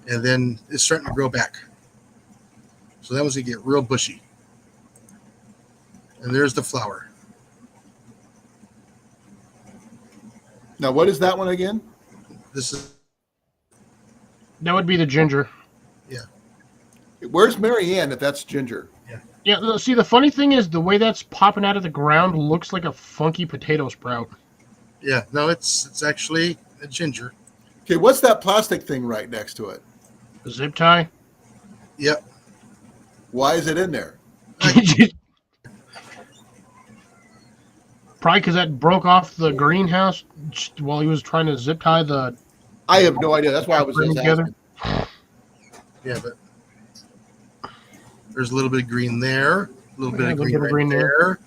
and then it's starting to grow back. So that one's gonna get real bushy. And there's the flower. Now, what is that one again? This is That would be the ginger. Where's Mary Ann if that's ginger? Yeah, see, the funny thing is the way that's popping out of the ground looks like a funky potato sprout. no, it's actually a ginger. Okay, what's that plastic thing right next to it? A zip tie. Yep. Why is it in there? Probably because that broke off the greenhouse while he was trying to zip tie the. I have no idea. That's why I was just Together. asking. Yeah, but there's a little bit of green there, a little bit Yeah, of a little green bit of right green there,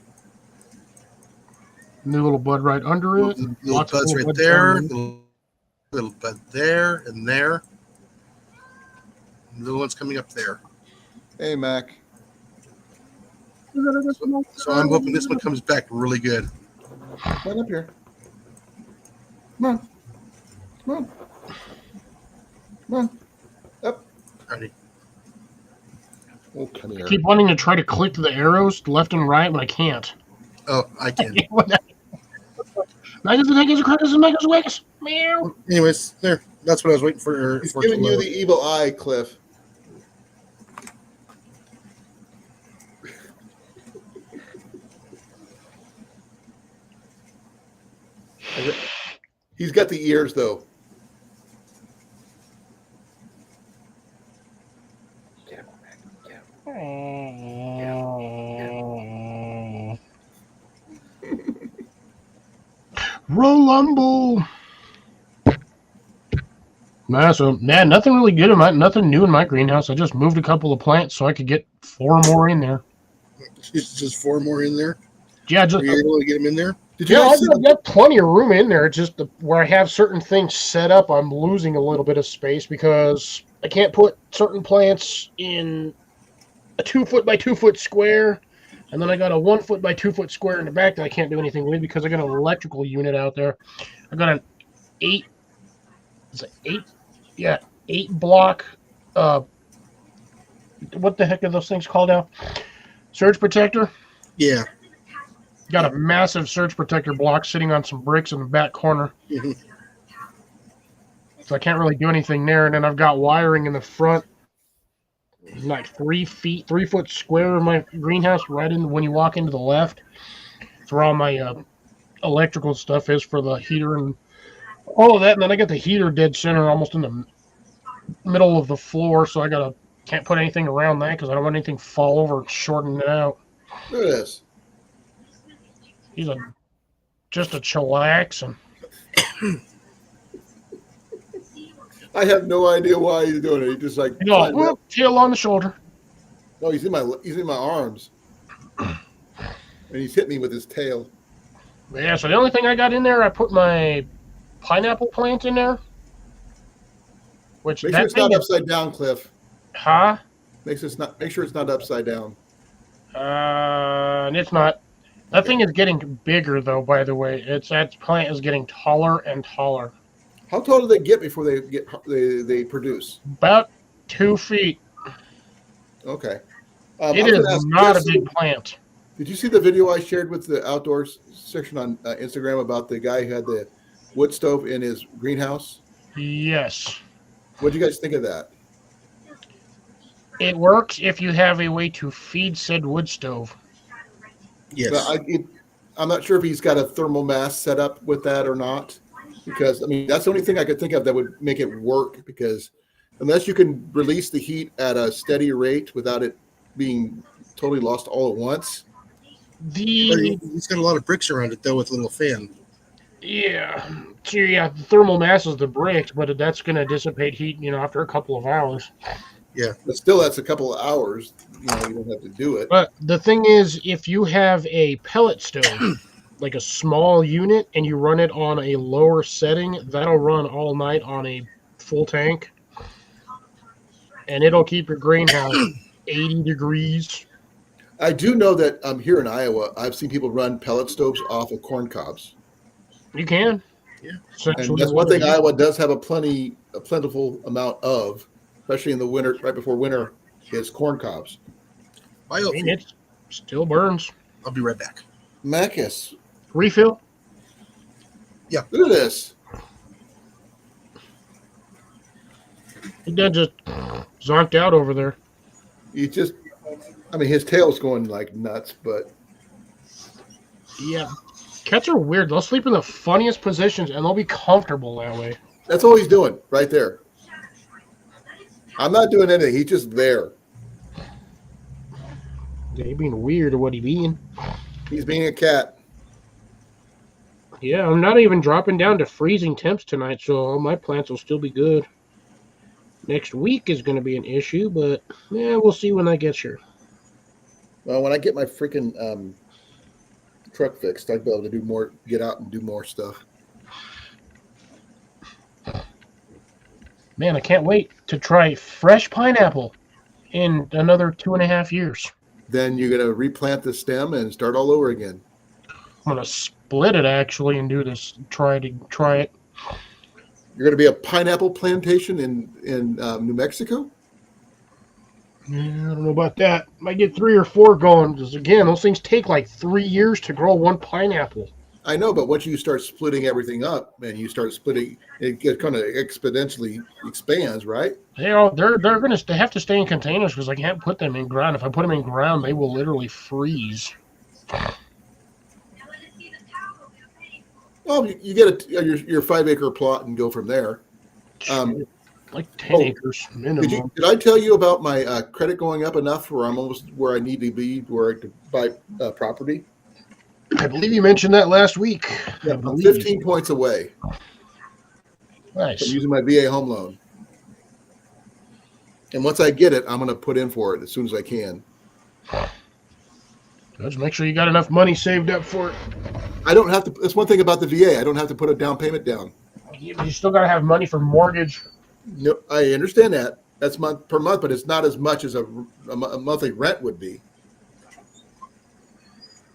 New little bud right under it. and little lots of buds little right buds there, down little bud there, and there. And little ones coming up there. Hey, Mac. So I'm hoping this one comes back really good. Come on up here. Come on. Come on. Come on. Up. Alrighty. Oh, come here. I keep wanting to try to click the arrows left and right, but I can't. Oh, I can. Meow. Anyways, there. That's what I was waiting for. He's for giving to you load. the evil eye, Cliff. He's got the ears, though. Rolumble. Nah, so nothing really good in nothing new in my greenhouse. I just moved a couple of plants so I could get 4 more in there. Just 4 more in there. Yeah, just Were you able to get them in there? Did you yeah, guys see I've got plenty of room in there. It's just where I have certain things set up, I'm losing a little bit of space because I can't put certain plants in a 2 foot by 2 foot square, and then I got a 1 foot by 2 foot square in the back that I can't do anything with because I got an electrical unit out there. I got an 8 block. What the heck are those things called now? Surge protector. Yeah. Got a massive surge protector block sitting on some bricks in the back corner. Mhm. So I can't really do anything there. And then I've got wiring in the front, like 3 foot square of my greenhouse, right in when you walk into the left. It's where all my electrical stuff is for the heater and all of that. And then I got the heater dead center almost in the middle of the floor. So I can't put anything around that because I don't want anything fall over and shorten it out. Look at this. He's just a chillax and I have no idea why he's doing it. He just like tail on the shoulder. no, he's in my arms, and he's hit me with his tail. Yeah, so the only thing I got in there, I put my pineapple plant in there. Which Make sure it's not upside down, Cliff. Huh? Make sure it's not upside down. And it's not. That thing is getting bigger, though. By the way, that plant is getting taller and taller. How tall do they get before they produce? About 2 feet. Okay. It is not a big plant. Did you see the video I shared with the outdoors section on Instagram about the guy who had the wood stove in his greenhouse? Yes. What do you guys think of that? It works if you have a way to feed said wood stove. Yes. But I'm not sure if he's got a thermal mass set up with that or not, because I mean that's the only thing I could think of that would make it work. Because unless you can release the heat at a steady rate without it being totally lost all at once. He's got a lot of bricks around it though, with a little fan. Yeah. So, yeah, the thermal mass is the bricks, but that's going to dissipate heat, after a couple of hours. Yeah. But still, that's a couple of hours. You don't have to do it. But the thing is, if you have a pellet stove, like a small unit, and you run it on a lower setting, that'll run all night on a full tank. And it'll keep your greenhouse 80 degrees. I do know that here in Iowa, I've seen people run pellet stoves off of corn cobs. You can. Yeah. And that's one thing Iowa does have a plentiful amount of. especially in the winter, right before winter, is corn cobs. I mean, it still burns. I'll be right back. Macus, Refill. look at this. He did just zonked out over there. He just, I mean, his tail's going like nuts, but Yeah. Cats are weird. They'll sleep in the funniest positions and they'll be comfortable that way. that's all he's doing right there. I'm not doing anything. He's just there. He being weird or what he being. He's being a cat. Yeah, I'm not even dropping down to freezing temps tonight, so all my plants will still be good. Next week is going to be an issue, but yeah, we'll see when that gets here. Well, when I get my freaking truck fixed, I'd be able to do more, get out and do more stuff. Man, I can't wait to try fresh pineapple in another 2.5 years. Then you're gonna replant the stem and start all over again. I'm gonna split it actually and do this. Try it. You're gonna be a pineapple plantation in New Mexico. Yeah, I don't know about that. Might get 3 or 4 going. Because again, those things take like 3 years to grow one pineapple. I know, but once you start splitting everything up and you start splitting, it kind of exponentially expands, right? They have to stay in containers because I can't put them in ground. If I put them in ground, they will literally freeze. Well, you get your 5-acre plot and go from there. Like 10 acres minimum. Did I tell you about my credit going up enough where I'm almost where I need to be, where I could buy property? I believe you mentioned that last week. Yeah, I'm 15 points away Nice. from using my VA home loan. And once I get it, I'm going to put in for it as soon as I can. Just make sure you got enough money saved up for it. I don't have to. That's one thing about the VA. I don't have to put a down payment down. You still got to have money for mortgage. No, I understand that. That's month per month, but it's not as much as a monthly rent would be.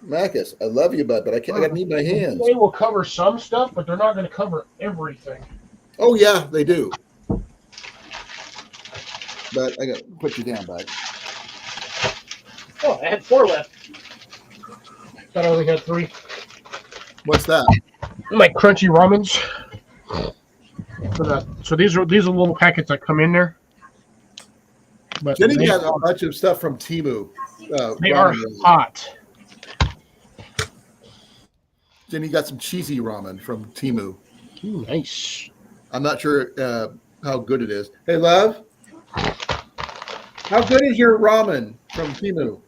Marcus, I love you, bud, but I gotta need my hands. They will cover some stuff, but they're not going to cover everything. Oh yeah, they do. But I got to put you down, bud. Oh, I had 4 left. Thought I only had 3. What's that? My crunchy ramens. So these are little packets that come in there. But Jenny got a bunch of stuff from Temu. They are hot. Jenny got some cheesy ramen from Temu. Ooh, nice. I'm not sure how good it is. Hey, love, how good is your ramen from Temu?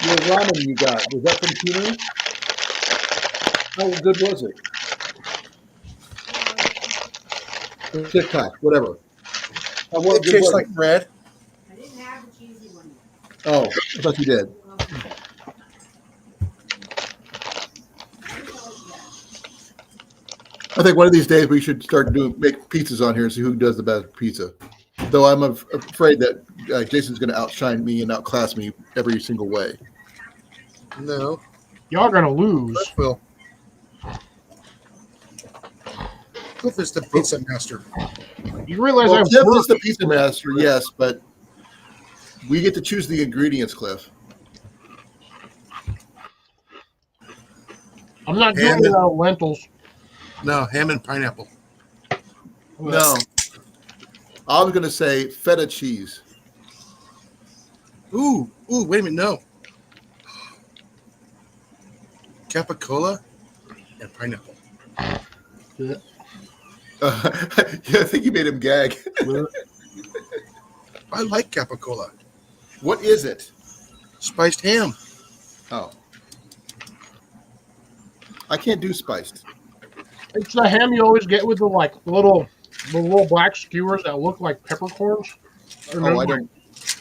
Your ramen you got, was that from Temu? How good was it? TikTok, whatever. It tastes like bread. I didn't have the cheesy one yet. Oh, I thought you did. I think one of these days we should start make pizzas on here and see who does the best pizza. Though I'm afraid that Jason's going to outshine me and outclass me every single way. No. Y'all gonna lose. Cliff will. Cliff is the pizza master. You realize Well, I've Cliff worked. is the pizza master, yes, but we get to choose the ingredients, Cliff. I'm not doing it without lentils. No, ham and pineapple. No. I was going to say feta cheese. Ooh, wait a minute, no. Capicola and pineapple. Yeah, I think you made him gag. I like capicola. What is it? Spiced ham. Oh. I can't do spiced. It's the ham you always get with the little black skewers that look like peppercorns. And Oh, I there's,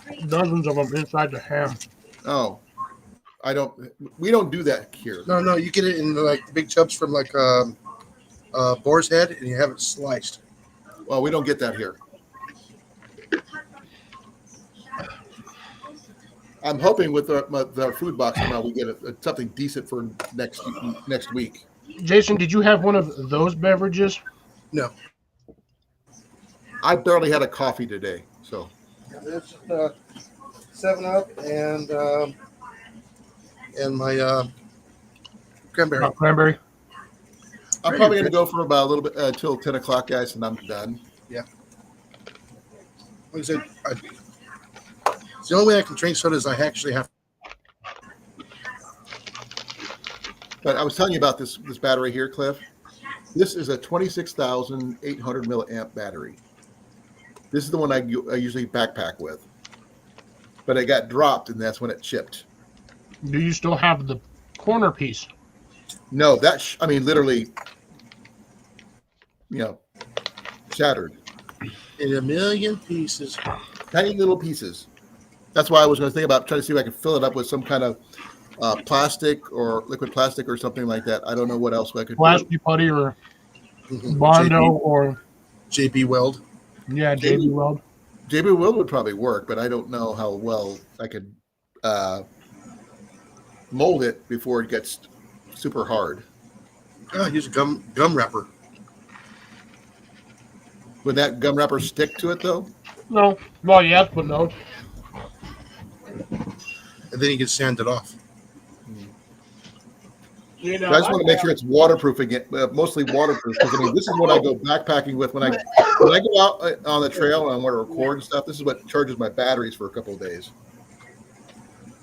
don't. dozens of them inside the ham. Oh, I don't. We don't do that here. No, you get it in like big tubs from like boar's head, and you have it sliced. Well, we don't get that here. I'm hoping with our food box tomorrow we get something decent for next week. Jason, did you have one of those beverages? No, I barely had a coffee today, so it's 7 Up and my cranberry. Cranberry. I'm probably going to go for about a little bit until 10 o'clock, guys, and I'm done. Like I said, it's the only way I can drink soda is I actually have. But I was telling you about this battery here, Cliff. This is a 26,800 milliamp battery. This is the one I usually backpack with. But it got dropped, and that's when it chipped. Do you still have the corner piece? No, I mean, literally, shattered. In a million pieces. Tiny little pieces. That's why I was going to think about trying to see if I could fill it up with some kind of plastic or liquid plastic or something like that. I don't know what else I could Plastic do. putty or Bondo or JB Weld. Yeah, JB Weld. JB Weld would probably work, but I don't know how well I could mold it before it gets super hard. Use a gum wrapper. Would that gum wrapper stick to it though? No. Well, yes, but no. And then you can sand it off. You know, I just want to make sure it's waterproof again, mostly waterproof. Because I mean, this is what I go backpacking with when I go out on the trail and I want to record and stuff. This is what charges my batteries for a couple of days.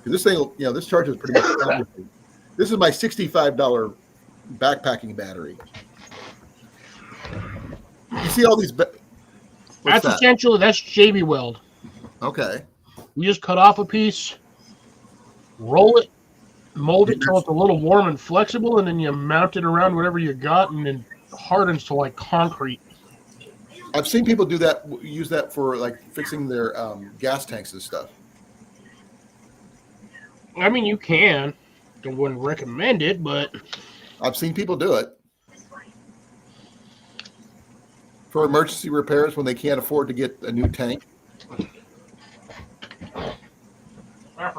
Because this thing, this charges pretty much everything. This is my $65 backpacking battery. You see all these. That's essentially that's JB Weld. Okay. You just cut off a piece, roll it, mold it till it's a little warm and flexible, and then you mount it around whatever you got, and then hardens to like concrete. I've seen people use that for like fixing their gas tanks and stuff. I mean, you can. I wouldn't recommend it, but I've seen people do it for emergency repairs when they can't afford to get a new tank.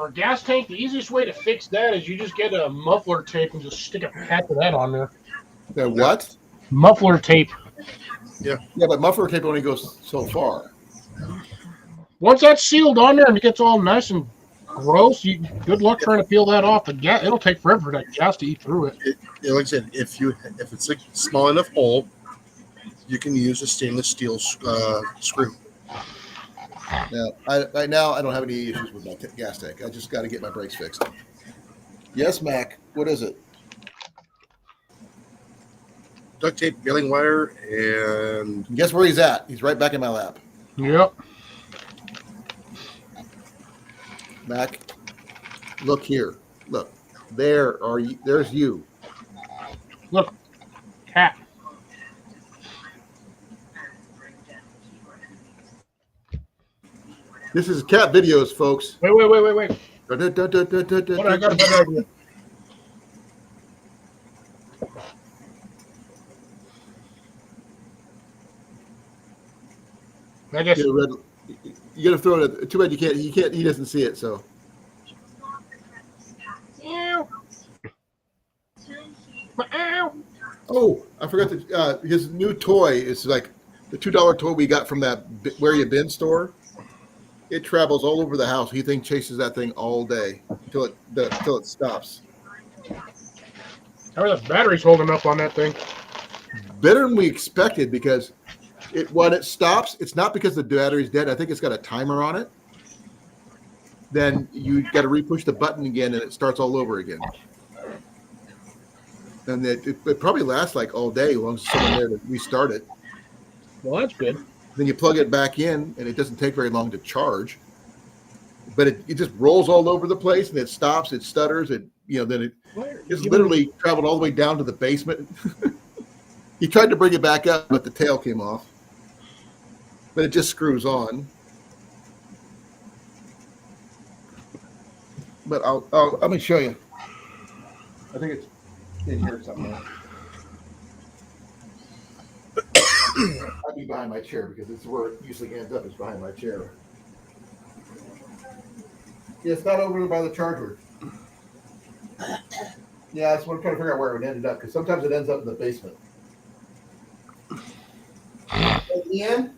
for a gas tank, the easiest way to fix that is you just get a muffler tape and just stick a patch of that on there. The what? Muffler tape. Yeah, but muffler tape only goes so far. Once that's sealed on there and it gets all nice and gross, good luck trying to peel that off. The gas, it'll take forever for that gas to eat through it. Like I said, if it's a small enough hole, you can use a stainless steel screw. Yeah, right now I don't have any issues with my gas tank. I just got to get my brakes fixed. Yes, Mac. What is it? Duct tape, baling wire, and Guess where he's at? He's right back in my lap. Yep. Mac, look here. Look, there's you. Look, cat. This is cat videos, folks. Wait. What, I got a better idea. I guess You gotta throw it. Too bad you can't. He doesn't see it. So. Ow. Oh, I forgot that his new toy is like the $2 toy we got from that Where You Been store. It travels all over the house. He chases that thing all day until it stops. How are the batteries holding up on that thing? Better than we expected because when it stops, it's not because the battery's dead. I think it's got a timer on it. Then you got to re-push the button again, and it starts all over again. And it probably lasts like all day as long as someone there to restart it. Well, that's good. Then you plug it back in, and it doesn't take very long to charge. But it just rolls all over the place, and it stops. It stutters. It's literally traveled all the way down to the basement. He tried to bring it back up, but the tail came off. But it just screws on. But let me show you. I think it's in here somewhere. I'd be behind my chair because it's where it usually ends up is behind my chair. Yeah, it's not over by the charger. Yeah, that's what I'm trying to figure out where it ended up because sometimes it ends up in the basement. Hey, Ian,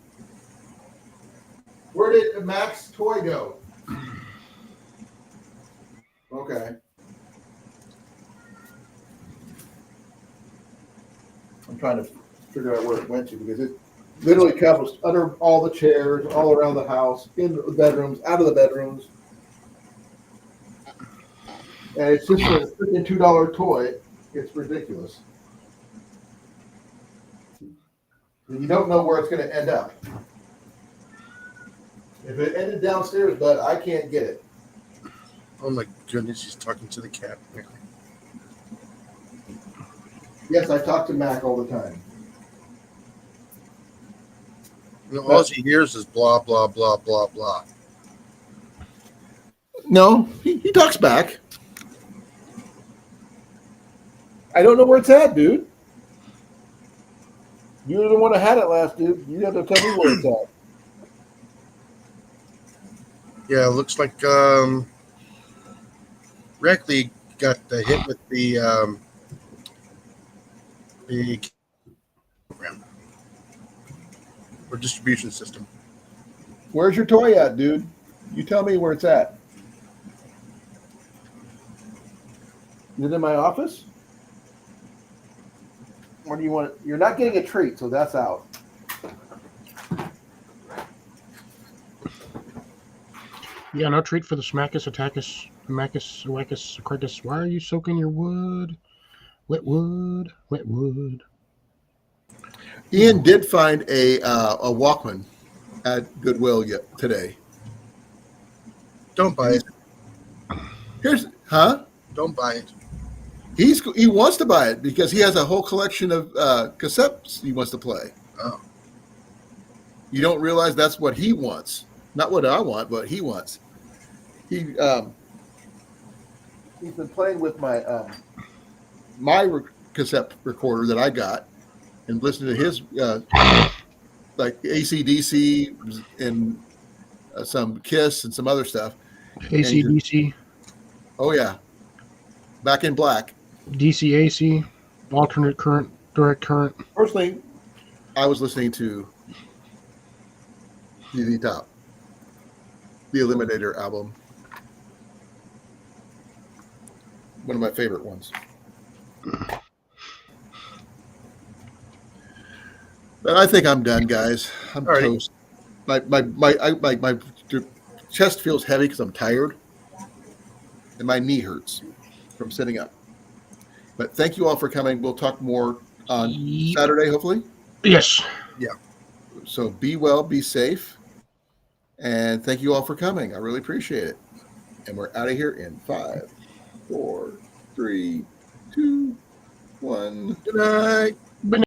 where did Mac's toy go? Okay. I'm trying to figure out where it went to because it literally travels under all the chairs, all around the house, in the bedrooms, out of the bedrooms. And it's just a freaking $2 toy. It's ridiculous. And you don't know where it's going to end up. If it ended downstairs, bud, I can't get it. Oh my goodness, he's talking to the cat. Yes, I talk to Mac all the time. You know, all he hears is blah blah blah blah blah. No, he talks back. I don't know where it's at, dude. You're the one that had it last, dude. You have to tell me where it's at. Yeah, it looks like Reckley got hit with the program or distribution system. Where's your toy at, dude? You tell me where it's at. Is it in my office? Or do you want it? You're not getting a treat, so that's out. Yeah, no treat for the Smackus, Attackus, Macus, Wackus, Cricus. Why are you soaking your wood? Wet wood, wet wood. Ian did find a Walkman at Goodwill today. Don't buy it. Don't buy it. He wants to buy it because he has a whole collection of cassettes he wants to play. Oh. You don't realize that's what he wants, not what I want, but he wants. He's been playing with my cassette recorder that I got and listening to his like AC/DC and some Kiss and some other stuff. AC/DC. Oh yeah, Back in Black. DC/AC, alternate current, direct current. Personally, I was listening to ZZ Top, the Eliminator album. One of my favorite ones. But I think I'm done, guys. I'm All right. toast. My chest feels heavy because I'm tired, and my knee hurts from sitting up. But thank you all for coming. We'll talk more on Saturday, hopefully. Yes. So be well, be safe, and thank you all for coming. I really appreciate it. And we're out of here in 5, 4, 3, 2, 1. Good night.